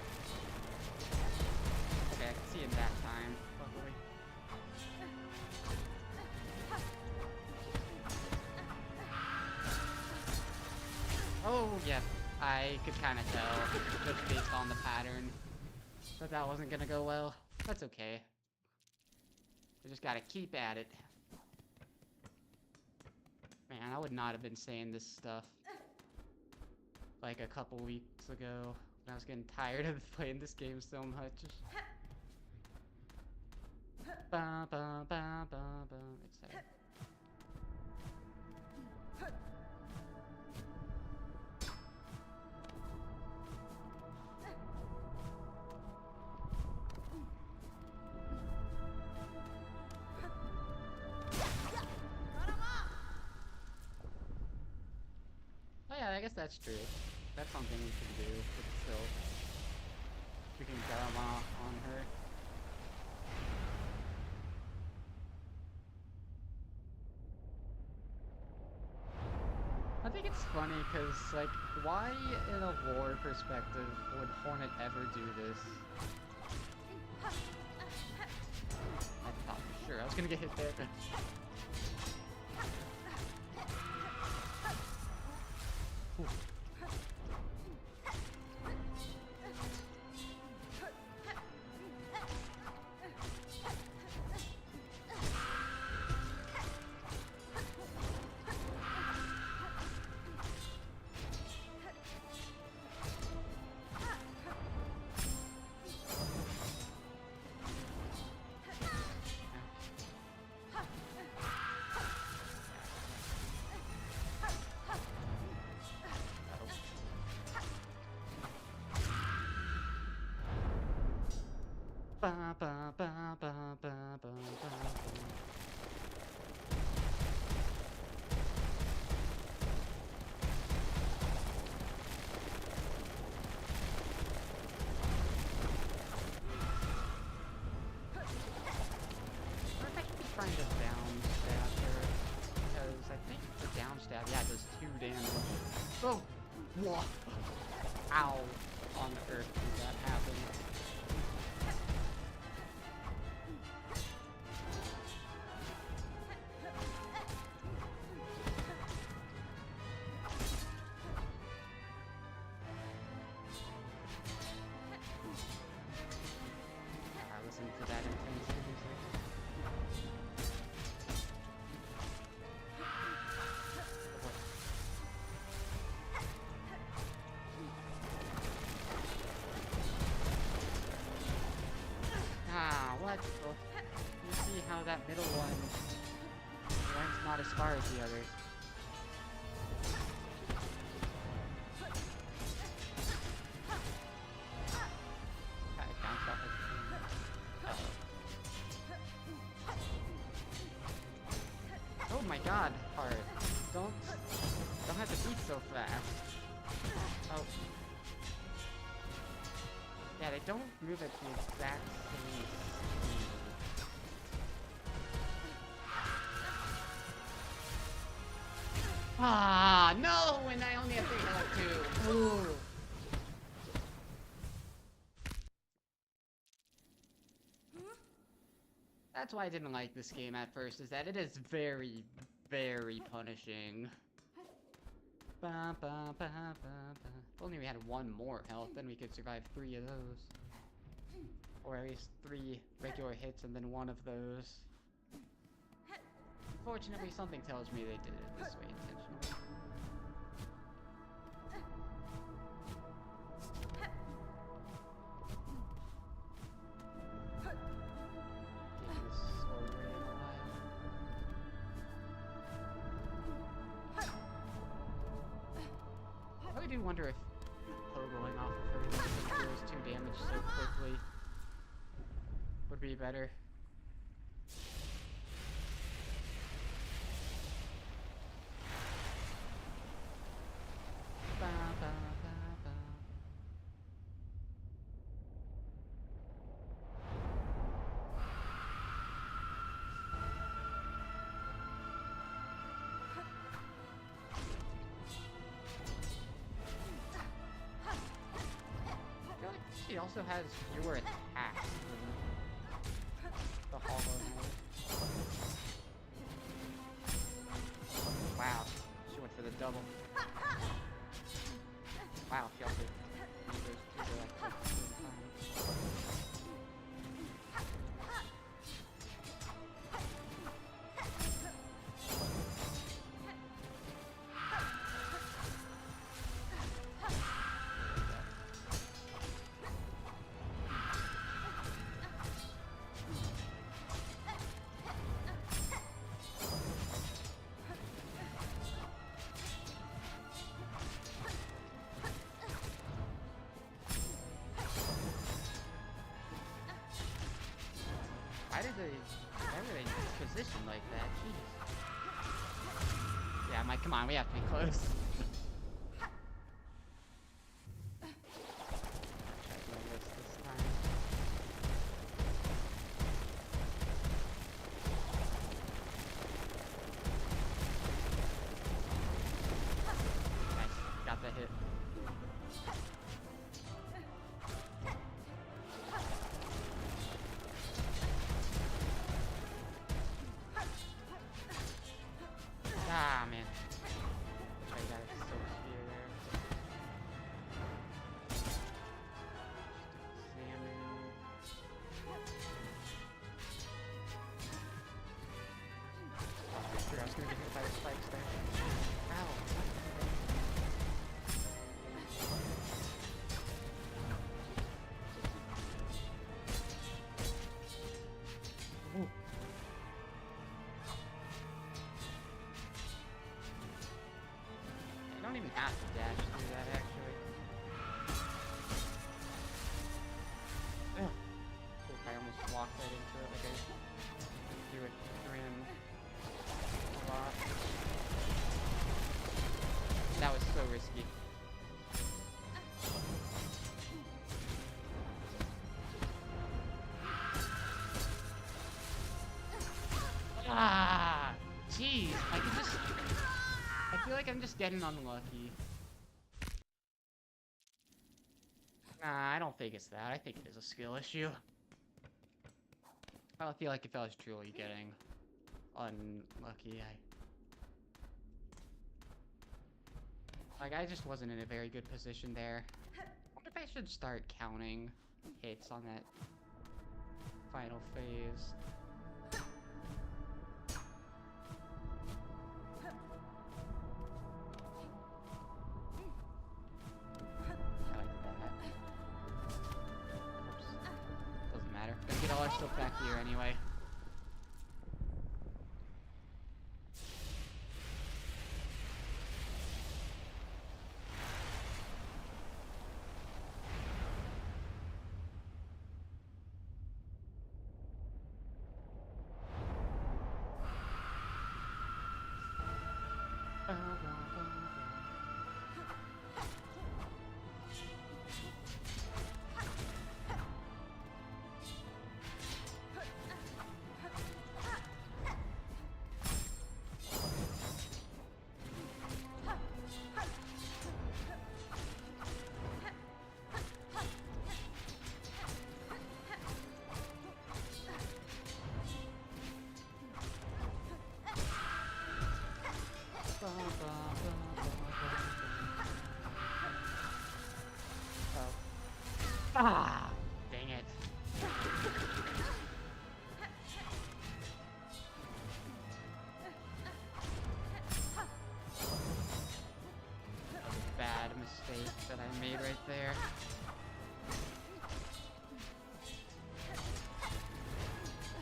Okay, I can see him that time, luckily. Oh, yeah. I could kind of tell, just based on the pattern, that that wasn't gonna go well. That's okay. We just gotta keep at it. Man, I would not have been saying this stuff like a couple weeks ago when I was getting tired of playing this game so much. Ba ba ba ba ba, etc. that's true. That's something we can do with Silk. We can get him on her. I think it's funny because, like, why in a lore perspective would Hornet ever do this? I thought for sure I was gonna get hit there. Ba ba ba ba ba ba ba. Trying to down stab her because I think the down stab, yeah, does 2 damage. Oh, whoa, ow! On the earth did that happen? Listen to that intense music. What? Well, you see how that middle one went not as far as the others. Kind of bounced off like... Oh my god, Heart. Don't have to beat so fast. Oh. Yeah, they don't move at the exact same speed. Ah, no! And I only have 3 health too. Ooh. That's why I didn't like this game at first, is that it is very, very punishing. Ba, ba, ba, ba, ba. If only we had 1 more health, then we could survive 3 of those. Or at least 3 regular hits and then 1 of those. Fortunately, something tells me they did it this way intentionally. Get this sword in a while. I really do wonder if pogoing off of her that deals 2 damage so quickly would be better. Ba, ba, ba, ba. I feel like she also has fewer attacks than the Hollow Knight. Wow, she went for the double. Wow, she also used those 2 direct hits at the same time. Why were they positioned like that? Jeez. Yeah, I'm like, come on, we have to be close. a hit. Ah, man. I got a silk spear there. Salmon. Sure, I was gonna get hit by the spikes there. Ow. Ooh. I don't even have to dash through that, actually. Ugh. Oop, I almost walked right into it like I do it grin a lot. That was so risky. Ah! Jeez, I can just... I feel like I'm just getting unlucky. Nah, I don't think it's that. I think it is a skill issue. I feel like if I was truly getting unlucky, I just wasn't in a very good position there. I wonder if I should start counting hits on that final phase. I like that. Oops. Doesn't matter. Gonna get all our stuff back here anyway. Ah, dang it. That was a bad mistake that I made right there.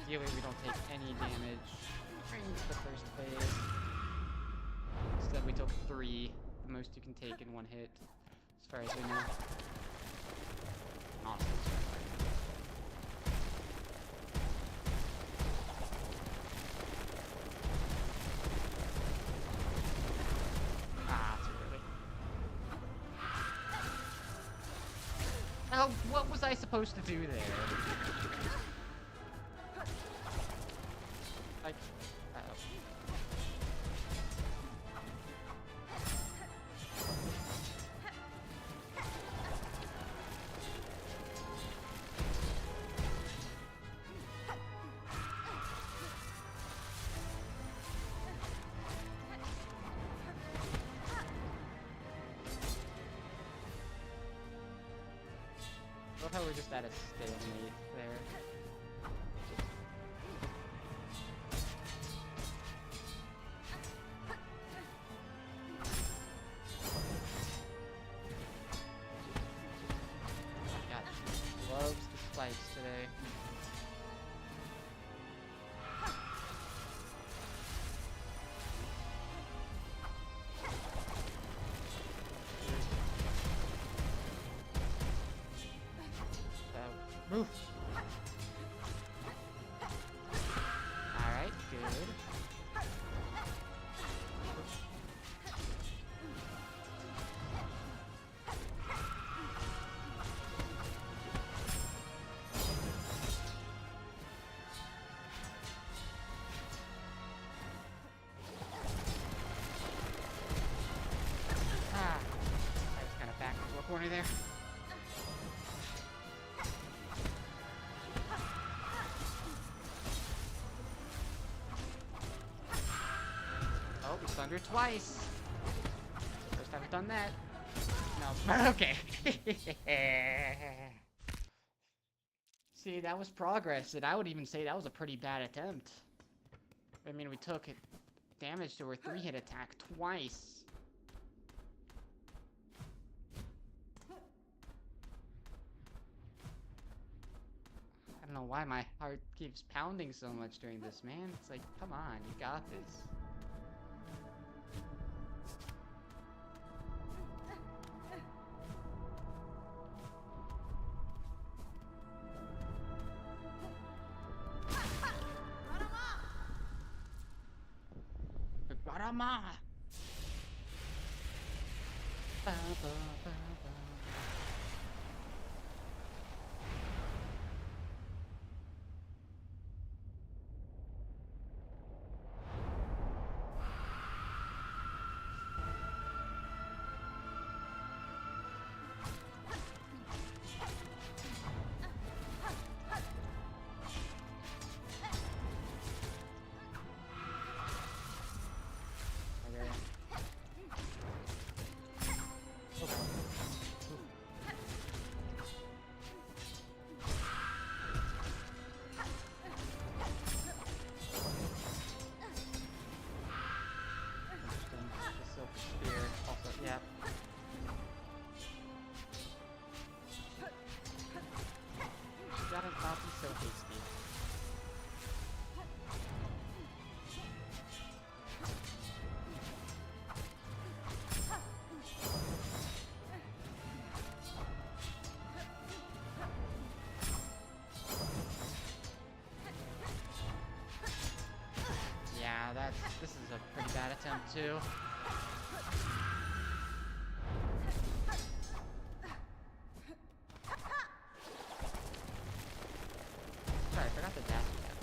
Ideally, we don't take any damage during the first phase. Instead, we took 3, the most you can take in one hit, as far as I know. Awesome. Ah, too early. Oh, what was I supposed to do there? Like, I love how we're just at a stalemate there. God, she loves the spikes today. Move. Alright, good. Ah. her twice. First time I've done that. No. Okay. See, that was progress, and I would even say that was a pretty bad attempt. I mean, we took damage to her 3-hit attack twice. I don't know why my heart keeps pounding so much during this, man. It's like, come on, you got this. Barama! Ba, ba, ba, ba. This is a pretty bad attempt too. Sorry, I forgot the dash attack.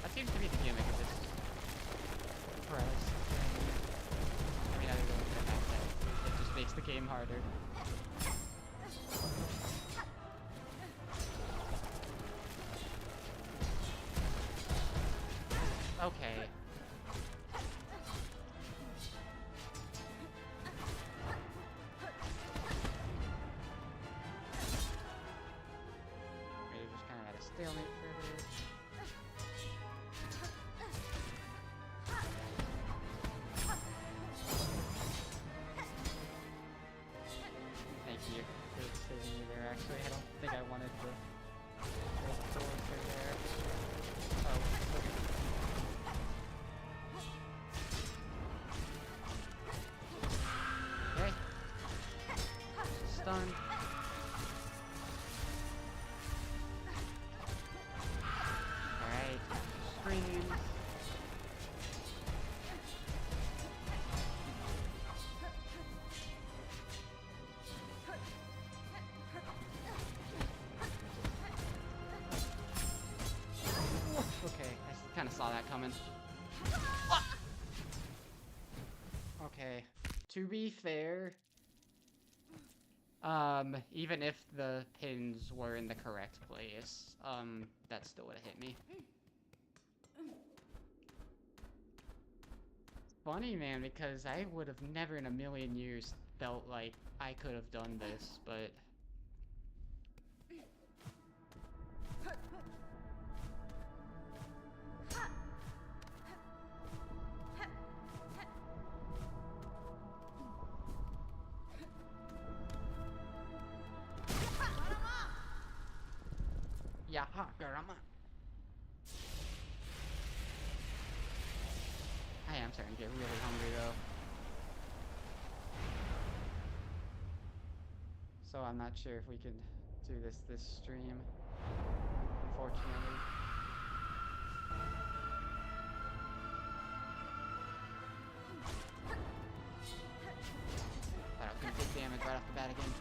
That seems to be the gimmick of this press. I mean, other than the fact that it just makes the game harder. Okay. Maybe just kind of at a stalemate for a bit. Thank you for saving me there, actually. I don't think I wanted to go forward for there. Oh, okay. Stunned. Alright, screams. Okay, I kind of saw that coming. Okay, to be fair, even if the pins were in the correct place, that still would have hit me. Funny, man, because I would have never in a million years felt like I could have done this, but... Yaha, Garama. I am starting to get really hungry though. So I'm not sure if we could do this stream, unfortunately. Thought I was gonna take damage right off the bat again.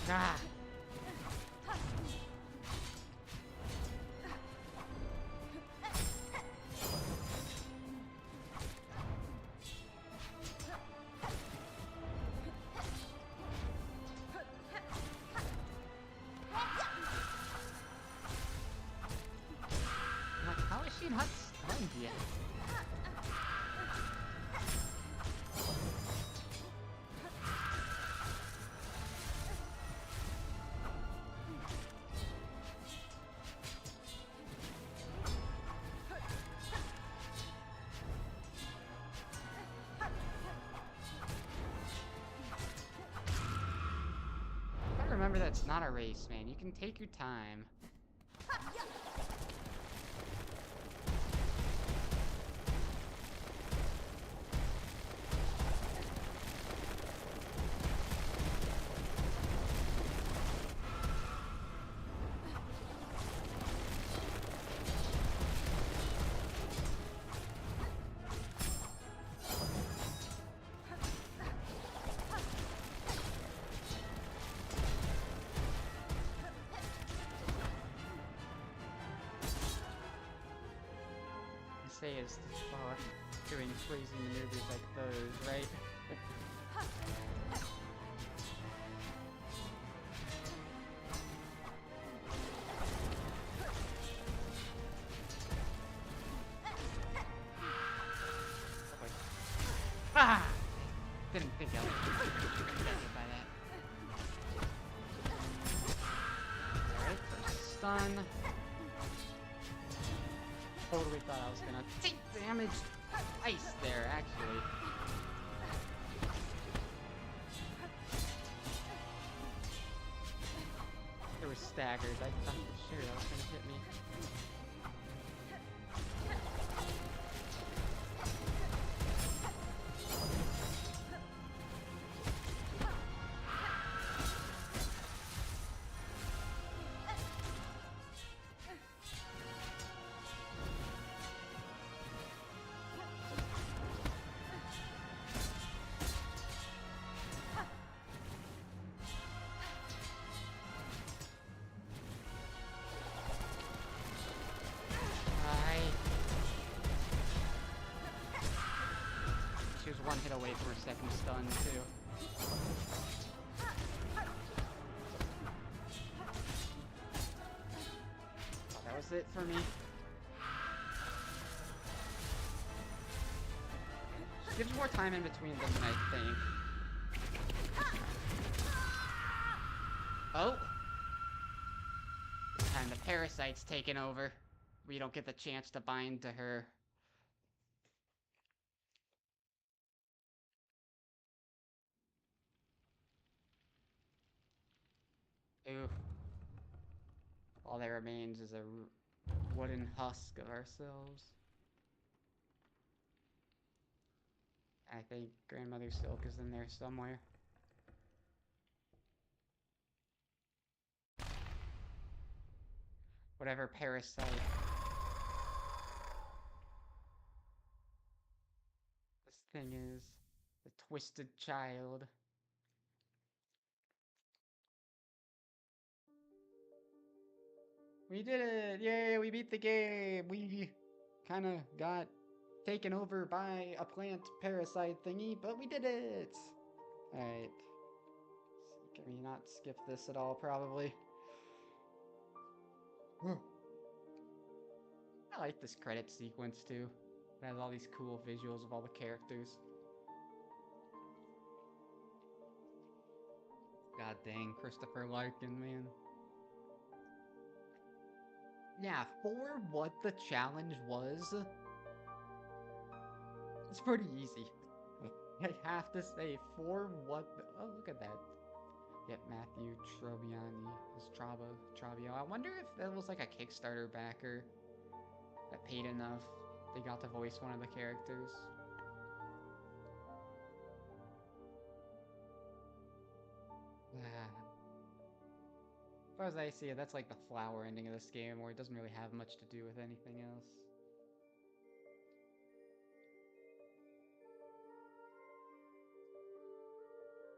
Ah! she not stunned yet? Gotta remember that's not a race, man. You can take your time. Say is doing crazy maneuvers like those, right? Ah! Didn't think I was affected by that. Alright, first stun. Totally thought I was gonna take damage twice there, actually. It was staggered. I thought for sure that was gonna hit me. She was one hit away from her second stun, too. Oh, that was it for me. She gives more time in between them than I think. Oh! This time the parasite's taken over. We don't get the chance to bind to her. Oof. All that remains is a wooden husk of ourselves. I think Grandmother Silk is in there somewhere. Whatever parasite this thing is. The twisted child. We did it! Yay, we beat the game! We kind of got taken over by a plant parasite thingy, but we did it! Alright. Can we not skip this at all, probably? I like this credit sequence, too. It has all these cool visuals of all the characters. God dang, Christopher Larkin, man. Yeah, for what the challenge was, it's pretty easy. I have to say, for what the... Oh, look at that. Yep, Matthew Troviani is Travio. I wonder if that was like a Kickstarter backer that paid enough. They got to voice one of the characters. As far as I see it, that's like the flower ending of this game, where it doesn't really have much to do with anything else.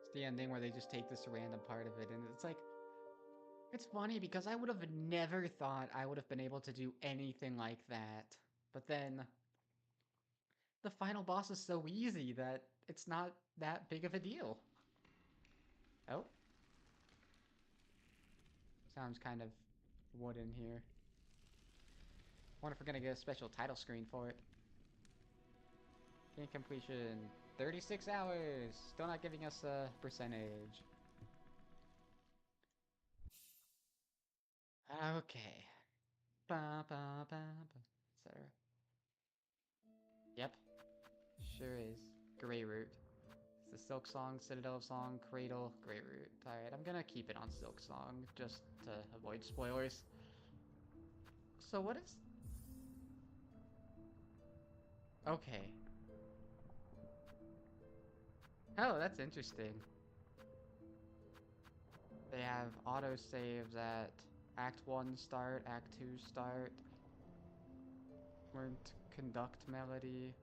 It's the ending where they just take this random part of it, and it's like... It's funny, because I would have never thought I would have been able to do anything like that. But then... the final boss is so easy that it's not that big of a deal. Oh. Sounds kind of wooden here. Wonder if we're gonna get a special title screen for it. Game completion 36 hours. Still not giving us a percentage. Okay. Ba ba ba ba. Etc. Yep. Sure is. Grey Root. It's the Silksong, Citadel of Song, Cradle, Grey Root. Alright, I'm gonna keep it on Silksong just to avoid spoilers. So what is... Okay. Oh, that's interesting. They have autosaves at Act 1 start, Act 2 start. Learned conduct melody.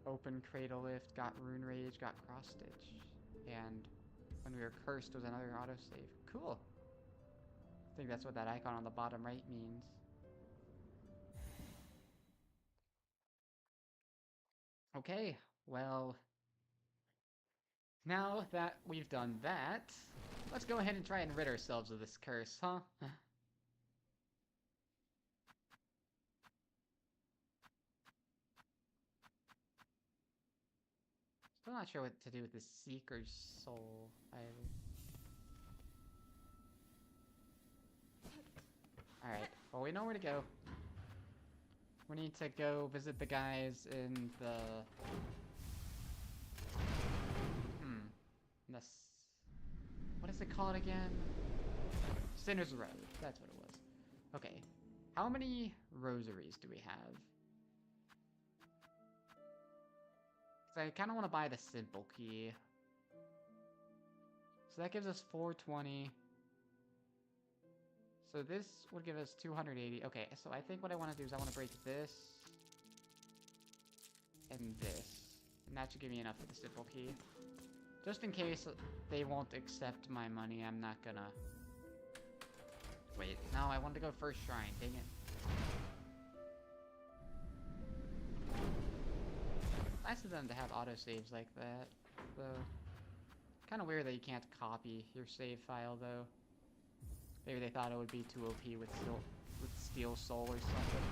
Open cradle lift, got rune rage, got cross stitch. And when we were cursed was another autosave. Cool. I think that's what that icon on the bottom right means. Okay, well, now that we've done that, let's go ahead and try and rid ourselves of this curse, huh? Still not sure what to do with this Seeker's Soul either. Alright, well we know where to go. We need to go visit the guys in the... What is it called again? Sinner's Road, that's what it was. Okay, how many rosaries do we have? Because I kind of want to buy the simple key. So that gives us 420. So this would give us 280. Okay, so I think what I want to do is I want to break this and this. And that should give me enough for the simple key. Just in case they won't accept my money, I'm not gonna... Wait, no, I wanted to go first shrine, dang it. Nice of them to have autosaves like that, though. Kind of weird that you can't copy your save file, though. Maybe they thought it would be too OP with Steel Soul or something.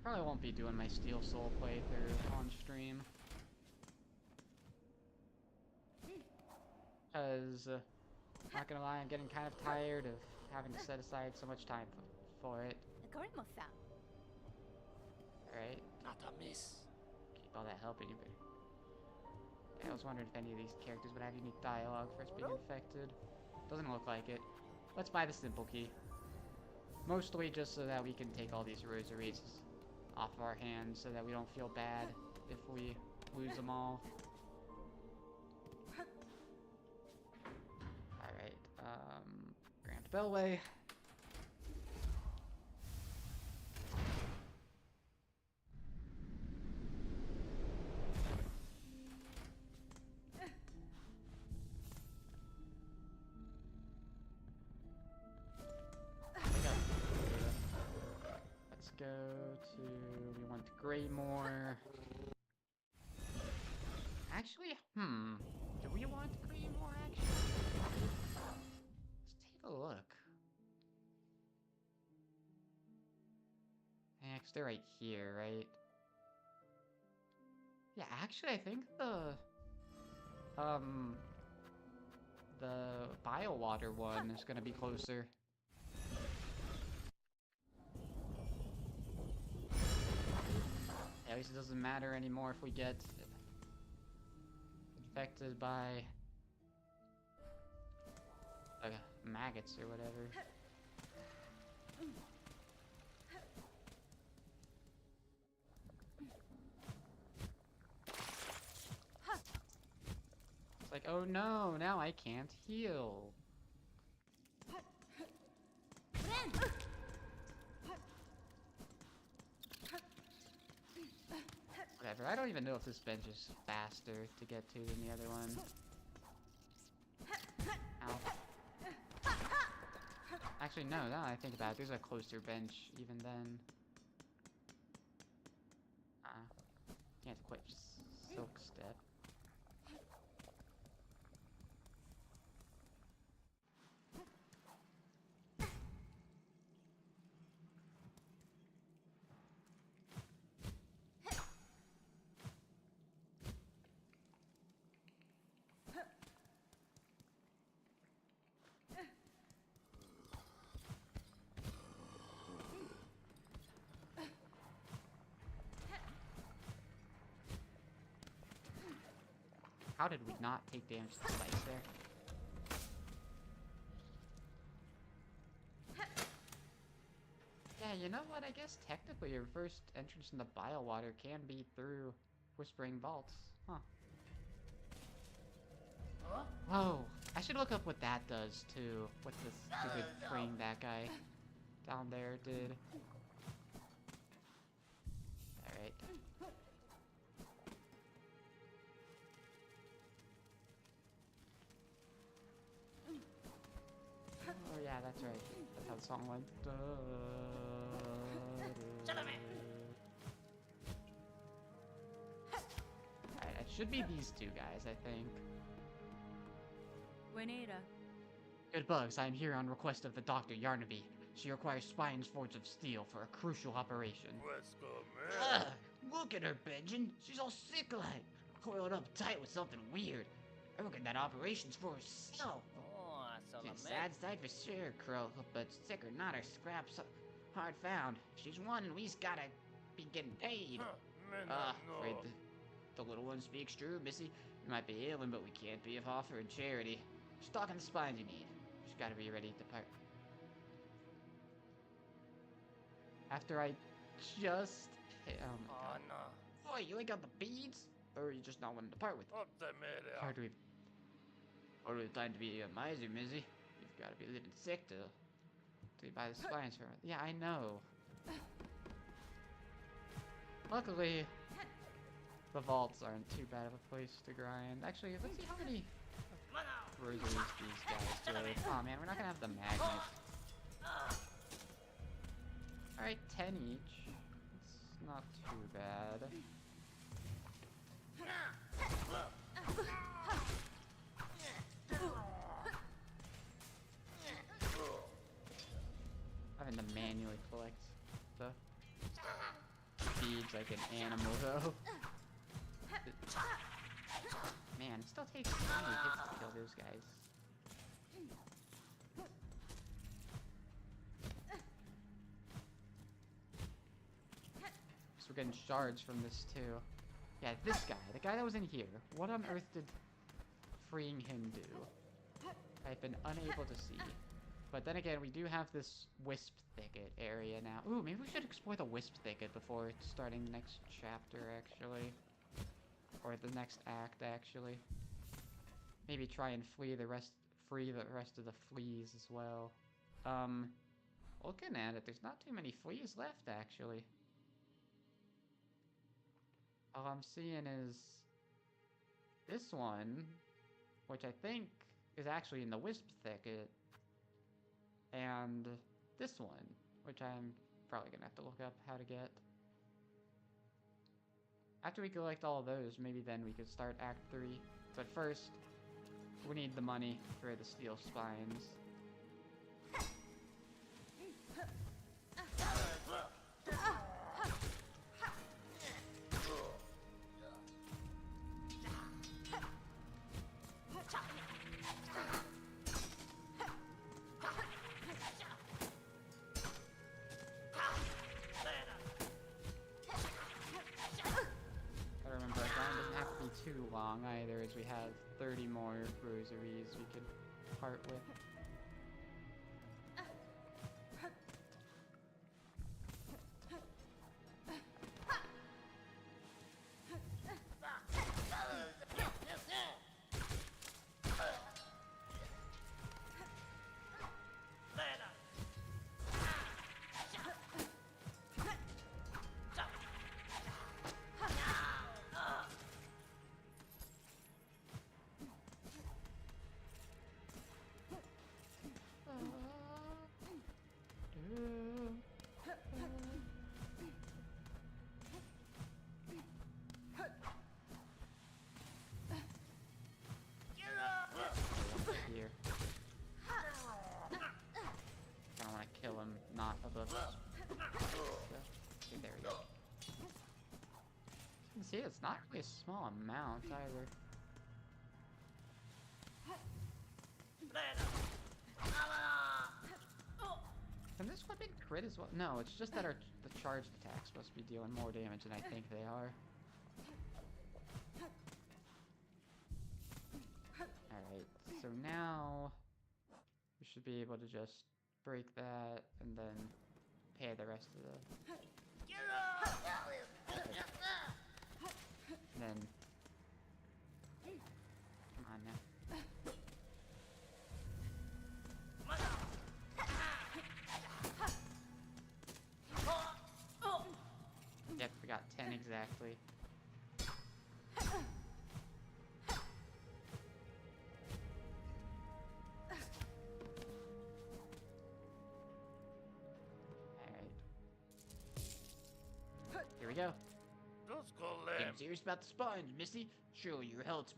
Probably won't be doing my Steel Soul playthrough on stream. Because, not gonna lie, I'm getting kind of tired of having to set aside so much time for it. Alright. Not a miss. Keep all that help in you, but... Yeah, I was wondering if any of these characters would have unique dialogue for us being infected. Doesn't look like it. Let's buy the simple key. Mostly just so that we can take all these rosaries off our hands so that we don't feel bad if we lose them all. Alright, Grand Bellway. Let's go to... we want Greymore. Actually, do we want Greymore, actually? Let's take a look. Yeah, 'cause they're right here, right? Yeah, actually, I think the Biowater one is gonna be closer. At least it doesn't matter anymore if we get infected by maggots or whatever. It's like, oh no, now I can't heal. Whatever, I don't even know if this bench is faster to get to than the other one. Ow. Actually, no, now that I think about it, there's a closer bench even then. Can't equip Silk Step. How did we not take damage to the spikes there? Yeah, you know what? I guess technically your first entrance into Biowater can be through Whispering Vaults. Huh. Whoa! I should look up what that does, too. What this stupid freeing that guy down there did. Alright. Oh yeah, that's right. That's how the song went. Alright, it should be these two guys, I think. Buenera. Good bugs, I am here on request of the Dr. Yarnaby. She requires spines forged of steel for a crucial operation. Ugh, Look at her, Benjamin. She's all sick-like, coiled up tight with something weird. I reckon that operation's for herself. She's a sad sight for sure, Crow, but sick or not, her scrap's hard found. She's one, and we's gotta be getting paid. Afraid the little one speaks true, Missy. You might be ailing, but we can't be of offering charity. Stock on the spines you need. Just gotta be ready to part. After I just hit, oh my god. Boy, you ain't got the beads? Or you just not wanting to part with them? Hard to Hardly time to be a miser, Missy. You've gotta be living sick to buy the spines from it. Yeah, I know. Luckily, the vaults aren't too bad of a place to grind. Actually, let's see how many rosaries these guys do. Oh man, we're not gonna have the magnet. Alright, 10 each. It's not too bad. Having to manually collect the beads like an animal, though. Man, it still takes 20 hits to kill those guys. So we're getting shards from this, too. Yeah, this guy, the guy that was in here. What on earth did freeing him do? I've been unable to see. But then again, we do have this Wisp Thicket area now. Ooh, maybe we should explore the Wisp Thicket before starting the next chapter, actually. Or the next act, actually. Maybe try and free the rest of the fleas as well. Looking at it, there's not too many fleas left, actually. All I'm seeing is this one, which I think is actually in the Wisp Thicket. And this one, which I'm probably gonna have to look up how to get. After we collect all of those, maybe then we could start Act 3. But first, we need the money for the steel spines. Too long either, as we have 30 more rosaries we could part with. Here. Kinda wanna kill him, not above this. Okay, there we go. You can see it's not really a small amount either. Can this weapon crit as well? No, it's just that the charged attack's supposed to be dealing more damage than I think they are. so now we should be able to just break that and then pay the rest of the... And then... Come on now. Yep, we got 10 exactly. Alright. Here we go. Getting serious about the spines, Missy. Surely your health's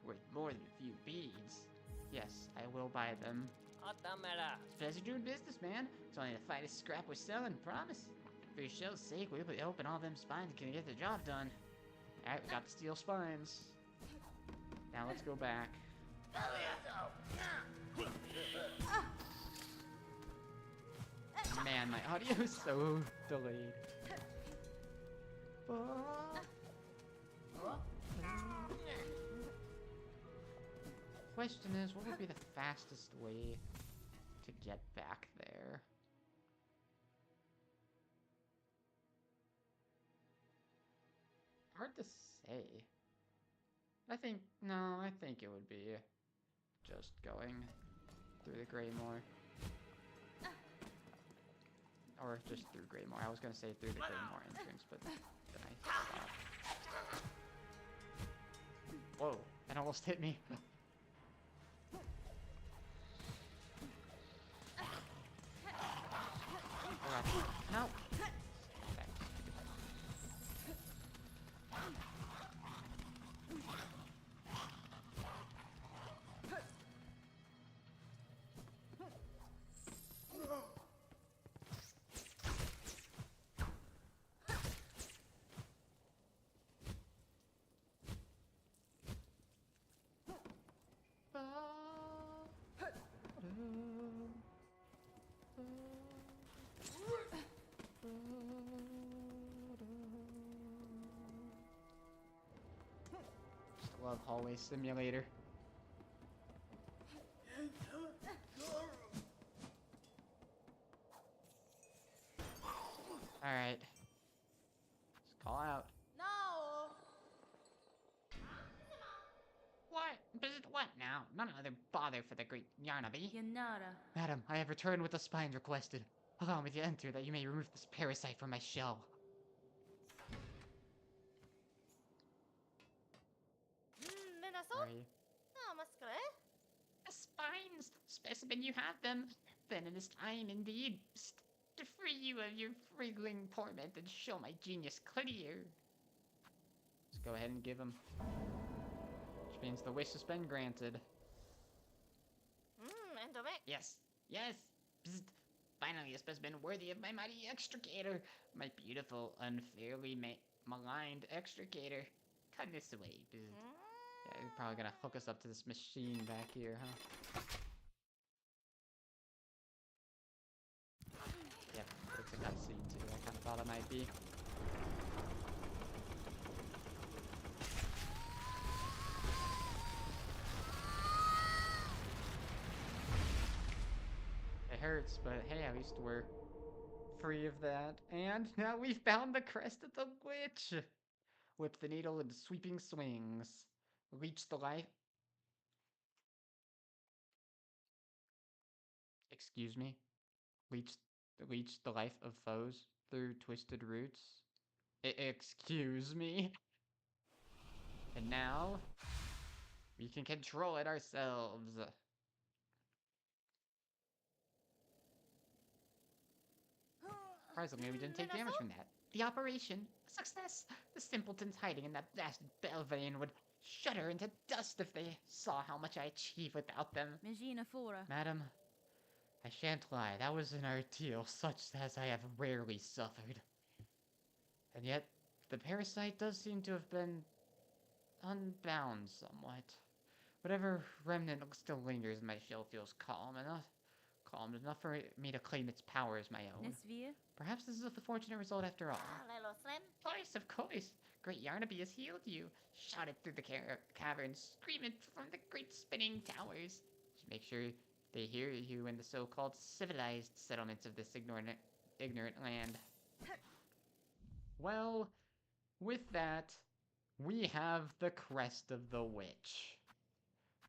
worth more than a few beads. Yes, I will buy them. It's a pleasure doing business, man. It's only the finest scrap we're selling, promise. For your shell's sake, we'll be open all them spines can get the job done. Alright, we got the steel spines. Now let's go back. Man, my audio is so delayed. Question is, what would be the fastest way to get back there? Hard to say. I think it would be just going through the Greymoor. Or just through Greymoor. I was gonna say through the Greymoor entrance, but then I stopped. Whoa, that almost hit me. No. Just love hallway simulator. Alright. Just call out. No! What now? None other bother for the great Yarnaby. Yanara. Madam, I have returned with the spines requested. Allow me to enter that you may remove this parasite from my shell. Are you? The spines! Specimen, you have them. Then it is time indeed to free you of your wriggling torment and show my genius clear. Let's go ahead and give him. Which means the wish has been granted. Yes, yes. Psst. Finally, a specimen worthy of my mighty extricator. My beautiful, unfairly maligned extricator. Come this way. Psst. Yeah, you're probably gonna hook us up to this machine back here, huh? Yep, it's a cutscene too. I kinda thought it might be. It hurts, but hey, at least we're free of that. And now we've found the crest of the witch! Whip the needle into sweeping swings. Leech the life... Excuse me? Leech the life of foes through twisted roots? Excuse me? And now... we can control it ourselves. Surprisingly, we didn't take damage from that. The operation, a success. The simpletons hiding in that vast Belvane would shudder into dust if they saw how much I achieve without them. Mangina Fora. Madam, I shan't lie, that was an ordeal such as I have rarely suffered. And yet, the parasite does seem to have been unbound somewhat. Whatever remnant still lingers in my shell feels calm enough. calm, enough for me to claim its power as my own. Nisvia? Perhaps this is a fortunate result after all. Lelo Slim? Of course. Great Yarnaby has healed you. Shot it through the caverns, scream it from the great spinning towers. Should make sure they hear you in the so-called civilized settlements of this ignorant land. Well, with that, we have the Crest of the Witch.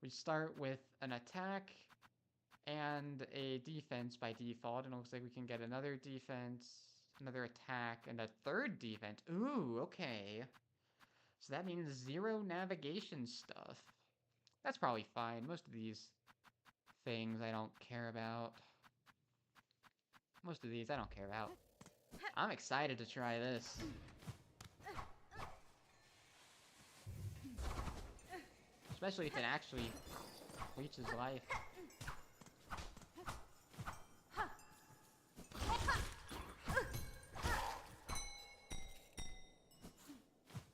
We start with an attack and a defense by default, and it looks like we can get another defense, another attack, and a third defense. Ooh, okay. So that means 0 navigation stuff. That's probably fine. Most of these things I don't care about. Most of these I don't care about. I'm excited to try this. Especially if it actually leeches life.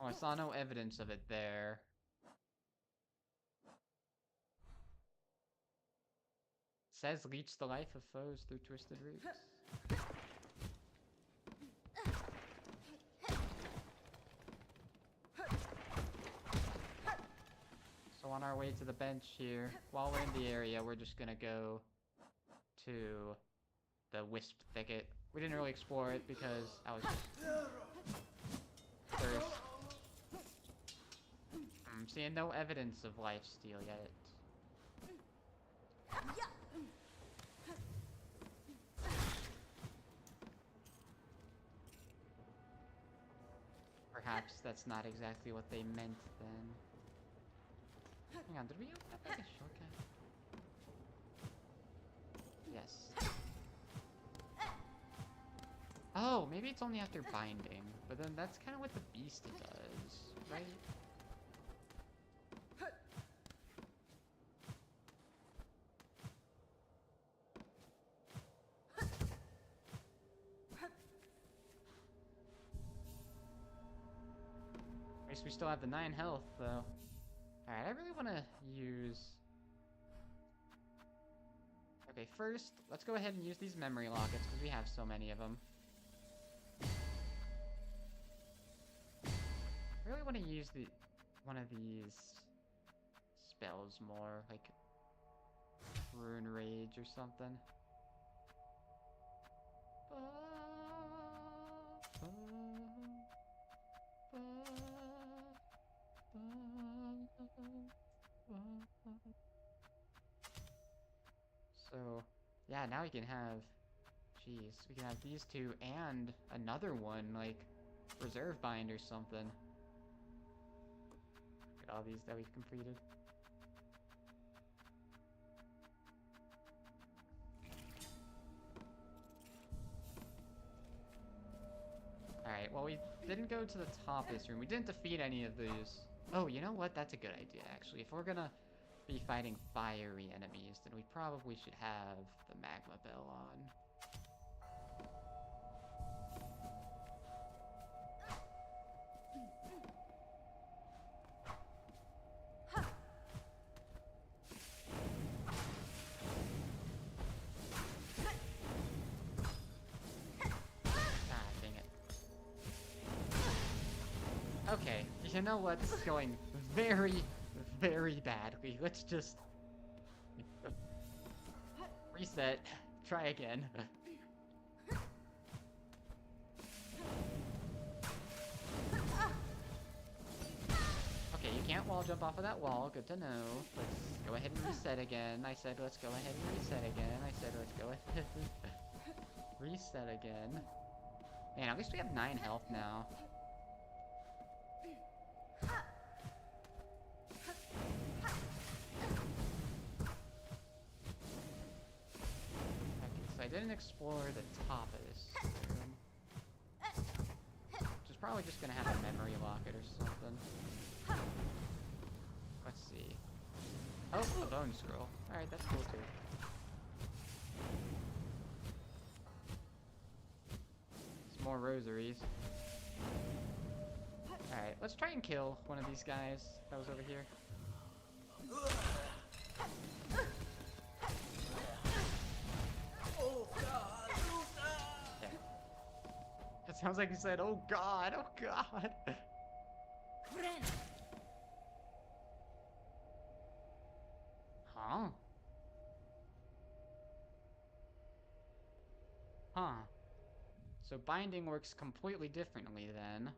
Oh, I saw no evidence of it there. Says leech the life of foes through twisted roots. So on our way to the bench here, while we're in the area, we're just gonna go to the wisp thicket. We didn't really explore it because I was thirst. I'm seeing no evidence of lifesteal yet. Perhaps that's not exactly what they meant then. Hang on, did we open up like a shortcut? Yes. Oh, maybe it's only after binding, but then that's kind of what the beast does, right? At least we still have the 9 health, though. Alright, I really want to use... Okay, first, let's go ahead and use these memory lockets, because we have so many of them. I really want to use one of these spells more, like Rune Rage or something. So, yeah, now we can have, jeez, we can have these two and another one, like Reserve Bind or something. Look at all these that we've completed. Alright, well, we didn't go to the top of this room. We didn't defeat any of these. Oh, you know what? That's a good idea, actually. If we're gonna be fighting fiery enemies, then we probably should have the magma bell on. God dang it. Okay, you know what's going very, very badly. Let's just reset, try again. Okay, you can't wall jump off of that wall, good to know. Let's go ahead and reset again. I said let's go ahead and reset again. I said let's go ahead and reset again. Man, at least we have 9 health now. I didn't explore the top of this room. Which is probably just gonna have a memory locket or something. Let's see. Oh, a bone scroll. Alright, that's cool too. Some more rosaries. Alright, let's try and kill one of these guys that was over here. Sounds like you said, oh god, oh god. Huh? Huh. So binding works completely differently then.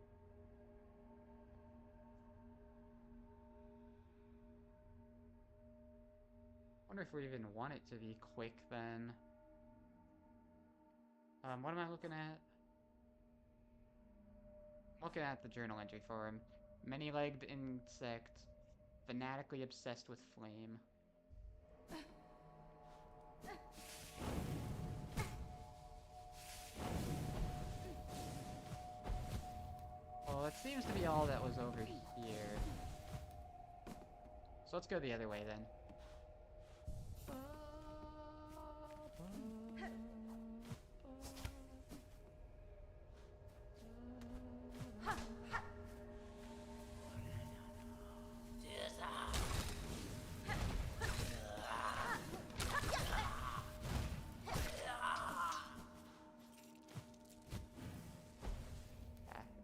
Wonder if we even want it to be quick then. What am I looking at? Looking at the journal entry for him. Many-legged insect, fanatically obsessed with flame. Well, it seems to be all that was over here. So let's go the other way then.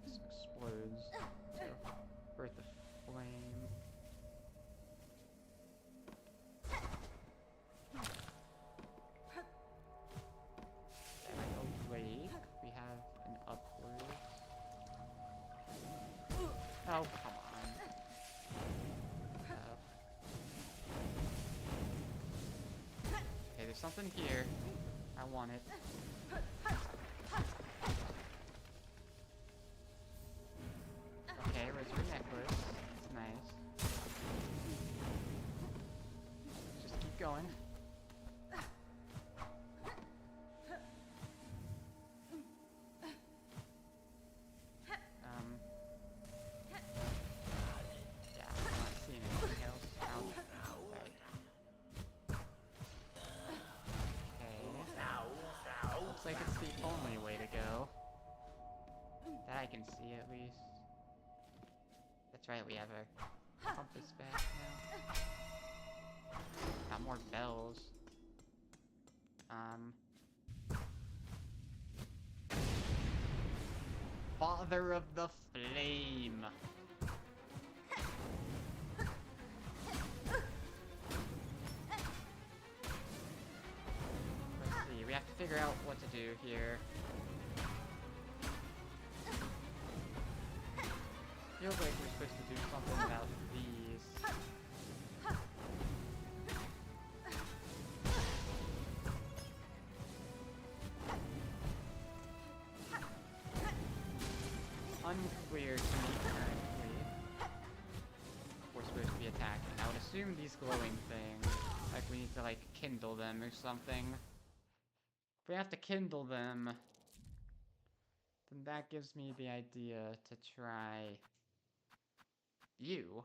This explodes. So, birth of flame. Awake. We have an upward. Oh, come on. Okay, there's something here. I want it. Okay, where's your necklace? It's nice. Just keep going. Yeah, I'm not seeing anything else. Ouch. Okay. Looks like it's the only way to go. That I can see at least. That's right, we have our compass back now. Got more bells. Father of the Flame. Let's see, we have to figure out what to do here. Feels like we're supposed to do something about these. Unclear to me currently. We're supposed to be attacking. I would assume these glowing things, like we need to like kindle them or something. If we have to kindle them, then that gives me the idea to try you.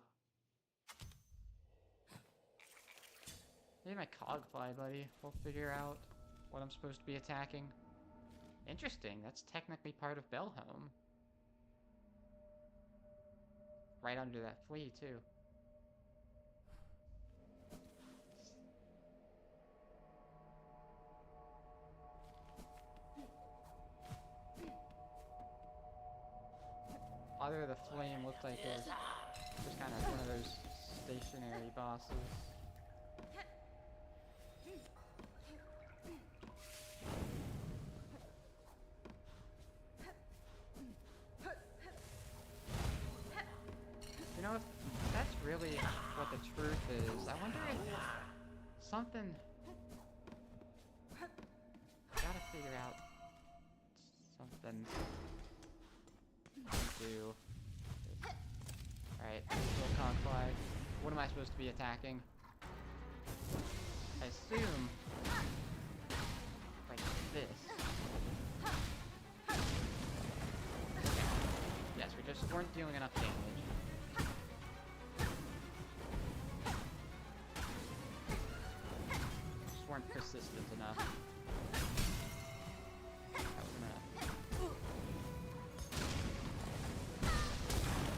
Maybe my cogfly, buddy. We'll figure out what I'm supposed to be attacking. Interesting, that's technically part of Belhelm. Right under that flea, too. Father of the Flame looked like it was just kind of one of those stationary bosses. You know, if that's really what the truth is, I wonder if something... Gotta figure out something to do. Alright, little conchfly. What am I supposed to be attacking? I assume... like this. Yes, we just weren't dealing enough damage. Just weren't persistent enough. That was enough.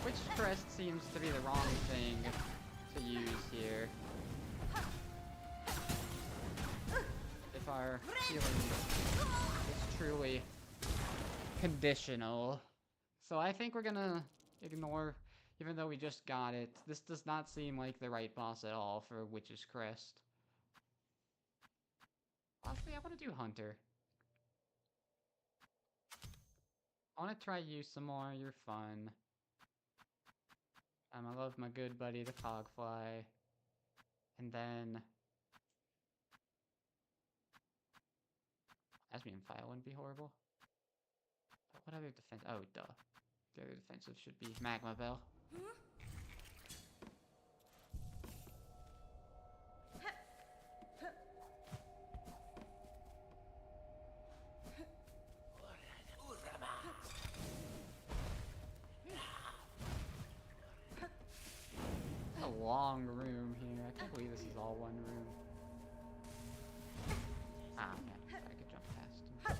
Which crest seems to be the wrong thing to use here. If our healing is truly conditional. So I think we're gonna ignore, even though we just got it. This does not seem like the right boss at all for Witch's Crest. Honestly, I want to do Hunter. I want to try you some more. You're fun. I love my good buddy, the Cogfly. And then... Asmian File wouldn't be horrible. But what other defense? Oh, duh. The other defensive should be Magma Bell. It's a long room here. I can't believe this is all one room. Ah, man. I could jump past him.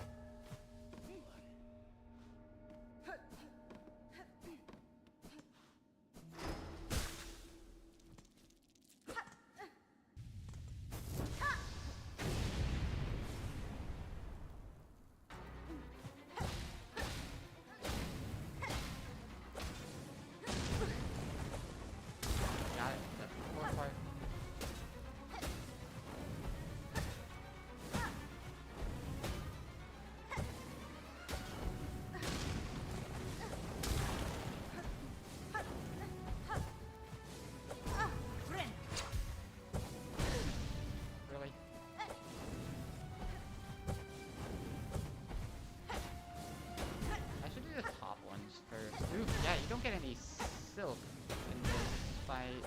Got it. That's the fourth part. Really? I should do the top ones first. Ooh, yeah, you don't get any silk in this fight.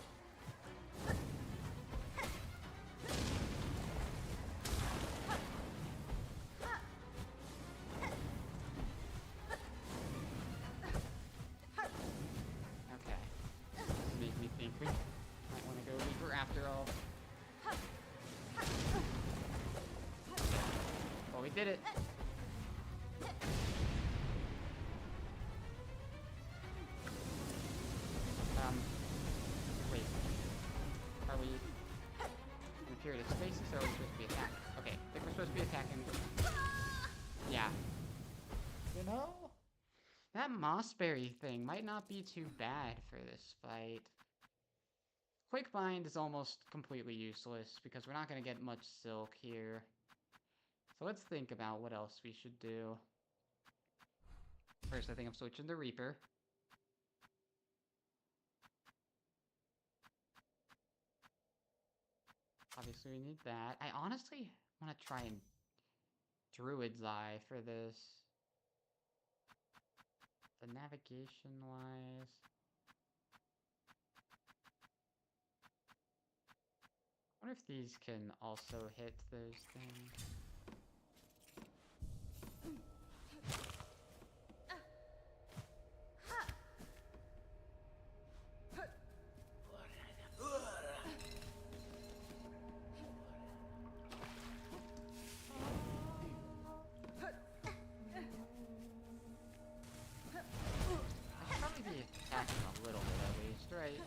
Okay. This makes me think we might want to go Reaper after all. Well, we did it. Wait. Are we in a period of stasis, or are we supposed to be attacking? Okay, I think we're supposed to be attacking. Yeah. You know? That Mossberry thing might not be too bad for this fight. Quick Bind is almost completely useless, because we're not going to get much silk here. So let's think about what else we should do. First, I think I'm switching to Reaper. Obviously, we need that. I honestly want to try and Druid's Eye for this. The navigation-wise... I wonder if these can also hit those things. I should probably be attacking a little bit at least, right?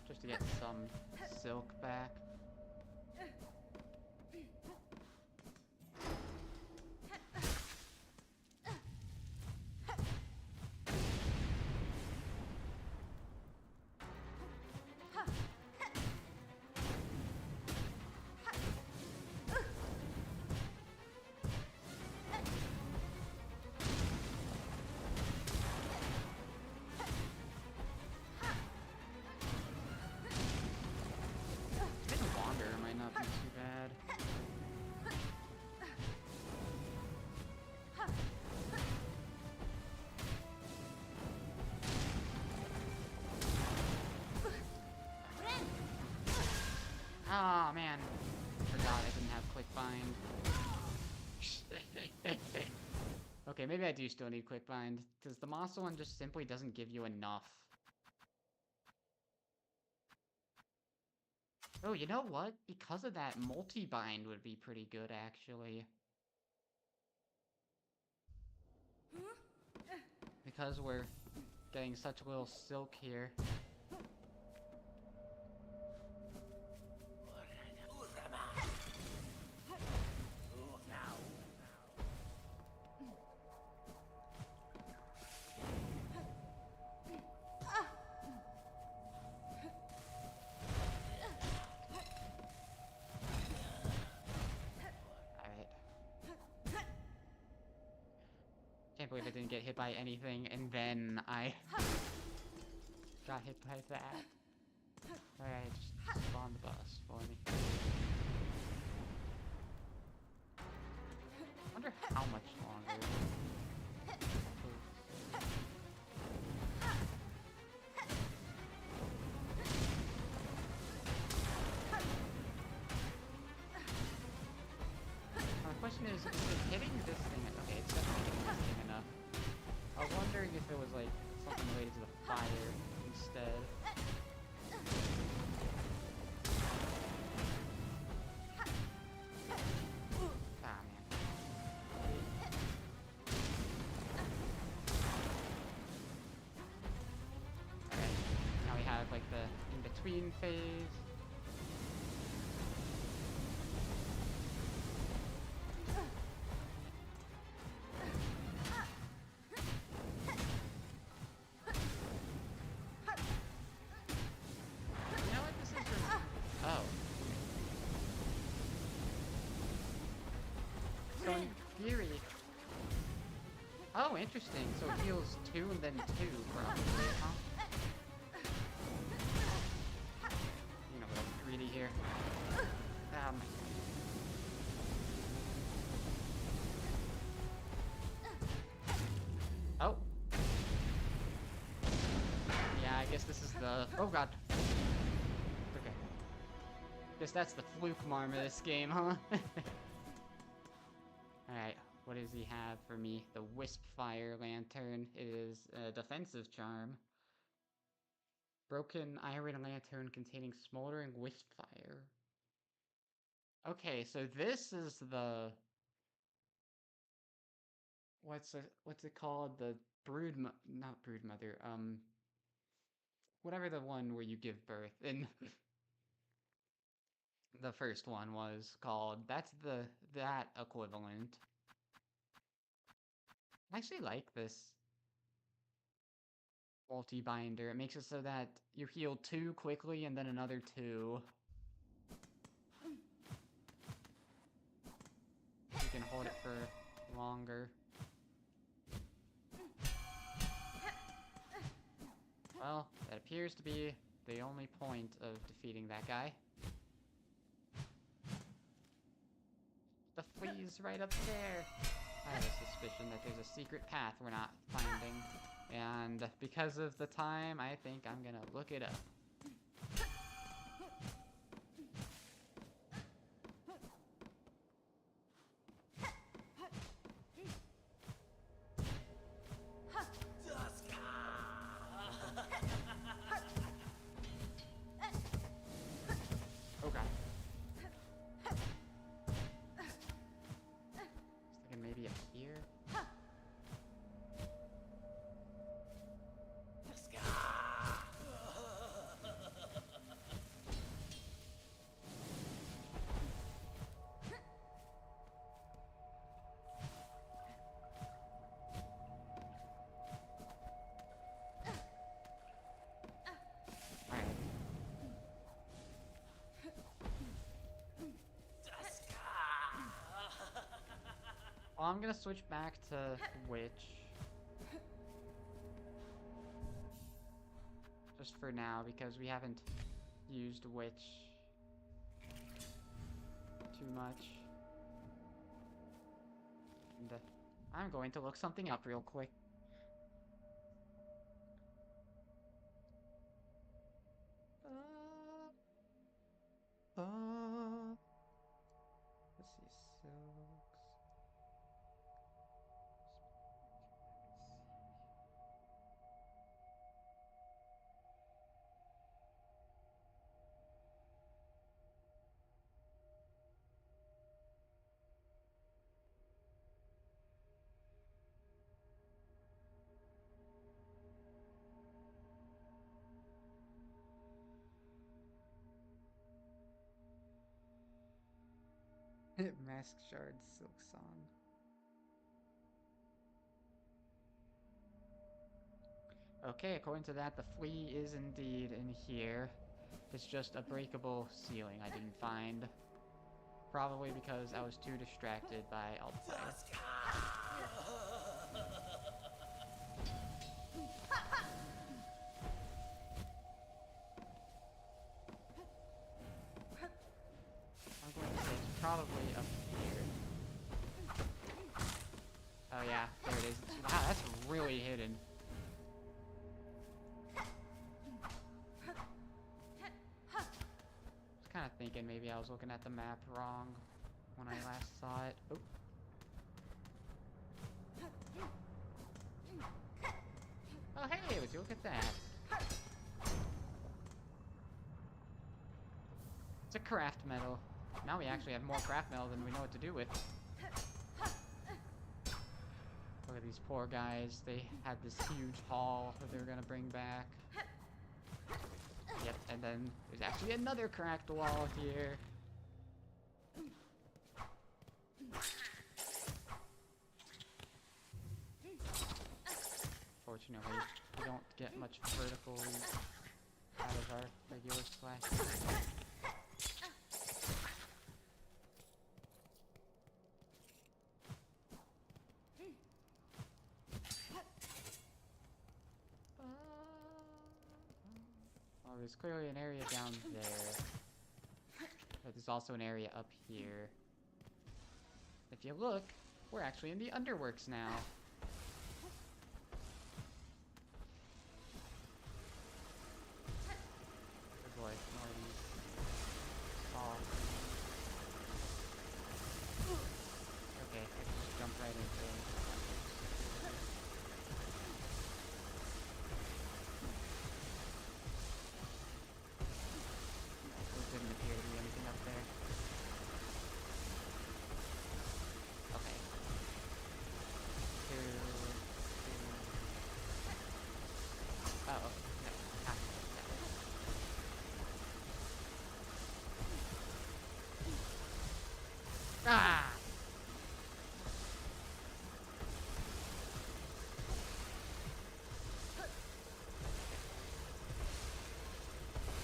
Just to get some silk back. Maybe Wanderer might not be too bad. Ah, man. Forgot I didn't have Quick Bind. Okay, maybe I do still need Quick Bind, because the Mossa one just simply doesn't give you enough. Oh, you know what? Because of that, multi-bind would be pretty good, actually. Because we're getting such little silk here. Can't believe I didn't get hit by anything, and then I got hit by that. Alright, just spawn the boss for me. I wonder how much longer. My question is it hitting this thing? Okay, it's definitely hitting this thing enough. I was wondering if it was like something related to the fire instead. Ah, man. Okay, now we have like the in-between phase. You know what this is? Oh. So in theory. Oh, interesting. So it heals 2 and then 2, probably, huh? You know, a little greedy here. Oh. Yeah, I guess this is the... Oh, God. Okay. Guess that's the fluke marm of this game, huh? Alright, what does he have for me? The Wisp Fire Lantern. It is a defensive charm. Broken Iron Lantern containing smoldering Wisp Fire. Okay, so this is the... What's it called? The not brood mother, whatever the one where you give birth, and the first one was called. That's that equivalent. I actually like this multi-binder. It makes it so that you heal 2 quickly and then another 2. You can hold it for longer. Well, that appears to be the only point of defeating that guy. The flea's right up there. I have a suspicion that there's a secret path we're not finding. And because of the time, I think I'm gonna look it up. Oh god. I was thinking maybe up here. Alright. Well, I'm gonna switch back to Witch. Just for now, because we haven't used Witch too much. And, I'm going to look something up real quick. Let's see, Silks. Mask Shard Silksong. Okay, according to that, the flea is indeed in here. It's just a breakable ceiling I didn't find. Probably because I was too distracted by all the fire. yeah, there it is. Wow, that's really hidden. I was kind of thinking maybe I was looking at the map wrong when I last saw it. Oh. Oh, hey, would you look at that? It's a craft medal. Now we actually have more craft metal than we know what to do with. Look at these poor guys. They had this huge haul that they were gonna bring back. Yep, and then there's actually another cracked wall here. Fortunately, we don't get much vertical out of our regular slash. Oh, there's clearly an area down there. But there's also an area up here. If you look, we're actually in the underworks now. Good boy, more of these. Oh. Okay, I can just jump right into it. There didn't appear to be anything up there. Okay. Uh-oh. No. Ah, that way. Ah!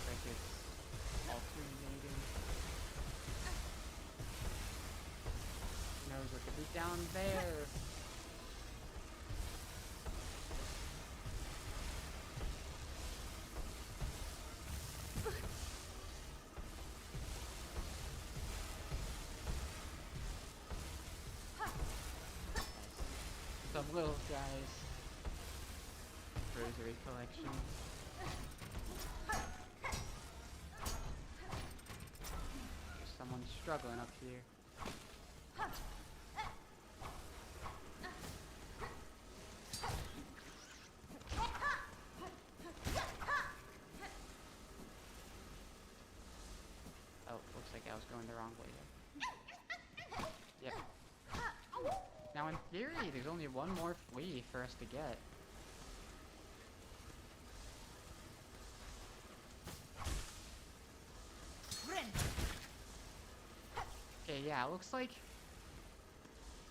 Like it's alternating. Who knows what could be down there? Some little guys. Rosary collection. There's someone struggling up here. Oh, looks like I was going the wrong way there. Yep. Now in theory, there's only one more flea for us to get. Okay, yeah, it looks like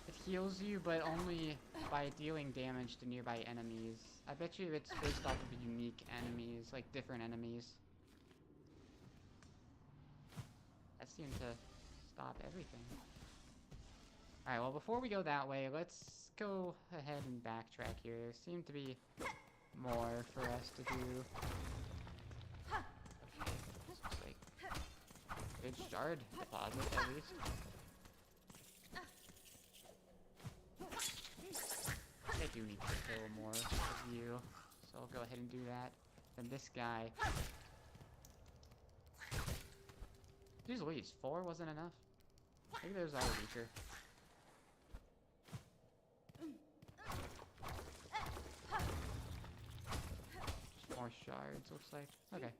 it heals you, but only by dealing damage to nearby enemies. I bet you it's based off of unique enemies, like different enemies. That seemed to stop everything. Alright, well before we go that way, let's go ahead and backtrack here. There seem to be more for us to do. Okay, this looks like a good shard deposit at least. I do need to kill more of you, so I'll go ahead and do that. Then this guy. Jeez Louise, 4 wasn't enough? Maybe those are weaker. Just more shards, looks like. Okay.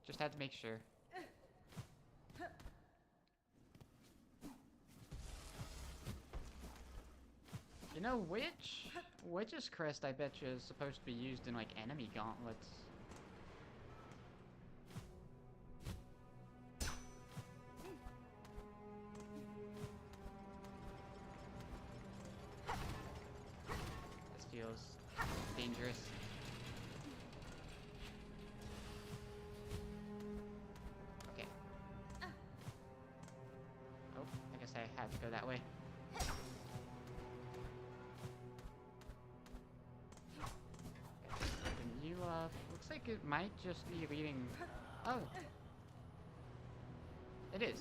Just had to make sure. You know, Witch's Crest, I bet you, is supposed to be used in, like, enemy gauntlets. This feels dangerous. Okay. Oh, I guess I had to go that way. Looks like it might just be leading... Oh! It is.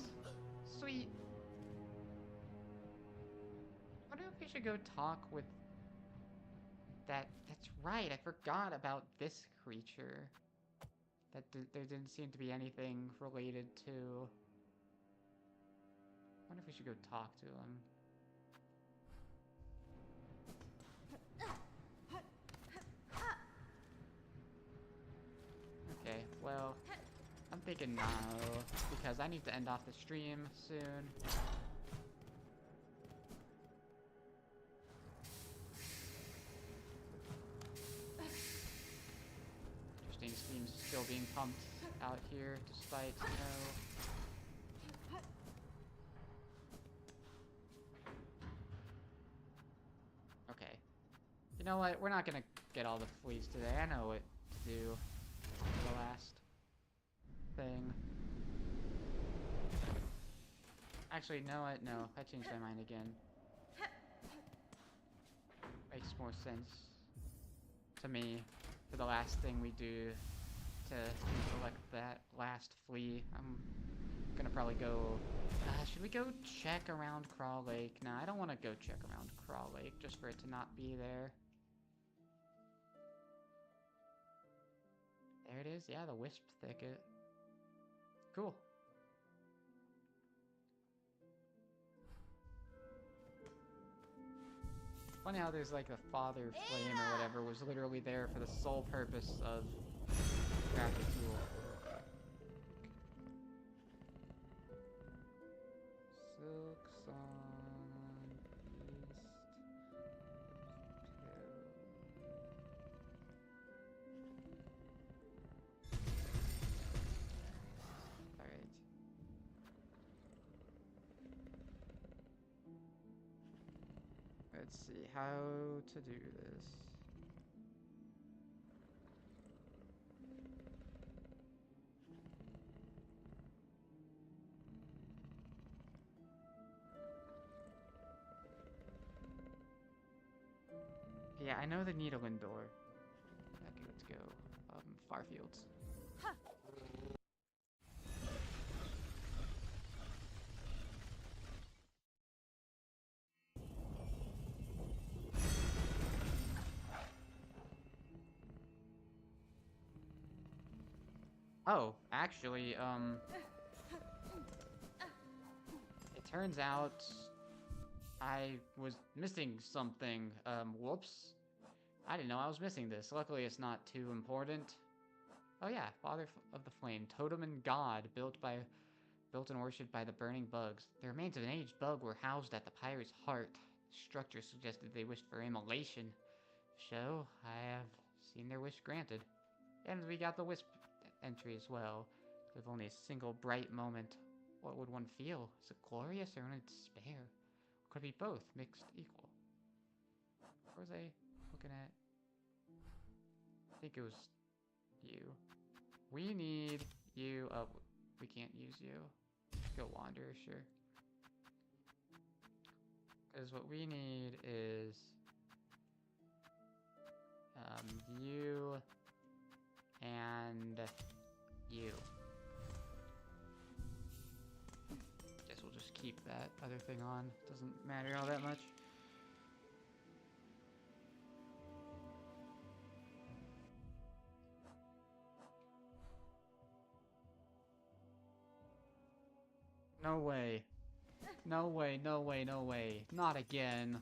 Sweet! I wonder if we should go talk with that. That's right, I forgot about this creature. That there didn't seem to be anything related to. I wonder if we should go talk to him. Okay, well, I'm thinking no, because I need to end off the stream soon. Interesting, steam's still being pumped out here, despite no. Okay. You know what? We're not gonna get all the fleas today. I know what to do for the last thing. Actually, you know what? No, I changed my mind again. Makes more sense to me for the last thing we do to select that last flea. I'm gonna probably go. Should we go check around Crawl Lake? Nah, I don't want to go check around Crawl Lake just for it to not be there. There it is. Yeah, the wisp thicket. Cool. Funny how there's like a father flame or whatever was literally there for the sole purpose of crafting fuel. Silksong East 2. Alright. Let's see how to do this. Yeah, I know the needle and door. Okay, let's go. Farfields. Oh, actually, it turns out I was missing something. Whoops. I didn't know I was missing this. Luckily, it's not too important. Oh yeah, Father of the Flame, totem and god, built and worshipped by the burning bugs. The remains of an aged bug were housed at the pirate's heart. The structure suggested they wished for immolation. So, I have seen their wish granted. And we got the wisp entry as well. With only a single bright moment, what would one feel? Is it glorious or in despair? Could be both, mixed equal. What was I looking at? I think it was you. We need you. Oh, we can't use you. Go Wanderer, sure. Because what we need is you and you. Guess we'll just keep that other thing on. Doesn't matter all that much. No way. No way, no way, no way. Not again.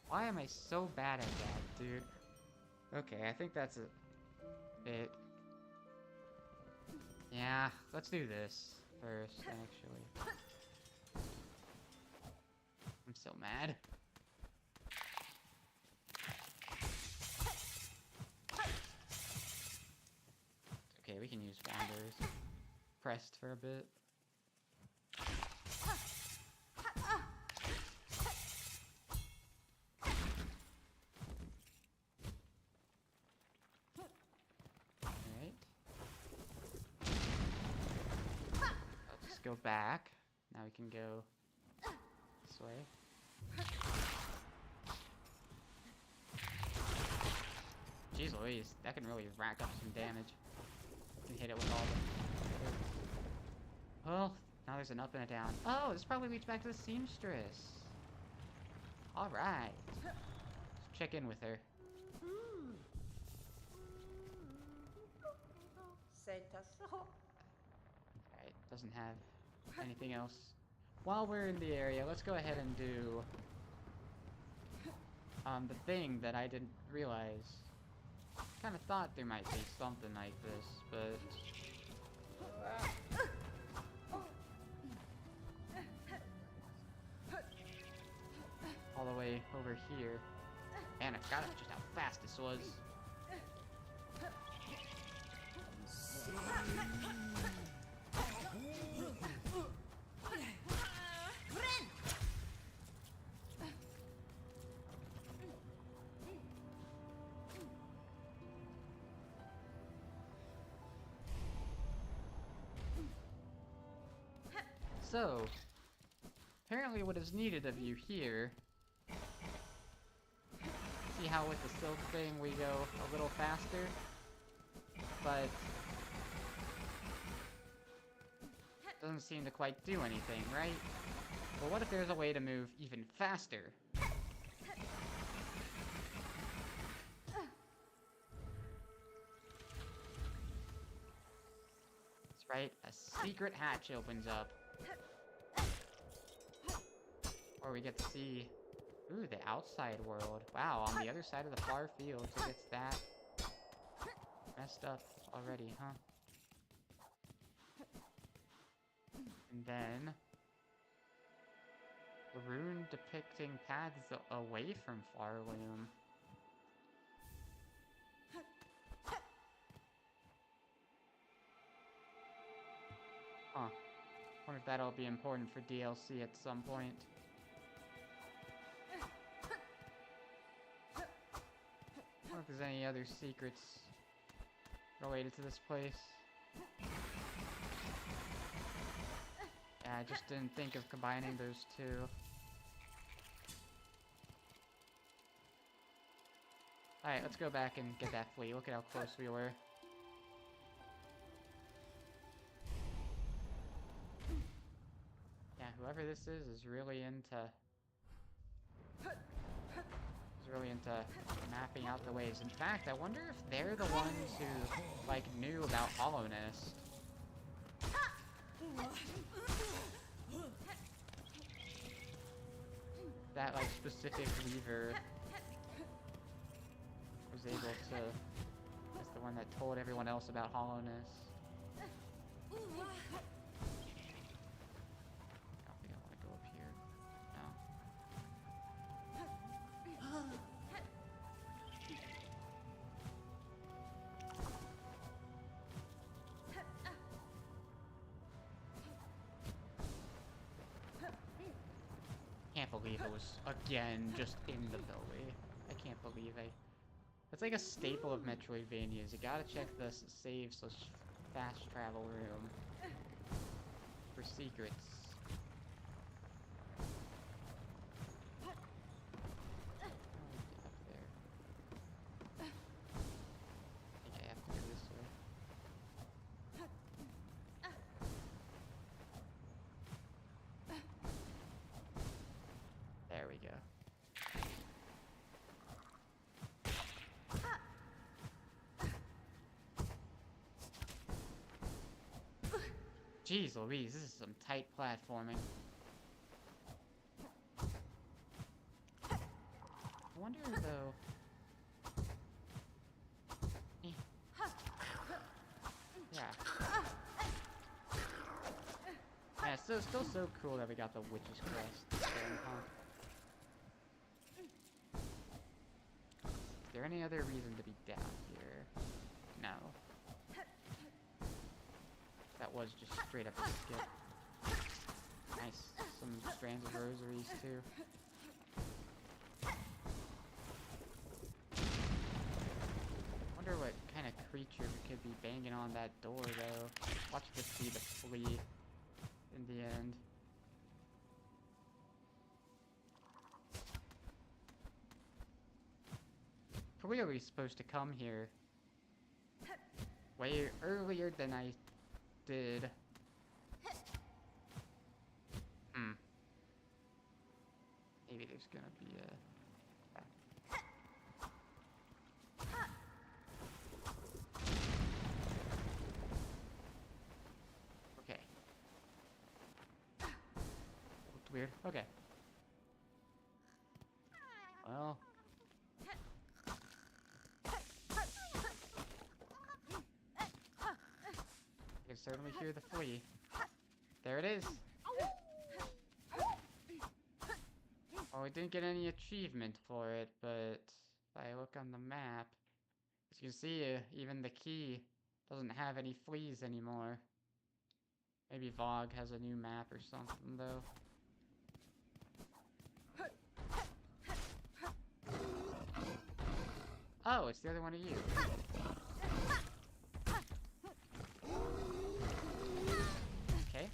Why am I so bad at that, dude? Okay, I think that's it. Yeah, let's do this first, actually. I'm so mad. Okay, we can use Wanderers. Pressed for a bit. Alright. Let's go back. Now we can go this way. Jeez Louise, that can really rack up some damage. Can hit it with there's an up and a down. Oh, this probably leads back to the seamstress. Alright. Let's check in with her. Alright, doesn't have anything else. While we're in the area, let's go ahead and do the thing that I didn't realize. Kind of thought there might be something like this, but all the way over here. And I forgot just how fast this was. So, apparently what is needed of you here... See how with the silk thing we go a little faster? But... doesn't seem to quite do anything, right? Well, what if there's a way to move even faster? That's right, a secret hatch opens up. Or we get to see, ooh, the outside world. Wow, on the other side of the far fields, it gets that messed up already, huh? And then, a rune depicting paths away from Farloom. Huh. Wonder if that'll be important for DLC at some point. Wonder if there's any other secrets related to this place. Yeah, I just didn't think of combining those two. Alright, let's go back and get that fleet. Look at how close we were. Yeah, whoever this is really into... mapping out the ways. In fact, I wonder if they're the ones who, like, knew about Hollowness. That, like, specific weaver was able to... That's the one that told everyone else about Hollowness. I don't think I want to go up here. No. Can't believe it was, again, just in the belly. I can't believe I... That's like a staple of Metroidvanias. You gotta check the save/fast travel room for secrets. There we go. Jeez Louise, this is some tight platforming. I wonder though... Yeah. Yeah, it's still so cool that we got the Witch's Crest there, huh? Is there any other reason to be down here? No. That was just straight up a skip. Nice. Some strands of rosaries, too. Wonder what kind of creature could be banging on that door, though. Watch this be the flea in the end. Clearly supposed to come here way earlier than I did. there's gonna be a... Okay. Looked weird. Okay. Well... I can certainly hear the flea. There it is! Well, we didn't get any achievement for it, but if I look on the map, as you can see, even the key doesn't have any fleas anymore. Maybe Vogue has a new map or something, though. Oh, it's the other one of you. Okay.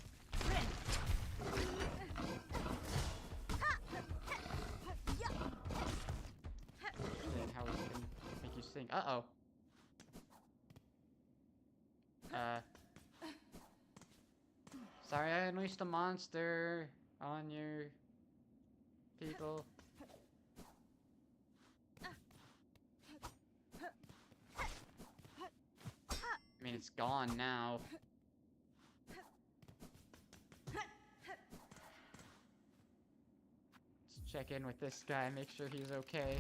Understand how we can make you sing. Uh-oh. Sorry, I unleashed a monster on your people. I mean, it's gone now. Let's check in with this guy, make sure he's okay.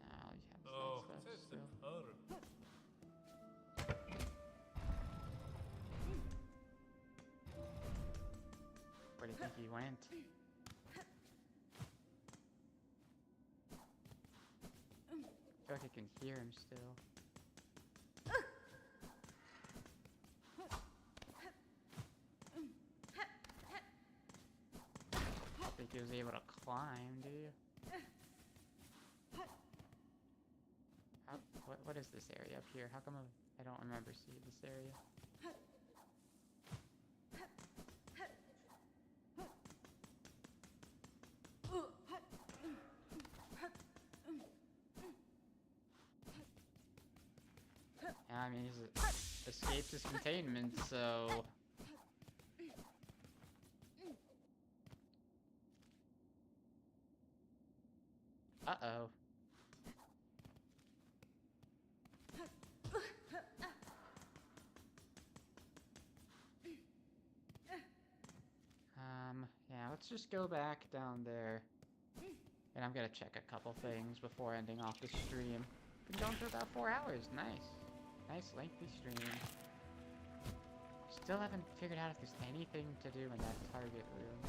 Now you have that stuff still. Where do you think he went? I feel like I can hear him still. I think he was able to climb, do you? What is this area up here? How come I don't remember seeing this area? Yeah, I mean, he's escaped his containment, so... Uh-oh. Yeah, let's just go back down there. And I'm gonna check a couple things before ending off the stream. Been going for about 4 hours, nice. Nice lengthy stream. Still haven't figured out if there's anything to do in that target room.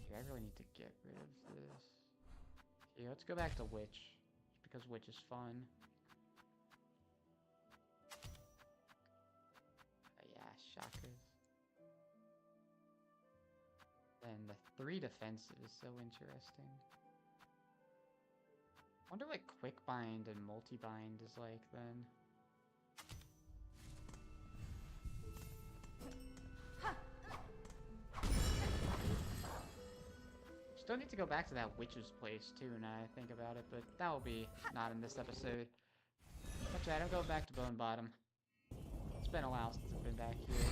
Here, I really need to get rid of this. Here, let's go back to Witch. Just because Witch is fun. Yeah, chakras. And the 3 defensive is so interesting. Wonder what quick bind and multi-bind is like then. Still need to go back to that witch's place too now I think about it, but that will be not in this episode. That's right, I'm going back to Bone Bottom. It's been a while since I've been back here.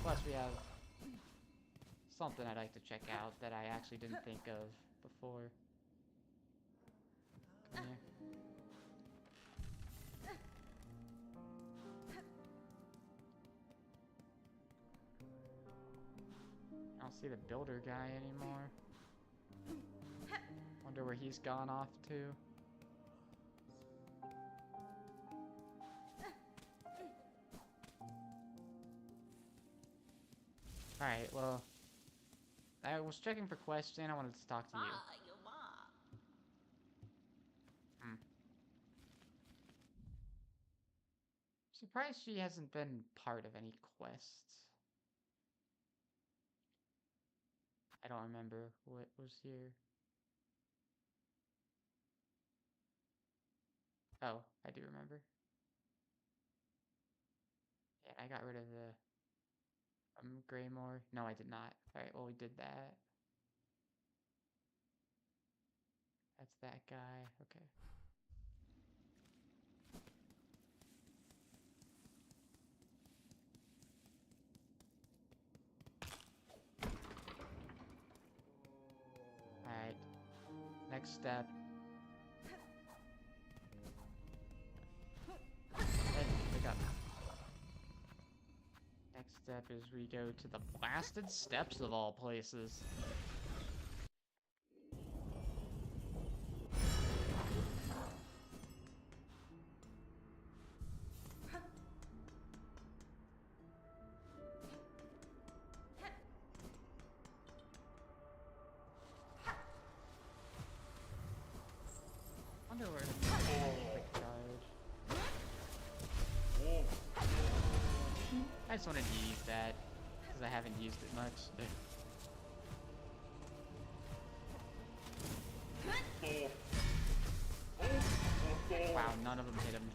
Plus we have something I'd like to check out that I actually didn't think of before. Come here. I don't see the builder guy anymore. Wonder where he's gone off to. Alright, well, I was checking for quests and I wanted to talk to you. Surprised she hasn't been part of any quests. I don't remember what was here. Oh, I do remember. Yeah, I got rid of the Greymore. No, I did not. Alright, well we did that. That's that guy. Okay. Alright. Next step. Hey, pick up. Next step is we go to the blasted steps of all places. Wonder where quick charge. I just wanted to use that because I haven't used it much. Wow, none of them hit him.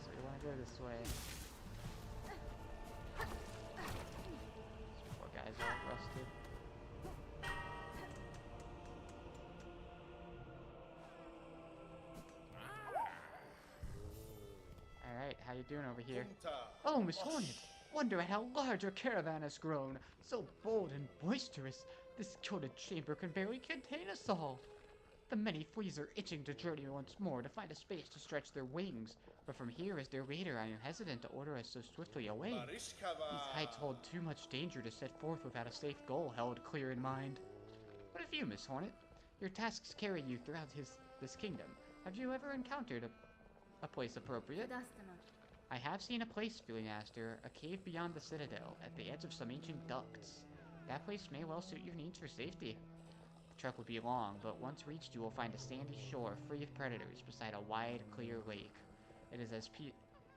So we want to go this way. These poor guys are all rusted. Alright, how you doing over here? Oh, Miss Hornet! Wonder at how large our caravan has grown. So bold and boisterous, this coated chamber can barely contain us all. The many fleas are itching to journey once more to find a space to stretch their wings, but from here as their leader I am hesitant to order us so swiftly away. These heights hold too much danger to set forth without a safe goal held clear in mind. What of you, Miss Hornet? Your tasks carry you throughout this kingdom. Have you ever encountered a place appropriate? I have seen a place, Master, a cave beyond the citadel, at the edge of some ancient ducts. That place may well suit your needs for safety. The trek will be long, but once reached you will find a sandy shore free of predators beside a wide, clear lake. It is as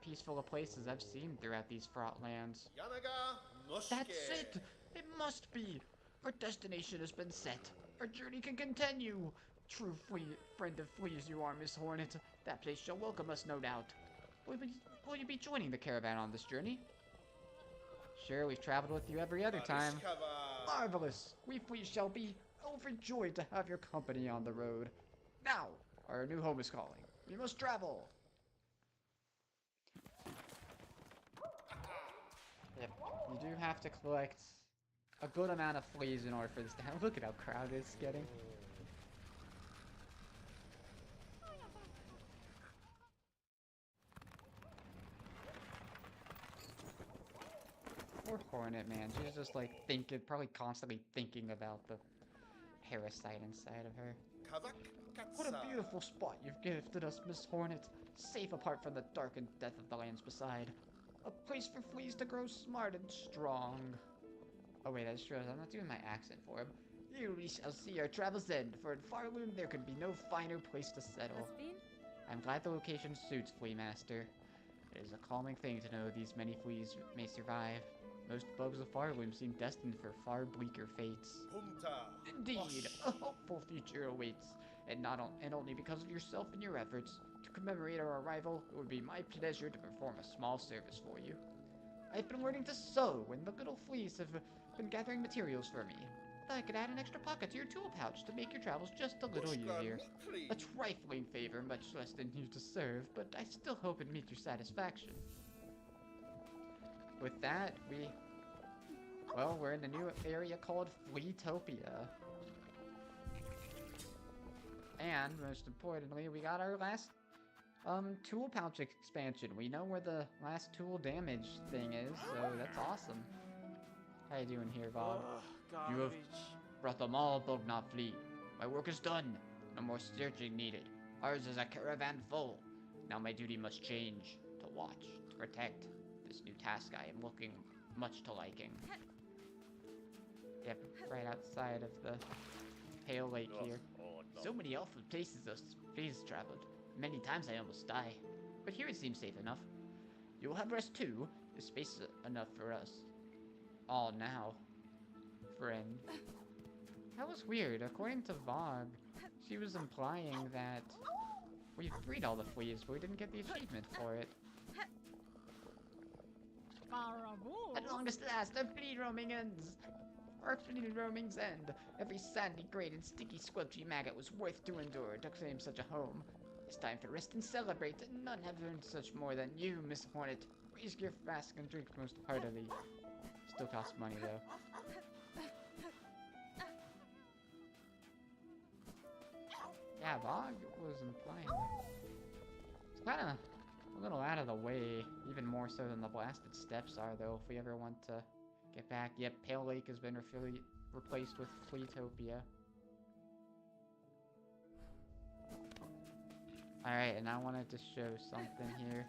peaceful a place as I've seen throughout these fraught lands. That's it! It must be! Our destination has been set. Our journey can continue. True friend of fleas you are, Miss Hornet. That place shall welcome us, no doubt. Will you be joining the caravan on this journey? Sure, we've traveled with you every other time. Marvelous! We fleas shall be overjoyed to have your company on the road. Now, our new home is calling. We must travel! Yep, you do have to collect a good amount of fleas in order for this to happen. Look at how crowded it's getting. Poor Hornet, man. She's just like thinking, probably constantly thinking about the parasite inside of her. What a beautiful spot you've gifted us, Miss Hornet. Safe apart from the dark and death of the lands beside. A place for fleas to grow smart and strong. Oh wait, that's true. I'm not doing my accent for him. Here we shall see our travels end, for in Farloom there could be no finer place to settle. I'm glad the location suits, Flea Master. It is a calming thing to know these many fleas may survive. Most bugs of Farloom seem destined for far bleaker fates. Indeed, a hopeful future awaits, and only because of yourself and your efforts. To commemorate our arrival, it would be my pleasure to perform a small service for you. I've been learning to sew, and the little fleas have been gathering materials for me. I could add an extra pocket to your tool pouch to make your travels just a little easier. A trifling favor, much less than you deserve, but I still hope it meets your satisfaction. With that, we're in a new area called Fleetopia. And, most importantly, we got our last, tool pouch expansion. We know where the last tool damage thing is, so that's awesome. How you doing here, Bob? You have brought them all, Bognot Fleet. My work is done. No more searching needed. Ours is a caravan full. Now my duty must change. To watch, to protect. This new task I am looking much to liking. Yep, right outside of the Pale Lake here. So many awful places those fleas traveled. Many times I almost die. But here it seems safe enough. You'll have rest too. There's space enough for us. All now. Friend. That was weird. According to Vogue, she was implying that We freed all the fleas, but we didn't get the achievement for it. At longest last, the flea roaming ends. Our flea roamings end. Every sandy, great, and sticky, squelchy maggot was worth to endure to claim such a home. It's time to rest and celebrate. None have earned such more than you, Miss Hornet. Raise your flask and drink most heartily. Still costs money, though. Yeah, Bog was implying that. It's kind of a little out of the way, even more so than the blasted steps are, though, if we ever want to get back. Yep, Pale Lake has been replaced with Fleetopia. Alright, and I wanted to show something here.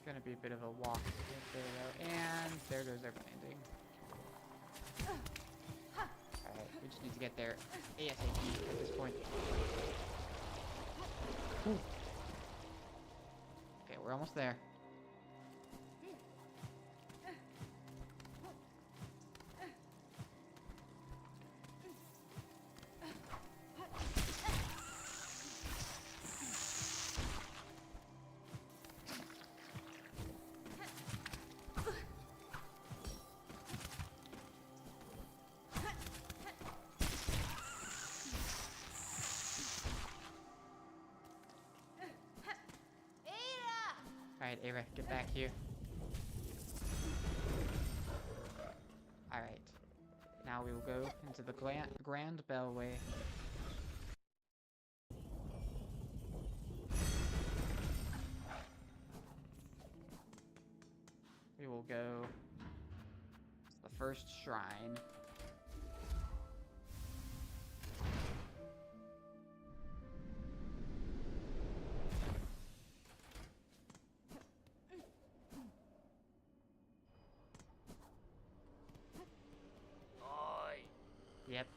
Gonna be a bit of a walk there though, and there goes our landing. Alright, we just need to get there ASAP at this point. Ooh. Okay, we're almost there. Alright, Ava, get back here. Alright. Now we will go into the Grand Bellway. We will go to the first shrine. Yep,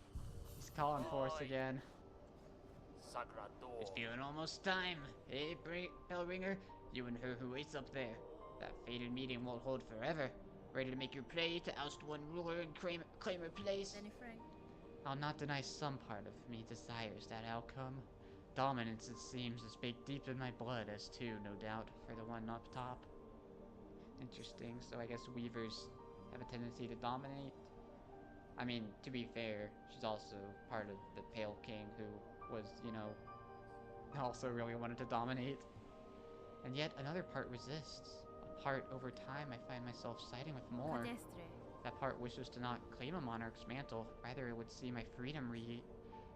he's calling for us again. It's feeling almost time. Hey, Bellringer, you and her who waits up there. That fated meeting won't hold forever. Ready to make your play to oust one ruler and claim her place? Benny Frank. I'll not deny some part of me desires that outcome. Dominance, it seems, is baked deep in my blood, as too, no doubt, for the one up top. Interesting, so I guess Weavers have a tendency to dominate. I mean, to be fair, she's also part of the Pale King who was, you know, also really wanted to dominate. And yet another part resists. A part over time I find myself siding with more. Cadestre. That part wishes to not claim a monarch's mantle, rather it would see my freedom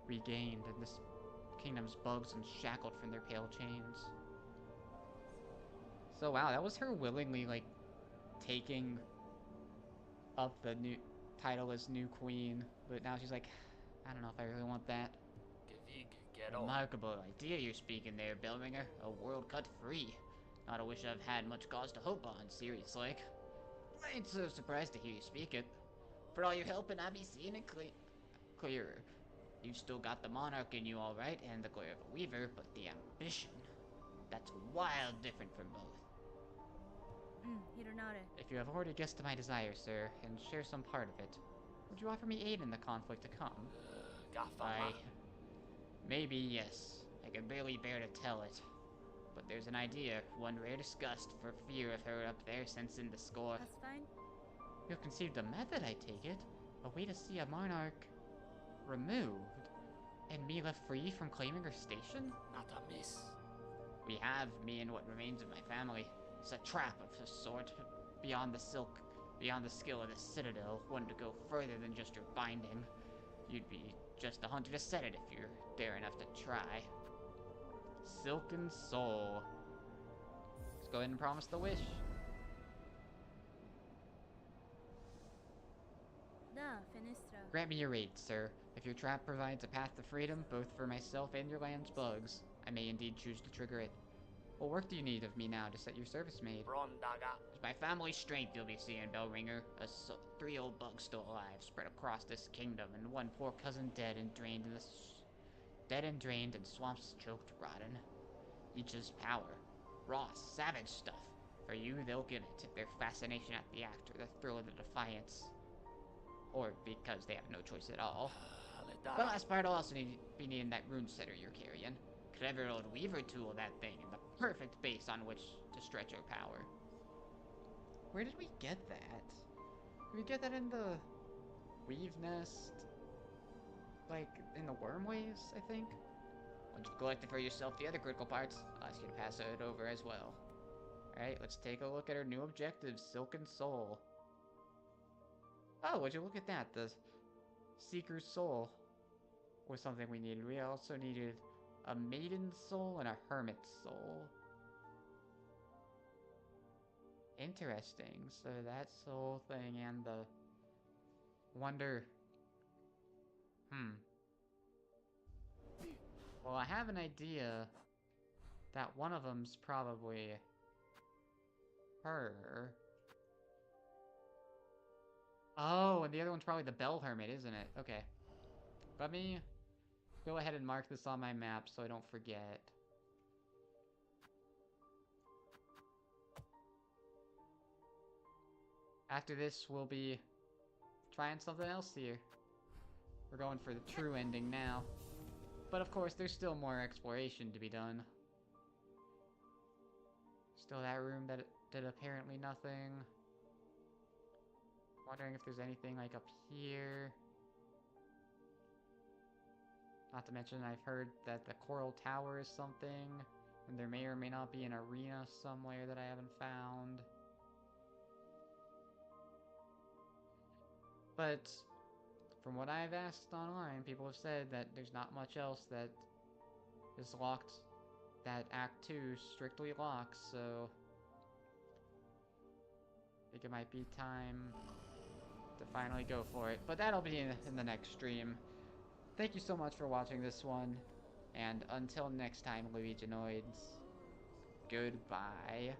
regained and this kingdom's bugs unshackled from their pale chains. So wow, that was her willingly, like, taking up the new title as new queen, but now she's like, I don't know if I really want that. Remarkable idea you're speaking there, Bellringer. A world cut free. Not a wish I've had much cause to hope on, serious like. I ain't so surprised to hear you speak it. For all your help, and I be seeing it clearer. You've still got the monarch in you, alright, and the glare of a weaver, but the ambition, that's wild different from both. Hironare. If you have already guessed my desire, sir, and share some part of it, would you offer me aid in the conflict to come? Maybe yes. I can barely bear to tell it. But there's an idea, one rare disgust, for fear of her up there sensing the score. That's fine. You've conceived a method, I take it. A way to see a monarch removed, and me left free from claiming her station? Not amiss. We have, me and what remains of my family. It's a trap of a sort, beyond the skill of the Citadel, one to go further than just your binding. You'd be just a hunter to set it if you're dare enough to try. Silken Soul. Let's go ahead and promise the wish. Da, Fenistra. Grant me your aid, sir. If your trap provides a path to freedom, both for myself and your land's bugs, I may indeed choose to trigger it. What work do you need of me now to set your service maid? It's my family's strength you'll be seeing, Bellringer. 3 old bugs still alive, spread across this kingdom, and one poor cousin dead and drained and swamps choked rotten. Each is power. Raw, savage stuff. For you, they'll give it. Their fascination at the act, or the thrill of the defiance. Or because they have no choice at all. The last part, I'll also be needing that rune setter you're carrying. Clever old weaver tool, that thing, and the perfect base on which to stretch your power. Where did we get that? Did we get that in the weave nest? Like, in the wormways, I think? Once you've collected for yourself the other critical parts, I'll ask you to pass it over as well. Alright, let's take a look at our new objective, Silken Soul. Oh, would you look at that? The Seeker's Soul was something we needed. We also needed a Maiden's Soul and a Hermit's Soul. Interesting. So that soul thing and the wonder... Well, I have an idea that one of them's probably her. Oh, and the other one's probably the Bell Hermit, isn't it? Okay. Let me go ahead and mark this on my map so I don't forget. After this, we'll be trying something else here. We're going for the true ending now. But of course, there's still more exploration to be done. Still that room that did apparently nothing. Wondering if there's anything like up here. Not to mention, I've heard that the Coral Tower is something. And there may or may not be an arena somewhere that I haven't found. But from what I've asked online, people have said that there's not much else that is locked, that Act 2 strictly locks, so I think it might be time to finally go for it. But that'll be in the next stream. Thank you so much for watching this one, and until next time, Luiginoids, goodbye.